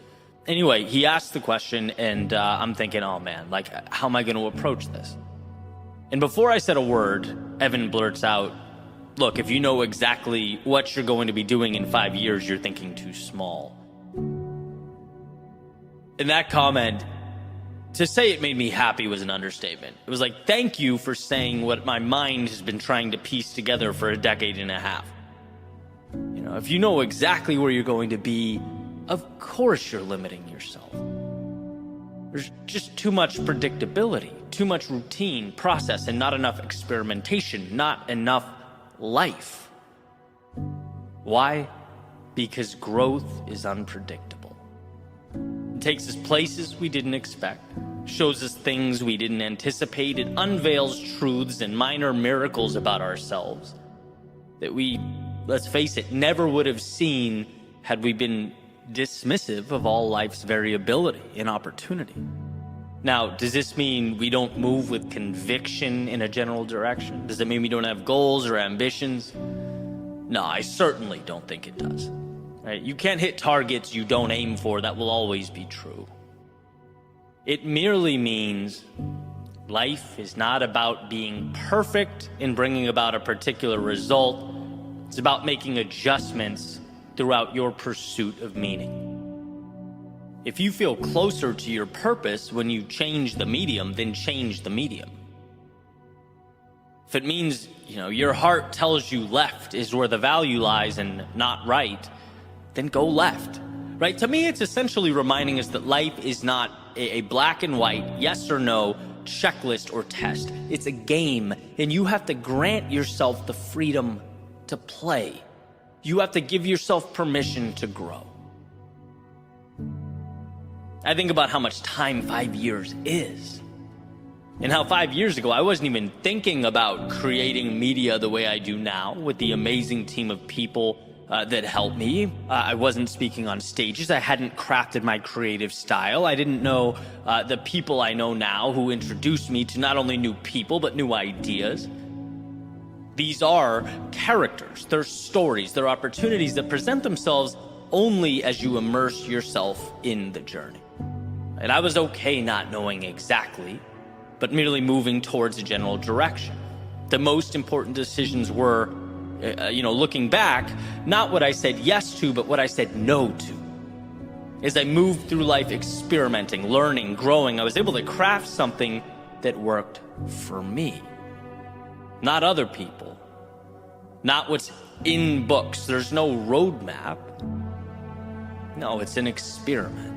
anyway, he asked the question and I'm thinking, oh man, like how am I going to approach this? And before I said a word, Evan blurts out, look, if you know exactly what you're going to be doing in 5 years, you're thinking too small. And that comment, to say it made me happy was an understatement. It was like, thank you for saying what my mind has been trying to piece together for a decade and a half. You know, if you know exactly where you're going to be, of course you're limiting yourself. There's just too much predictability, too much routine, process, and not enough experimentation, not enough life. Why? Because growth is unpredictable. It takes us places we didn't expect, shows us things we didn't anticipate, it unveils truths and minor miracles about ourselves that we, let's face it, never would have seen had we been dismissive of all life's variability and opportunity. Now, does this mean we don't move with conviction in a general direction? Does it mean we don't have goals or ambitions? No, I certainly don't think it does. Right? You can't hit targets you don't aim for. That will always be true. It merely means life is not about being perfect in bringing about a particular result. It's about making adjustments throughout your pursuit of meaning. If you feel closer to your purpose when you change the medium, then change the medium. If it means, your heart tells you left is where the value lies and not right, then go left, right? To me, it's essentially reminding us that life is not a black and white, yes or no, checklist or test. It's a game, and you have to grant yourself the freedom to play. You have to give yourself permission to grow. I think about how much time 5 years is. And how 5 years ago, I wasn't even thinking about creating media the way I do now with the amazing team of people that helped me. I wasn't speaking on stages. I hadn't crafted my creative style. I didn't know the people I know now who introduced me to not only new people, but new ideas. These are characters, they're stories, they're opportunities that present themselves only as you immerse yourself in the journey. And I was okay not knowing exactly, but merely moving towards a general direction. The most important decisions were, looking back, not what I said yes to, but what I said no to. As I moved through life experimenting, learning, growing, I was able to craft something that worked for me. Not other people. Not what's in books. There's no roadmap. No, it's an experiment.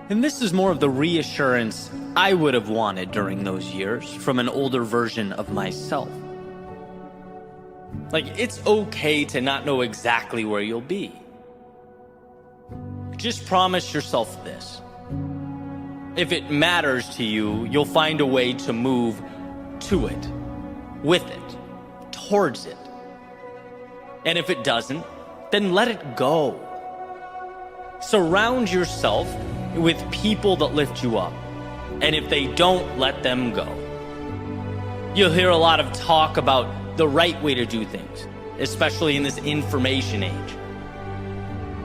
And this is more of the reassurance I would have wanted during those years from an older version of myself. Like, it's okay to not know exactly where you'll be. Just promise yourself this. If it matters to you, you'll find a way to move to it, with it, towards it. And if it doesn't, then let it go. Surround yourself with people that lift you up. And if they don't, let them go. You'll hear a lot of talk about the right way to do things, especially in this information age.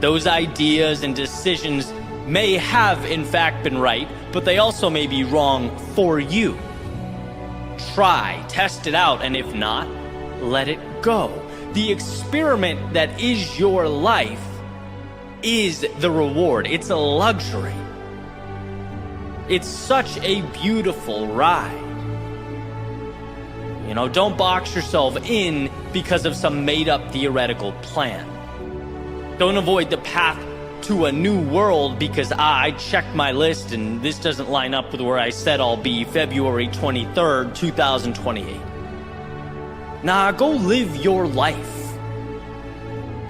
Those ideas and decisions may have in fact been right, but they also may be wrong for you. Try, test it out, and if not, let it go. The experiment that is your life is the reward. It's a luxury. It's such a beautiful ride. Don't box yourself in because of some made-up theoretical plan. Don't avoid the path to a new world because I checked my list and this doesn't line up with where I said I'll be February 23rd, 2028. Nah, go live your life.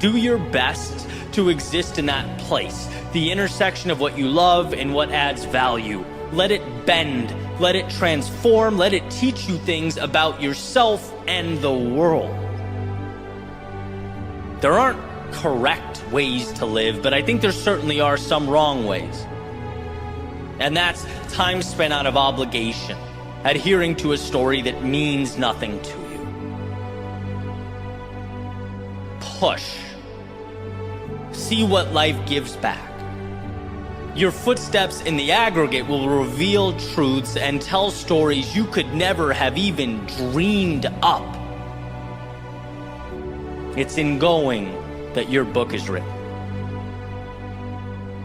Do your best to exist in that place, the intersection of what you love and what adds value. Let it bend, let it transform, let it teach you things about yourself and the world. There aren't correct ways to live, but I think there certainly are some wrong ways. And that's time spent out of obligation, adhering to a story that means nothing to you. Push. See what life gives back. Your footsteps in the aggregate will reveal truths and tell stories you could never have even dreamed up. It's in going that your book is written.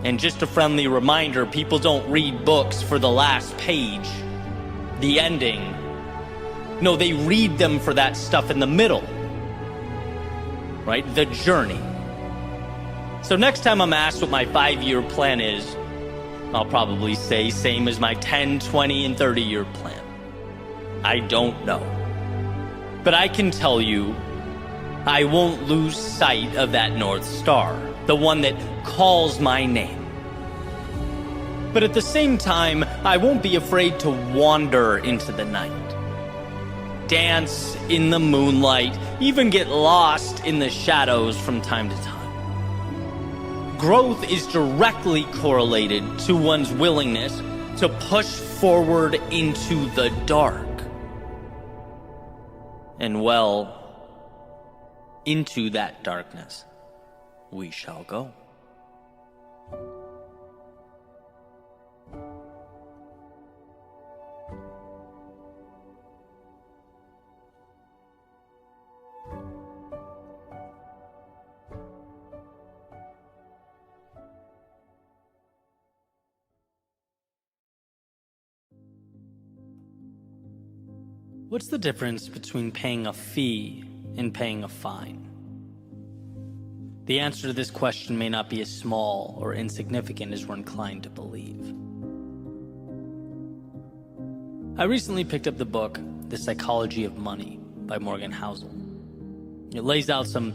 And just a friendly reminder, people don't read books for the last page, the ending. No, they read them for that stuff in the middle, right? The journey. So next time I'm asked what my 5-year plan is, I'll probably say same as my 10, 20, and 30-year plan. I don't know. But I can tell you, I won't lose sight of that North Star, the one that calls my name. But at the same time, I won't be afraid to wander into the night. Dance in the moonlight, even get lost in the shadows from time to time. Growth is directly correlated to one's willingness to push forward into the dark. And well, into that darkness we shall go. What's the difference between paying a fee and paying a fine? The answer to this question may not be as small or insignificant as we're inclined to believe. I recently picked up the book, The Psychology of Money by Morgan Housel. It lays out some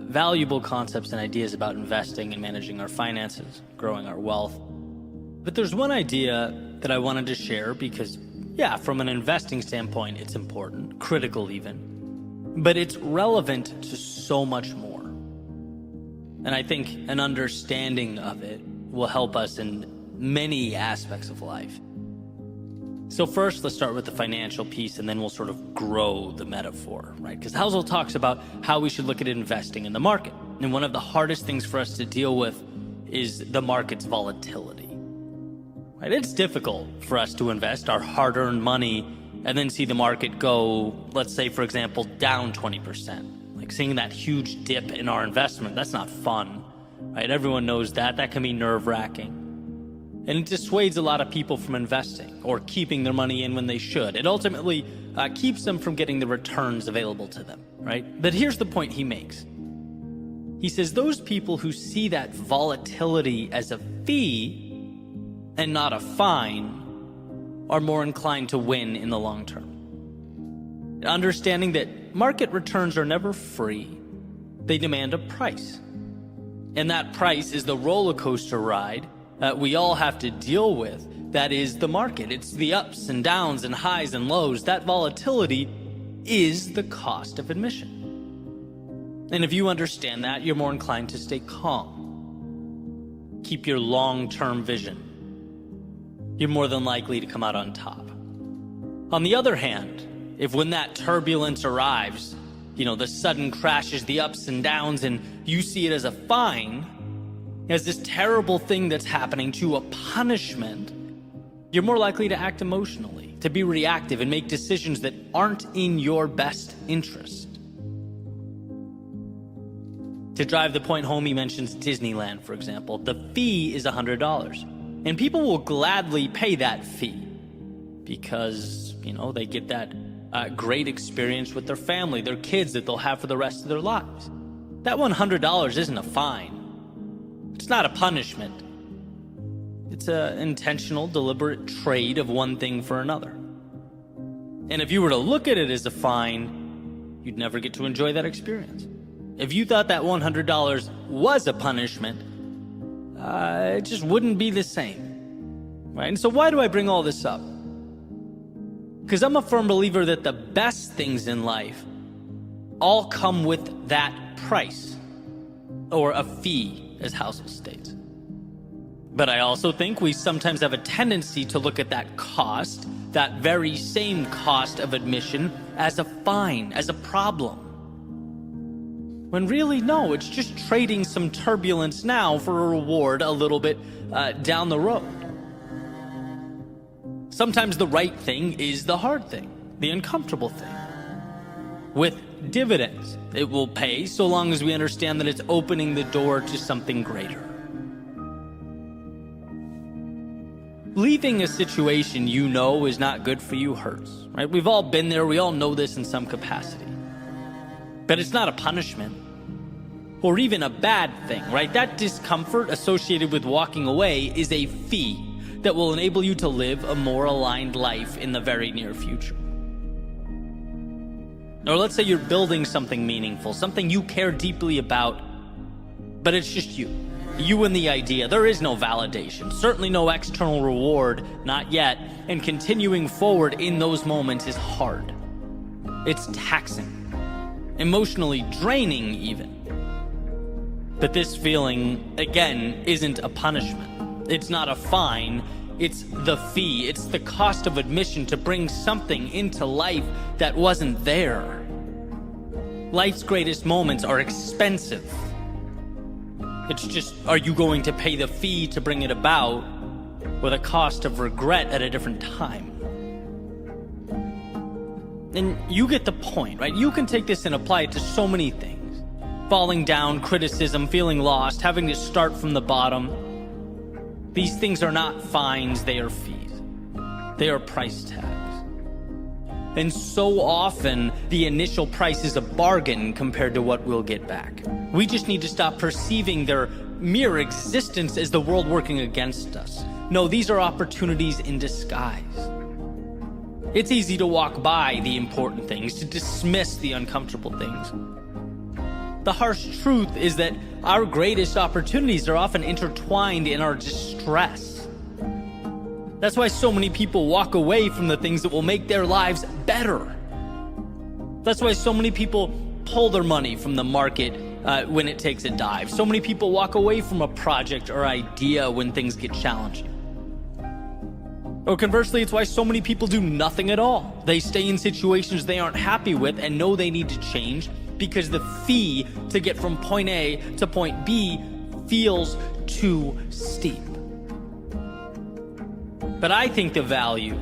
valuable concepts and ideas about investing and managing our finances, growing our wealth. But there's one idea that I wanted to share because, yeah, from an investing standpoint, it's important, critical even, but it's relevant to so much more. And I think an understanding of it will help us in many aspects of life. So first, let's start with the financial piece, and then we'll sort of grow the metaphor, right? Because Housel talks about how we should look at investing in the market. And one of the hardest things for us to deal with is the market's volatility. Right? It's difficult for us to invest our hard-earned money and then see the market go, let's say, for example, down 20%. Like seeing that huge dip in our investment, that's not fun, right? Everyone knows that. That can be nerve-wracking. And it dissuades a lot of people from investing or keeping their money in when they should. It ultimately keeps them from getting the returns available to them, right? But here's the point he makes. He says those people who see that volatility as a fee and not a fine are more inclined to win in the long term. Understanding that market returns are never free, they demand a price. And that price is the roller coaster ride that we all have to deal with. That is the market. It's the ups and downs and highs and lows. That volatility is the cost of admission. And if you understand that, you're more inclined to stay calm. Keep your long-term vision. You're more than likely to come out on top. On the other hand, if when that turbulence arrives, the sudden crashes, the ups and downs, and you see it as a fine, as this terrible thing that's happening to a punishment, you're more likely to act emotionally, to be reactive and make decisions that aren't in your best interest. To drive the point home, he mentions Disneyland, for example. The fee is $100. And people will gladly pay that fee because, they get that great experience with their family, their kids that they'll have for the rest of their lives. That $100 isn't a fine. It's not a punishment. It's an intentional, deliberate trade of one thing for another. And if you were to look at it as a fine, you'd never get to enjoy that experience. If you thought that $100 was a punishment, it just wouldn't be the same, right? And so why do I bring all this up? Because I'm a firm believer that the best things in life all come with that price, or a fee, as Housel states. But I also think we sometimes have a tendency to look at that cost, that very same cost of admission, as a fine, as a problem. When really, no, it's just trading some turbulence now for a reward a little bit down the road. Sometimes the right thing is the hard thing, the uncomfortable thing. With dividends, it will pay so long as we understand that it's opening the door to something greater. Leaving a situation you know is not good for you hurts, right? We've all been there, we all know this in some capacity. But it's not a punishment, or even a bad thing, right? That discomfort associated with walking away is a fee that will enable you to live a more aligned life in the very near future. Or let's say you're building something meaningful, something you care deeply about, but it's just you and the idea. There is no validation, certainly no external reward, not yet, and continuing forward in those moments is hard. It's taxing, emotionally draining even. But this feeling, again, isn't a punishment. It's not a fine. It's the fee. It's the cost of admission to bring something into life that wasn't there. Life's greatest moments are expensive. It's just, are you going to pay the fee to bring it about, or the cost of regret at a different time? And you get the point, right? You can take this and apply it to so many things. Falling down, criticism, feeling lost, having to start from the bottom. These things are not fines, they are fees. They are price tags. And so often, the initial price is a bargain compared to what we'll get back. We just need to stop perceiving their mere existence as the world working against us. No, these are opportunities in disguise. It's easy to walk by the important things, to dismiss the uncomfortable things. The harsh truth is that our greatest opportunities are often intertwined in our distress. That's why so many people walk away from the things that will make their lives better. That's why so many people pull their money from the market when it takes a dive. So many people walk away from a project or idea when things get challenging. Or conversely, it's why so many people do nothing at all. They stay in situations they aren't happy with and know they need to change because the fee to get from point A to point B feels too steep. But I think the value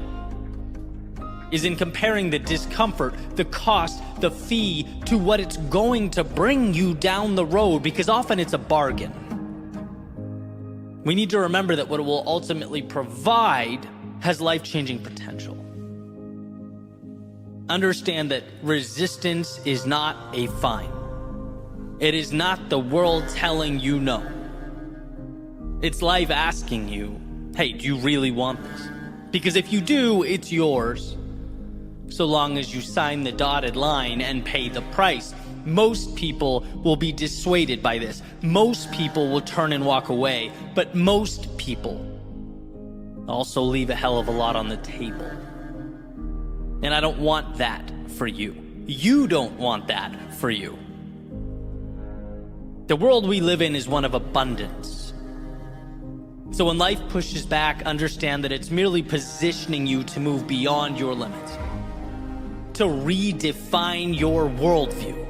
is in comparing the discomfort, the cost, the fee to what it's going to bring you down the road, because often it's a bargain. We need to remember that what it will ultimately provide has life-changing potential. Understand that resistance is not a fine. It is not the world telling you no. It's life asking you, hey, do you really want this? Because if you do, it's yours, so long as you sign the dotted line and pay the price. Most people will be dissuaded by this. Most people will turn and walk away, but most people also leave a hell of a lot on the table. And I don't want that for you. You don't want that for you. The world we live in is one of abundance. So when life pushes back, understand that it's merely positioning you to move beyond your limits, to redefine your worldview.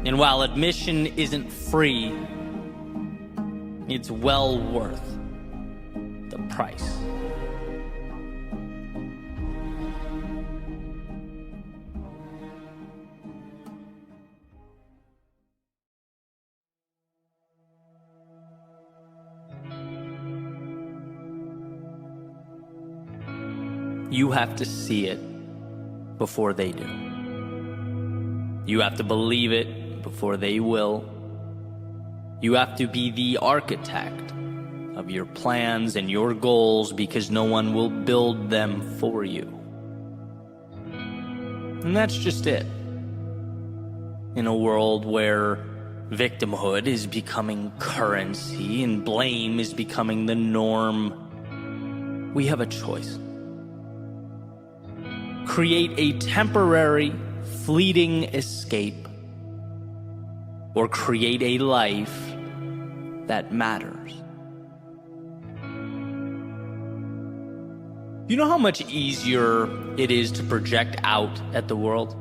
And while admission isn't free, it's well worth the price. You have to see it before they do. You have to believe it before they will. You have to be the architect of your plans and your goals because no one will build them for you. And that's just it. In a world where victimhood is becoming currency and blame is becoming the norm, we have a choice. Create a temporary, fleeting escape, or create a life that matters. You know how much easier it is to project out at the world?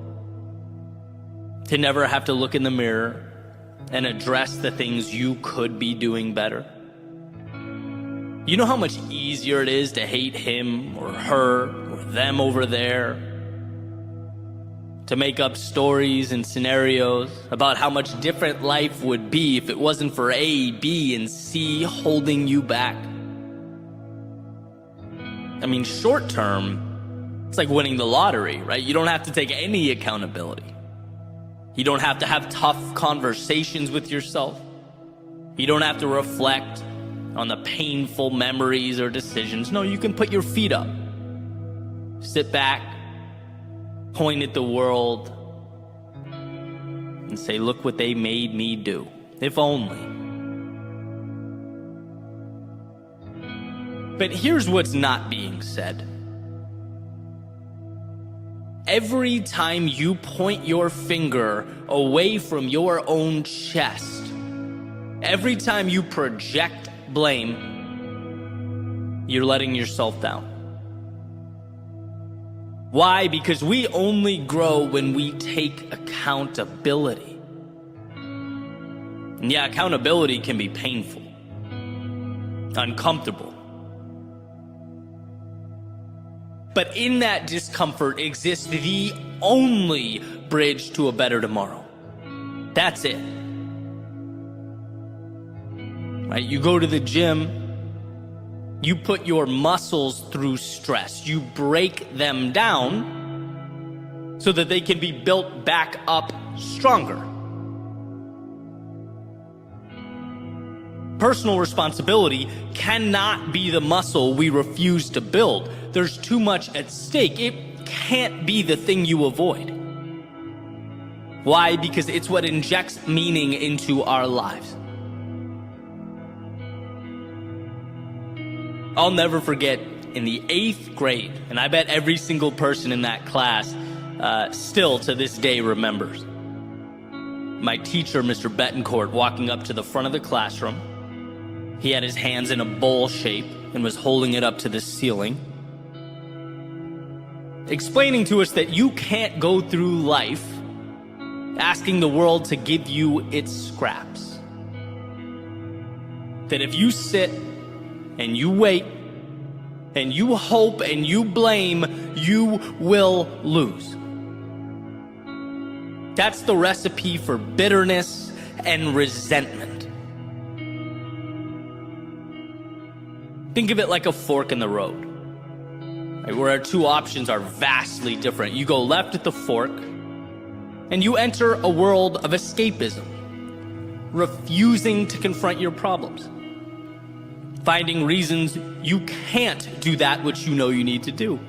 To never have to look in the mirror and address the things you could be doing better? You know how much easier it is to hate him or her or them over there? To make up stories and scenarios about how much different life would be if it wasn't for A, B, and C holding you back? I mean, short term, it's like winning the lottery, right? You don't have to take any accountability. You don't have to have tough conversations with yourself. You don't have to reflect on the painful memories or decisions. No, you can put your feet up, sit back, point at the world, and say, look what they made me do. If only. But here's what's not being said. Every time you point your finger away from your own chest, every time you project blame, you're letting yourself down. Why? Because we only grow when we take accountability. And yeah, accountability can be painful, uncomfortable. But in that discomfort exists the only bridge to a better tomorrow. That's it. Right? You go to the gym, you put your muscles through stress, you break them down so that they can be built back up stronger. Personal responsibility cannot be the muscle we refuse to build. There's too much at stake. It can't be the thing you avoid. Why? Because it's what injects meaning into our lives. I'll never forget in the 8th grade, and I bet every single person in that class still to this day remembers, my teacher, Mr. Betancourt, walking up to the front of the classroom. He had his hands in a bowl shape and was holding it up to the ceiling, explaining to us that you can't go through life asking the world to give you its scraps. That if you sit and you wait and you hope and you blame, you will lose. That's the recipe for bitterness and resentment. Think of it like a fork in the road, right, where our two options are vastly different. You go left at the fork, and you enter a world of escapism, refusing to confront your problems, finding reasons you can't do that which you know you need to do,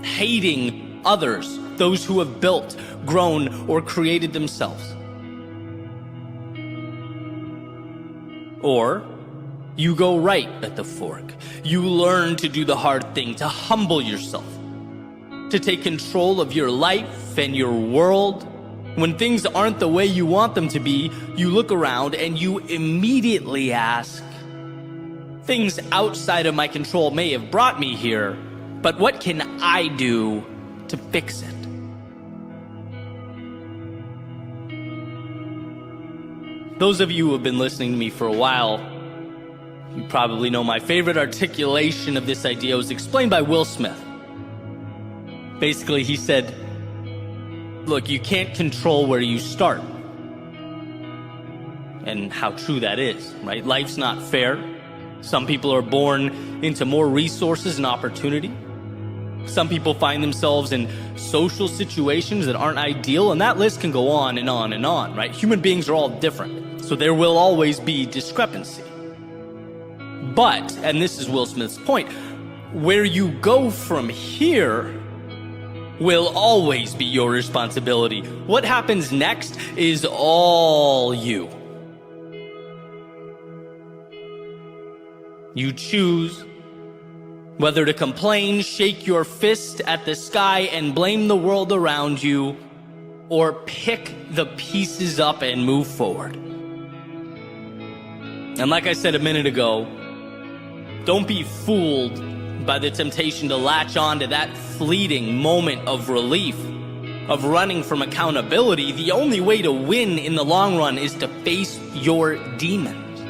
hating others, those who have built, grown, or created themselves. Or you go right at the fork. You learn to do the hard thing, to humble yourself, to take control of your life and your world. When things aren't the way you want them to be, you look around and you immediately ask, things outside of my control may have brought me here, but what can I do to fix it? Those of you who have been listening to me for a while, you probably know my favorite articulation of this idea was explained by Will Smith. Basically, he said, look, you can't control where you start. And how true that is, right? Life's not fair. Some people are born into more resources and opportunity. Some people find themselves in social situations that aren't ideal, and that list can go on and on and on, right? Human beings are all different. So So there will always be discrepancy. But, and this is Will Smith's point, where you go from here will always be your responsibility. What happens next is all you. You choose whether to complain, shake your fist at the sky, and blame the world around you, or pick the pieces up and move forward. And like I said a minute ago, don't be fooled by the temptation to latch on to that fleeting moment of relief, of running from accountability. The only way to win in the long run is to face your demons.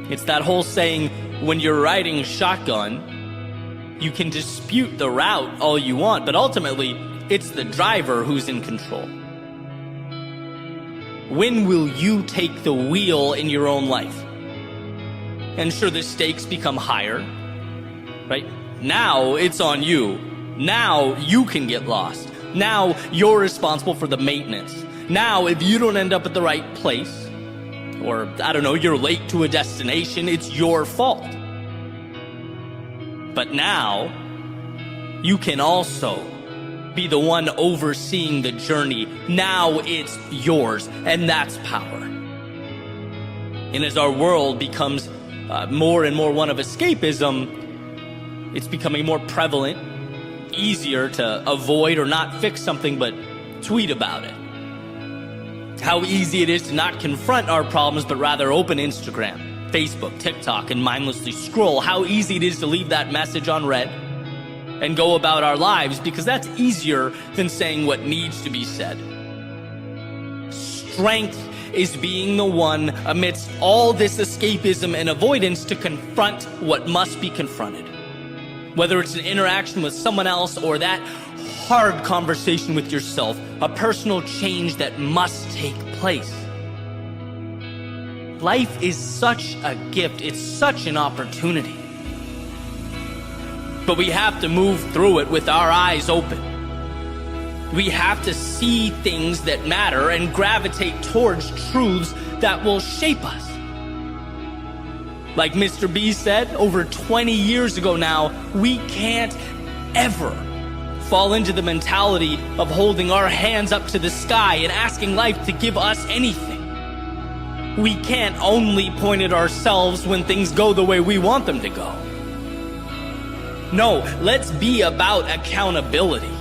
It's that whole saying, when you're riding shotgun, you can dispute the route all you want, but ultimately, it's the driver who's in control. When will you take the wheel in your own life? And sure, the stakes become higher, right? Now it's on you. Now you can get lost. Now you're responsible for the maintenance. Now if you don't end up at the right place, or I don't know, you're late to a destination, it's your fault. But now you can also be the one overseeing the journey. Now it's yours, and that's power. And as our world becomes more and more one of escapism, it's becoming more prevalent, easier to avoid or not fix something but tweet about it. How easy it is to not confront our problems but rather open Instagram, Facebook, TikTok, and mindlessly scroll. How easy it is to leave that message unread and go about our lives, because that's easier than saying what needs to be said. Strength is being the one amidst all this escapism and avoidance to confront what must be confronted. Whether it's an interaction with someone else or that hard conversation with yourself, a personal change that must take place. Life is such a gift. It's such an opportunity. But we have to move through it with our eyes open. We have to see things that matter and gravitate towards truths that will shape us. Like Mr. B said over 20 years ago now, we can't ever fall into the mentality of holding our hands up to the sky and asking life to give us anything. We can't only point at ourselves when things go the way we want them to go. No, let's be about accountability,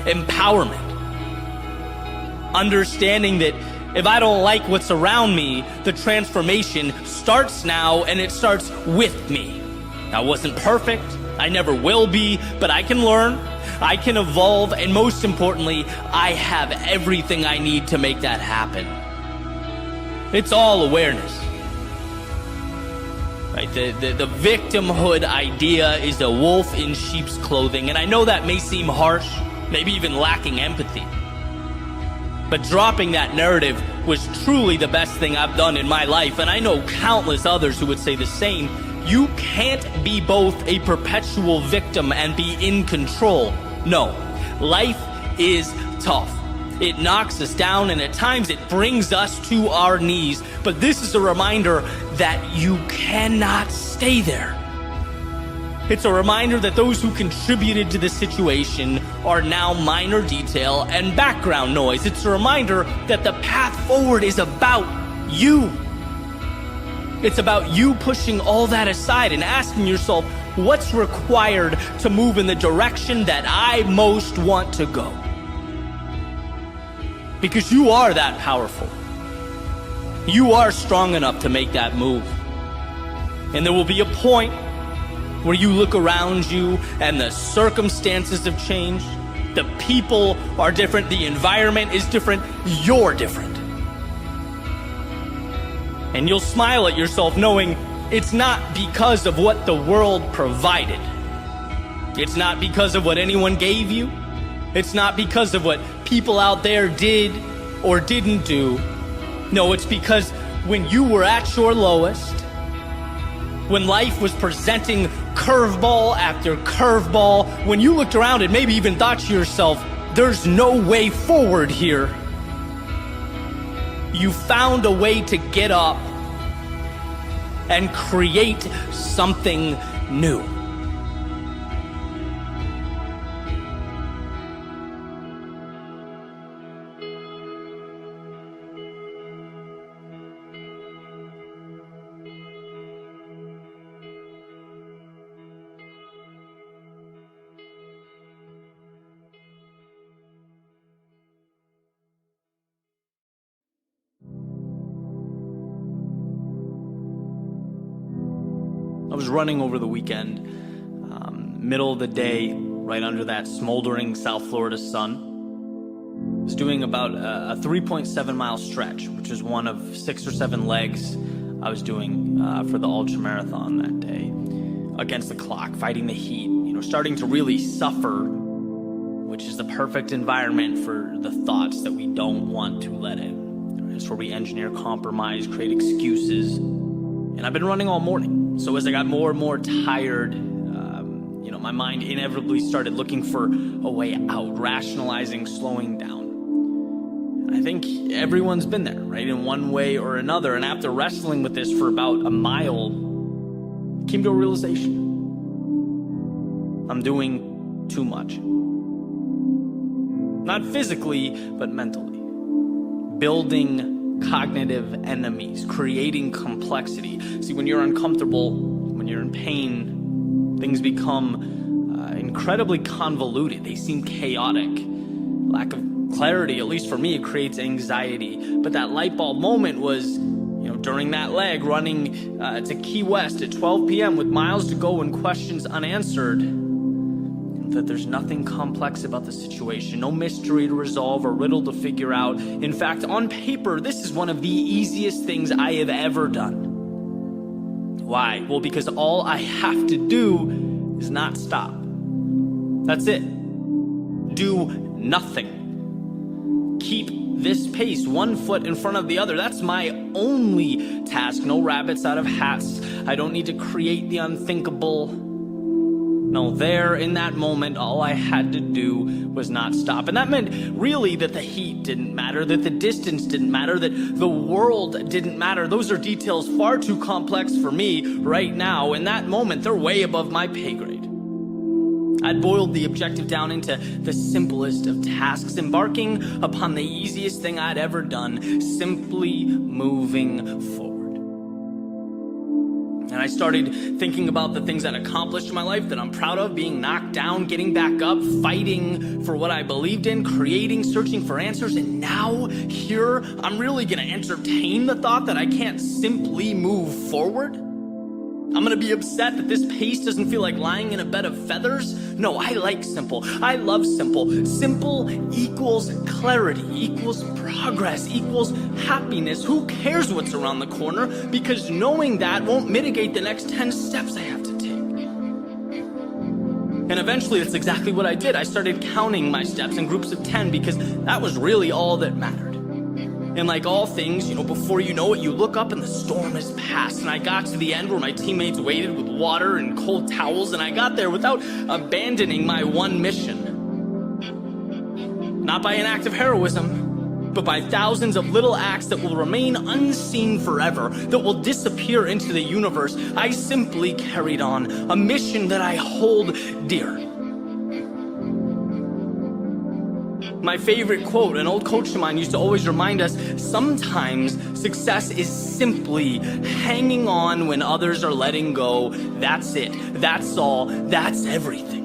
empowerment, understanding that if I don't like what's around me, the transformation starts now, and it starts with me. I wasn't perfect, I never will be, but I can learn, I can evolve, and most importantly, I have everything I need to make that happen. It's all awareness. Right? The victimhood idea is a wolf in sheep's clothing, and I know that may seem harsh, maybe even lacking empathy. But dropping that narrative was truly the best thing I've done in my life, and I know countless others who would say the same. You can't be both a perpetual victim and be in control. No, life is tough. It knocks us down, and at times it brings us to our knees. But this is a reminder that you cannot stay there. It's a reminder that those who contributed to the situation are now minor detail and background noise. It's a reminder that the path forward is about you. It's about you pushing all that aside and asking yourself, what's required to move in the direction that I most want to go? Because you are that powerful. You are strong enough to make that move. And there will be a point where you look around you and the circumstances have changed. The people are different. The environment is different. You're different. And you'll smile at yourself knowing it's not because of what the world provided. It's not because of what anyone gave you. It's not because of what people out there did or didn't do. No, it's because when you were at your lowest, when life was presenting curveball after curveball, when you looked around and maybe even thought to yourself, there's no way forward here, You found a way to get up and create something new. I was running over the weekend, middle of the day, right under that smoldering South Florida sun. I was doing about a 3.7 mile stretch, which is one of 6 or 7 legs I was doing for the ultra marathon that day, against the clock, fighting the heat, starting to really suffer, which is the perfect environment for the thoughts that we don't want to let in. It's where we engineer compromise, create excuses. And I've been running all morning. So as I got more and more tired, my mind inevitably started looking for a way out, rationalizing, slowing down. And I think everyone's been there, right, in one way or another. And after wrestling with this for about a mile, I came to a realization. I'm doing too much. Not physically, but mentally. Building cognitive enemies, creating complexity. See, when you're uncomfortable, when you're in pain, things become incredibly convoluted. They seem chaotic. Lack of clarity, at least for me, it creates anxiety. But that light bulb moment was, during that leg, running to Key West at 12 p.m. with miles to go and questions unanswered, that there's nothing complex about the situation, no mystery to resolve or riddle to figure out. In fact, on paper, this is one of the easiest things I have ever done. Why? Well, because all I have to do is not stop. That's it. Do nothing. Keep this pace, one foot in front of the other. That's my only task. No rabbits out of hats. I don't need to create the unthinkable. No, there in that moment, all I had to do was not stop. And that meant really that the heat didn't matter, that the distance didn't matter, that the world didn't matter. Those are details far too complex for me right now. In that moment, they're way above my pay grade. I'd boiled the objective down into the simplest of tasks, embarking upon the easiest thing I'd ever done, simply moving forward. And I started thinking about the things I'd accomplished in my life that I'm proud of, being knocked down, getting back up, fighting for what I believed in, creating, searching for answers. And now, here, I'm really going to entertain the thought that I can't simply move forward. I'm going to be upset that this pace doesn't feel like lying in a bed of feathers. No, I like simple. I love simple. Simple equals clarity, equals progress, equals happiness. Who cares what's around the corner? Because knowing that won't mitigate the next 10 steps I have to take. And eventually, that's exactly what I did. I started counting my steps in groups of 10 because that was really all that mattered. And like all things, before you know it, you look up and the storm has passed. And I got to the end where my teammates waited with water and cold towels, and I got there without abandoning my one mission. Not by an act of heroism, but by thousands of little acts that will remain unseen forever, that will disappear into the universe. I simply carried on a mission that I hold dear. My favorite quote, an old coach of mine used to always remind us, sometimes success is simply hanging on when others are letting go. That's it. That's all. That's everything.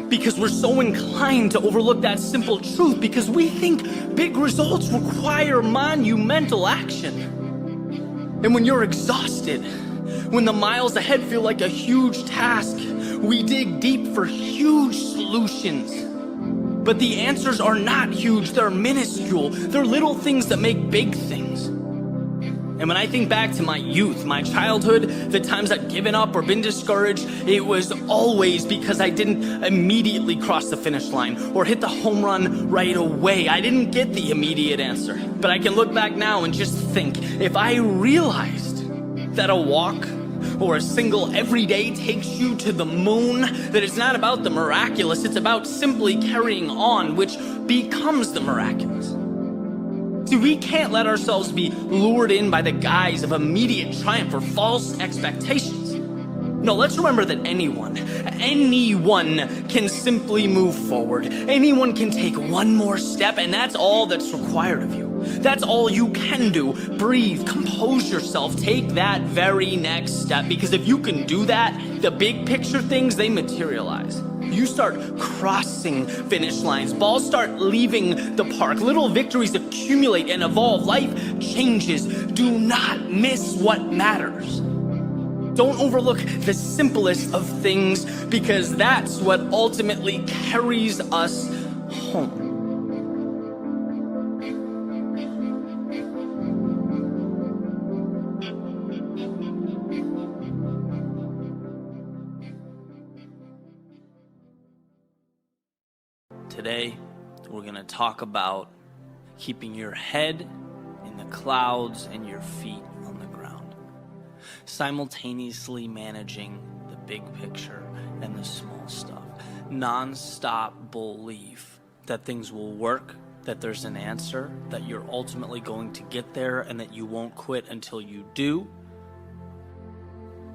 Because we're so inclined to overlook that simple truth because we think big results require monumental action. And when you're exhausted, when the miles ahead feel like a huge task, we dig deep for huge solutions. But the answers are not huge, they're minuscule. They're little things that make big things. And when I think back to my youth, my childhood, the times I'd given up or been discouraged, it was always because I didn't immediately cross the finish line or hit the home run right away. I didn't get the immediate answer. But I can look back now and just think, if I realized that a walk or a single every day takes you to the moon, that it's not about the miraculous, it's about simply carrying on, which becomes the miraculous. See, we can't let ourselves be lured in by the guise of immediate triumph or false expectations. No, let's remember that anyone can simply move forward. Anyone can take one more step, and that's all that's required of you. That's all you can do. Breathe, compose yourself, take that very next step, because if you can do that, the big picture things, they materialize. You start crossing finish lines, balls start leaving the park, little victories accumulate and evolve, life changes. Do not miss what matters. Don't overlook the simplest of things, because that's what ultimately carries us home. Today, we're going to talk about keeping your head in the clouds and your feet on the ground, simultaneously managing the big picture and the small stuff. Non-stop belief that things will work, that there's an answer, that you're ultimately going to get there, and that you won't quit until you do,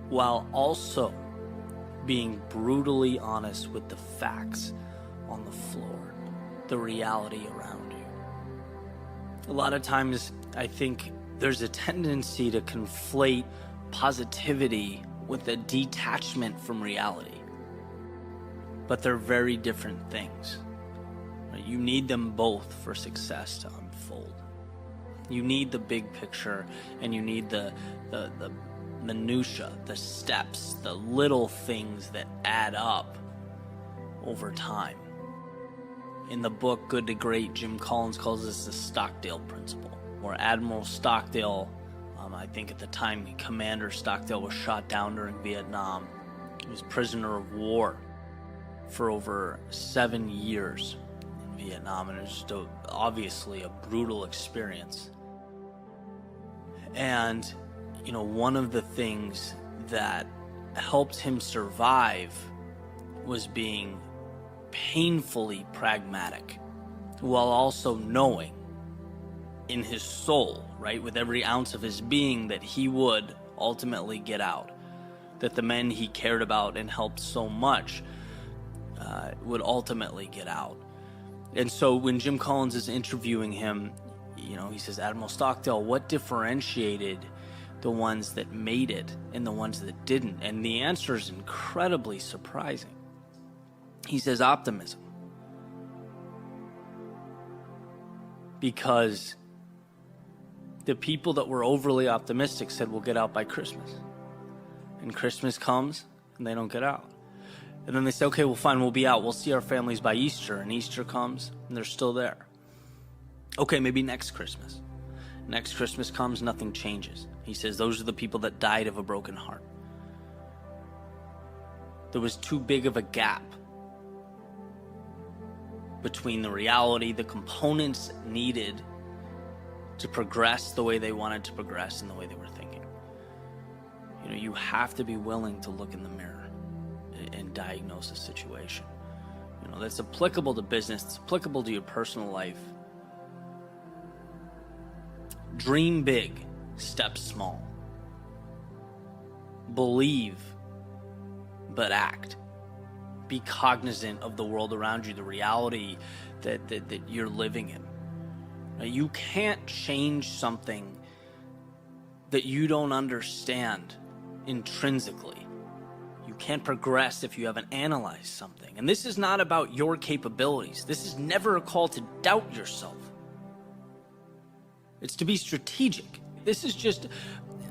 while also being brutally honest with the facts on the floor, the reality around you. A lot of times, I think there's a tendency to conflate positivity with a detachment from reality. But they're very different things. You need them both for success to unfold. You need the big picture, and you need the minutia, the steps, the little things that add up over time. In the book Good to Great, Jim Collins calls this the Stockdale principle, where Admiral Stockdale, I think at the time Commander Stockdale, was shot down during Vietnam. He was prisoner of war for over 7 years in Vietnam, and it was just obviously a brutal experience. And, one of the things that helped him survive was being painfully pragmatic, while also knowing in his soul, right, with every ounce of his being, that he would ultimately get out, that the men he cared about and helped so much would ultimately get out. And so when Jim Collins is interviewing him, he says, Admiral Stockdale, what differentiated the ones that made it and the ones that didn't? And the answer is incredibly surprising. He says optimism. Because the people that were overly optimistic said we'll get out by Christmas. And Christmas comes and they don't get out. And then they say, okay, well fine, we'll be out. We'll see our families by Easter. And Easter comes and they're still there. Okay, maybe next Christmas. Next Christmas comes, nothing changes. He says those are the people that died of a broken heart. There was too big of a gap between the reality, the components needed to progress the way they wanted to progress and the way they were thinking. You have to be willing to look in the mirror and diagnose a situation. That's applicable to business, it's applicable to your personal life. Dream big, step small. Believe, but act. Be cognizant of the world around you, the reality that you're living in. Now, you can't change something that you don't understand intrinsically. You can't progress if you haven't analyzed something. And this is not about your capabilities. This is never a call to doubt yourself. It's to be strategic. This is just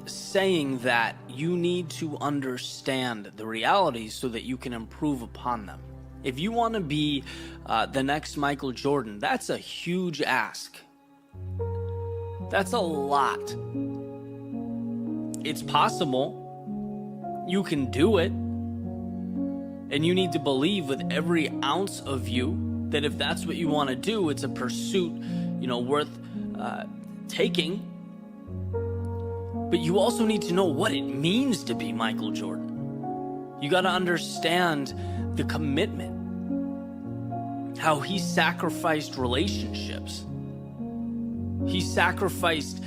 saying that you need to understand the realities so that you can improve upon them. If you want to be the next Michael Jordan, that's a huge ask. That's a lot. It's possible. You can do it. And you need to believe with every ounce of you that if that's what you want to do, it's a pursuit, worth taking. But you also need to know what it means to be Michael Jordan. You got to understand the commitment, how he sacrificed relationships, He sacrificed,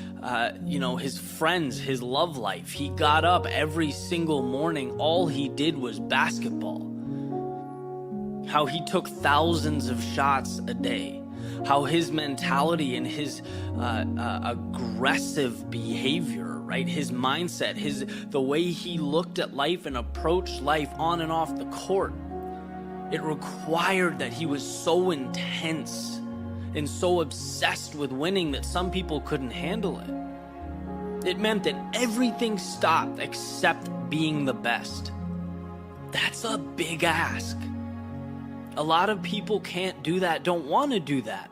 his friends, his love life. He got up every single morning. All he did was basketball. How he took thousands of shots a day. How his mentality and his aggressive behavior, right? His mindset, the way he looked at life and approached life on and off the court. It required that he was so intense and so obsessed with winning that some people couldn't handle it. It meant that everything stopped except being the best. That's a big ask. A lot of people can't do that, don't want to do that.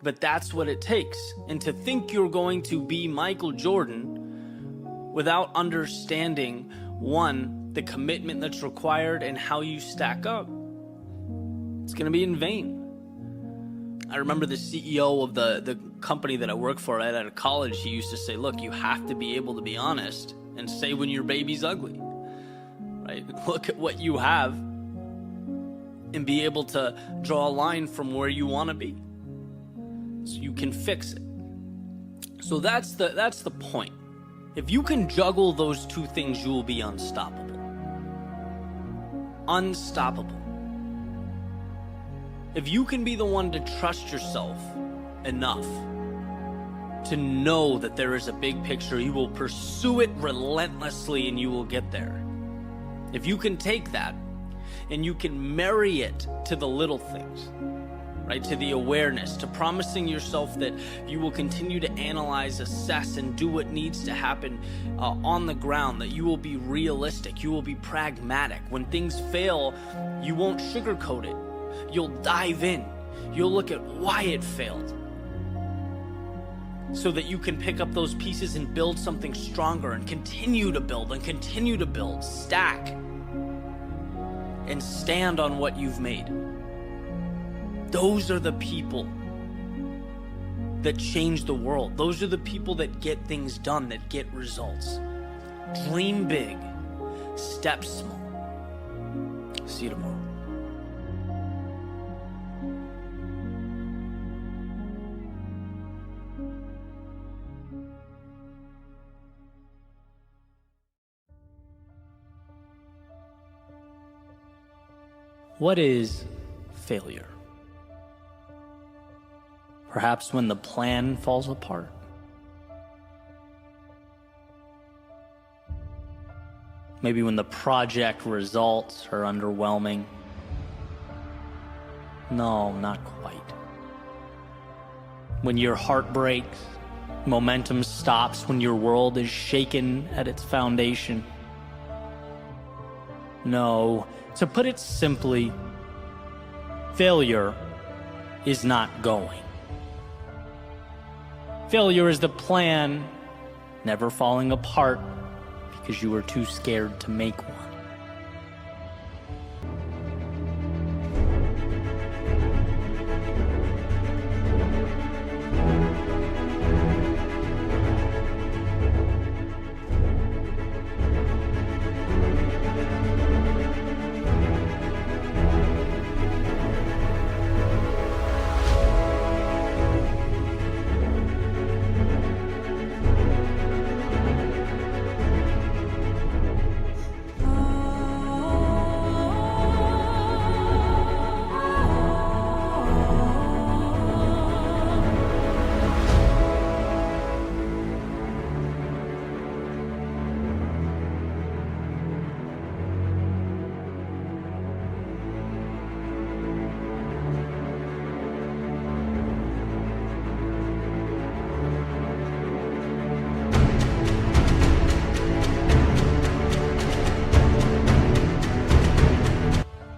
But that's what it takes. And to think you're going to be Michael Jordan without understanding, one, the commitment that's required and how you stack up, it's going to be in vain. I remember the CEO of the company that I worked for right out of college, he used to say, look, you have to be able to be honest and say when your baby's ugly. Right? Look at what you have and be able to draw a line from where you want to be so you can fix it. So that's the point. If you can juggle those two things, you will be unstoppable. Unstoppable. If you can be the one to trust yourself enough to know that there is a big picture, you will pursue it relentlessly and you will get there. If you can take that and you can marry it to the little things, right, to the awareness, to promising yourself that you will continue to analyze, assess, and do what needs to happen on the ground, that you will be realistic, you will be pragmatic. When things fail, you won't sugarcoat it. You'll dive in. You'll look at why it failed so that you can pick up those pieces and build something stronger and continue to build, stack, and stand on what you've made. Those are the people that change the world. Those are the people that get things done, that get results. Dream big, step small. See you tomorrow. What is failure? Perhaps when the plan falls apart. Maybe when the project results are underwhelming. No, not quite. When your heart breaks, momentum stops, when your world is shaken at its foundation. No, to put it simply, failure is not going. Failure is the plan never falling apart because you were too scared to make one.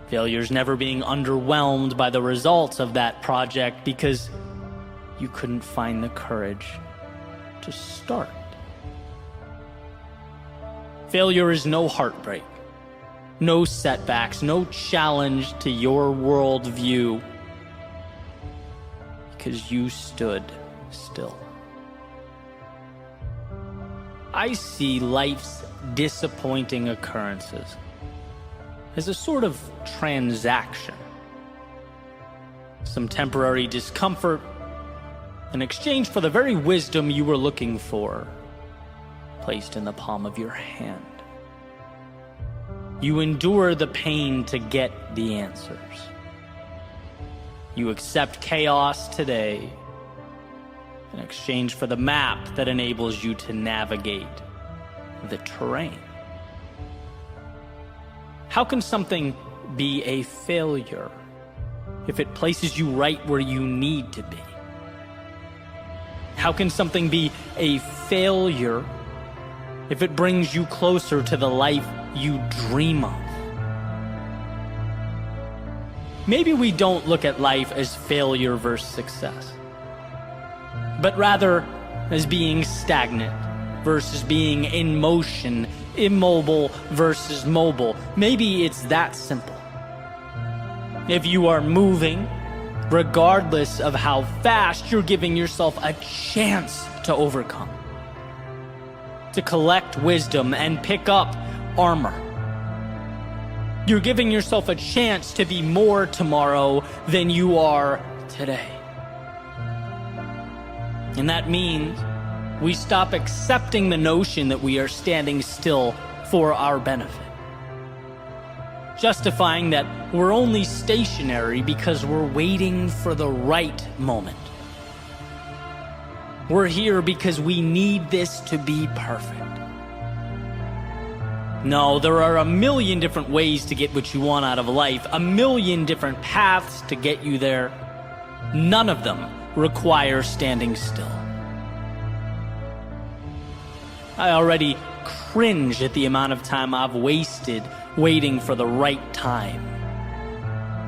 Failure's never being underwhelmed by the results of that project because you couldn't find the courage to start. Failure is no heartbreak, no setbacks, no challenge to your worldview because you stood still. I see life's disappointing occurrences as a sort of transaction. some temporary discomfort in exchange for the very wisdom you were looking for, placed in the palm of your hand. You endure the pain to get the answers. You accept chaos today in exchange for the map that enables you to navigate the terrain. How can something be a failure if it places you right where you need to be? How can something be a failure if it brings you closer to the life you dream of? Maybe we don't look at life as failure versus success, but rather as being stagnant versus being in motion, immobile versus mobile. Maybe it's that simple. If you are moving, regardless of how fast, you're giving yourself a chance to overcome, to collect wisdom and pick up armor. You're giving yourself a chance to be more tomorrow than you are today. And that means we stop accepting the notion that we are standing still for our benefit, justifying that we're only stationary because we're waiting for the right moment. We're here because we need this to be perfect. No, there are a million different ways to get what you want out of life, a million different paths to get you there. None of them require standing still. I already cringe at the amount of time I've wasted waiting for the right time.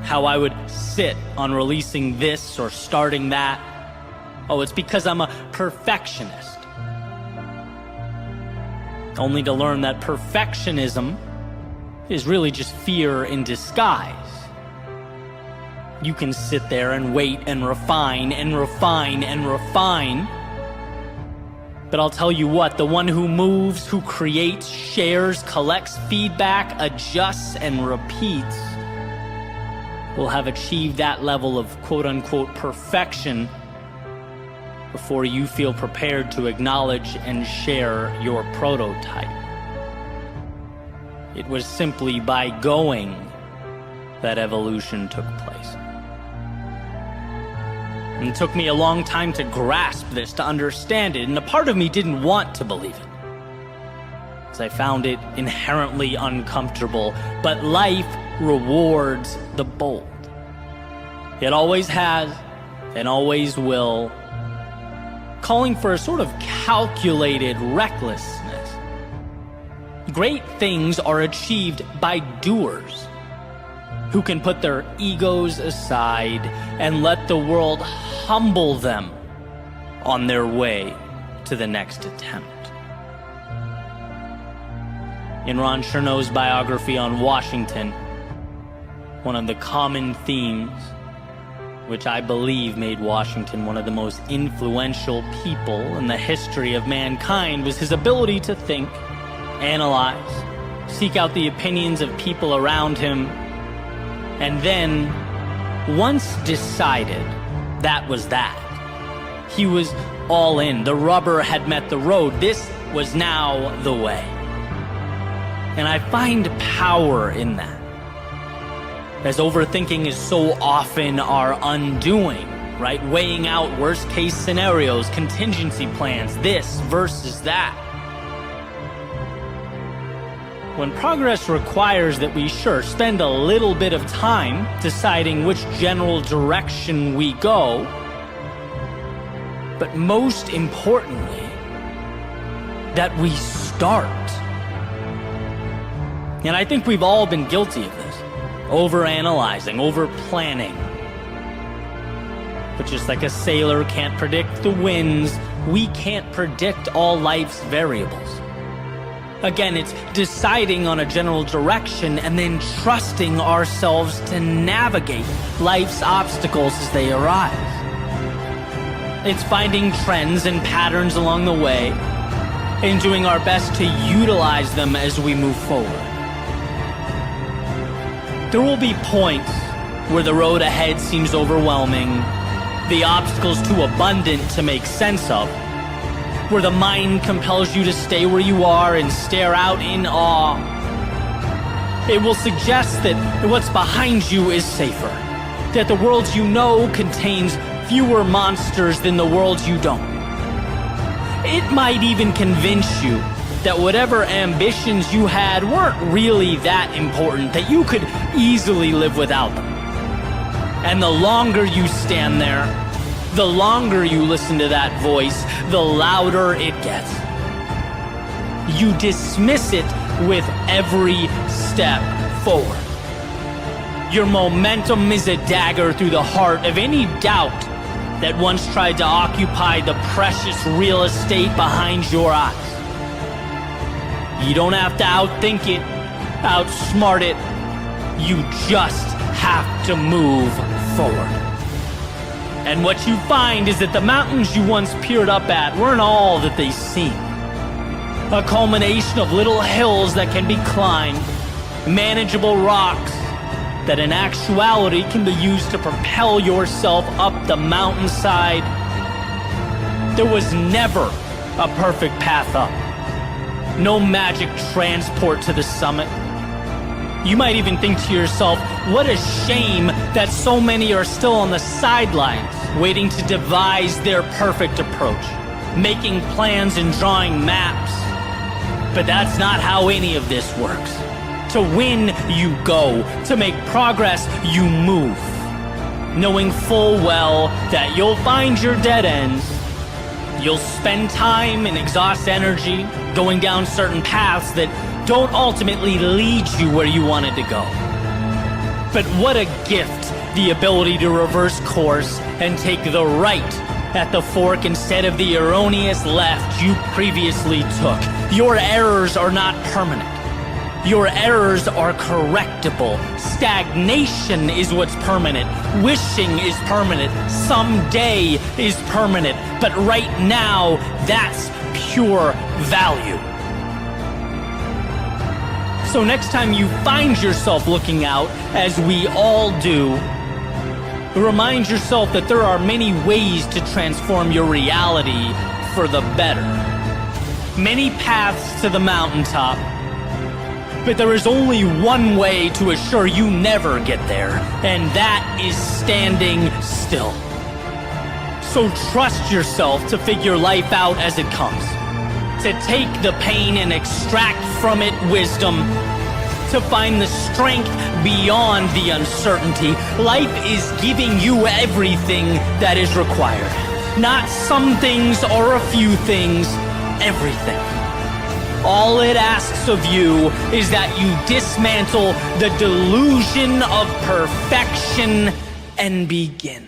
How I would sit on releasing this or starting that. Oh, it's because I'm a perfectionist. Only to learn that perfectionism is really just fear in disguise. You can sit there and wait and refine and refine and refine. But I'll tell you what, the one who moves, who creates, shares, collects feedback, adjusts, and repeats will have achieved that level of quote-unquote perfection before you feel prepared to acknowledge and share your prototype. It was simply by going that evolution took place. And it took me a long time to grasp this, to understand it, and a part of me didn't want to believe it, because I found it inherently uncomfortable. But life rewards the bold. It always has and always will, calling for a sort of calculated recklessness. Great things are achieved by doers who can put their egos aside and let the world humble them on their way to the next attempt. In Ron Chernow's biography on Washington, one of the common themes, which I believe made Washington one of the most influential people in the history of mankind, was his ability to think, analyze, seek out the opinions of people around him, and then, once decided that was that, he was all in. The rubber had met the road. This was now the way. And I find power in that, as overthinking is so often our undoing, right? Weighing out worst case scenarios, contingency plans, this versus that. When progress requires that we spend a little bit of time deciding which general direction we go, but most importantly, that we start. And I think we've all been guilty of this. Overanalyzing, over-planning. But just like a sailor can't predict the winds, we can't predict all life's variables. Again, it's deciding on a general direction and then trusting ourselves to navigate life's obstacles as they arise. It's finding trends and patterns along the way and doing our best to utilize them as we move forward. There will be points where the road ahead seems overwhelming, the obstacles too abundant to make sense of, where the mind compels you to stay where you are and stare out in awe. It will suggest that what's behind you is safer, that the world you know contains fewer monsters than the world you don't. It might even convince you that whatever ambitions you had weren't really that important, that you could easily live without them. And the longer you stand there, the longer you listen to that voice, the louder it gets. You dismiss it with every step forward. Your momentum is a dagger through the heart of any doubt that once tried to occupy the precious real estate behind your eyes. You don't have to outthink it, outsmart it. You just have to move forward. And what you find is that the mountains you once peered up at weren't all that they seem. A culmination of little hills that can be climbed, manageable rocks that in actuality can be used to propel yourself up the mountainside. There was never a perfect path up. No magic transport to the summit. You might even think to yourself, what a shame that so many are still on the sidelines, waiting to devise their perfect approach, making plans and drawing maps. But that's not how any of this works. To win, you go. To make progress, you move. Knowing full well that you'll find your dead ends. You'll spend time and exhaust energy going down certain paths that don't ultimately lead you where you wanted to go. But what a gift, the ability to reverse course and take the right at the fork instead of the erroneous left you previously took. Your errors are not permanent. Your errors are correctable. Stagnation is what's permanent. Wishing is permanent. Someday is permanent. But right now, that's pure value. So next time you find yourself looking out, as we all do, remind yourself that there are many ways to transform your reality for the better. Many paths to the mountaintop, but there is only one way to assure you never get there, and that is standing still. So trust yourself to figure life out as it comes, to take the pain and extract from it wisdom, to find the strength beyond the uncertainty. Life is giving you everything that is required. Not some things or a few things, everything. All it asks of you is that you dismantle the delusion of perfection and begin.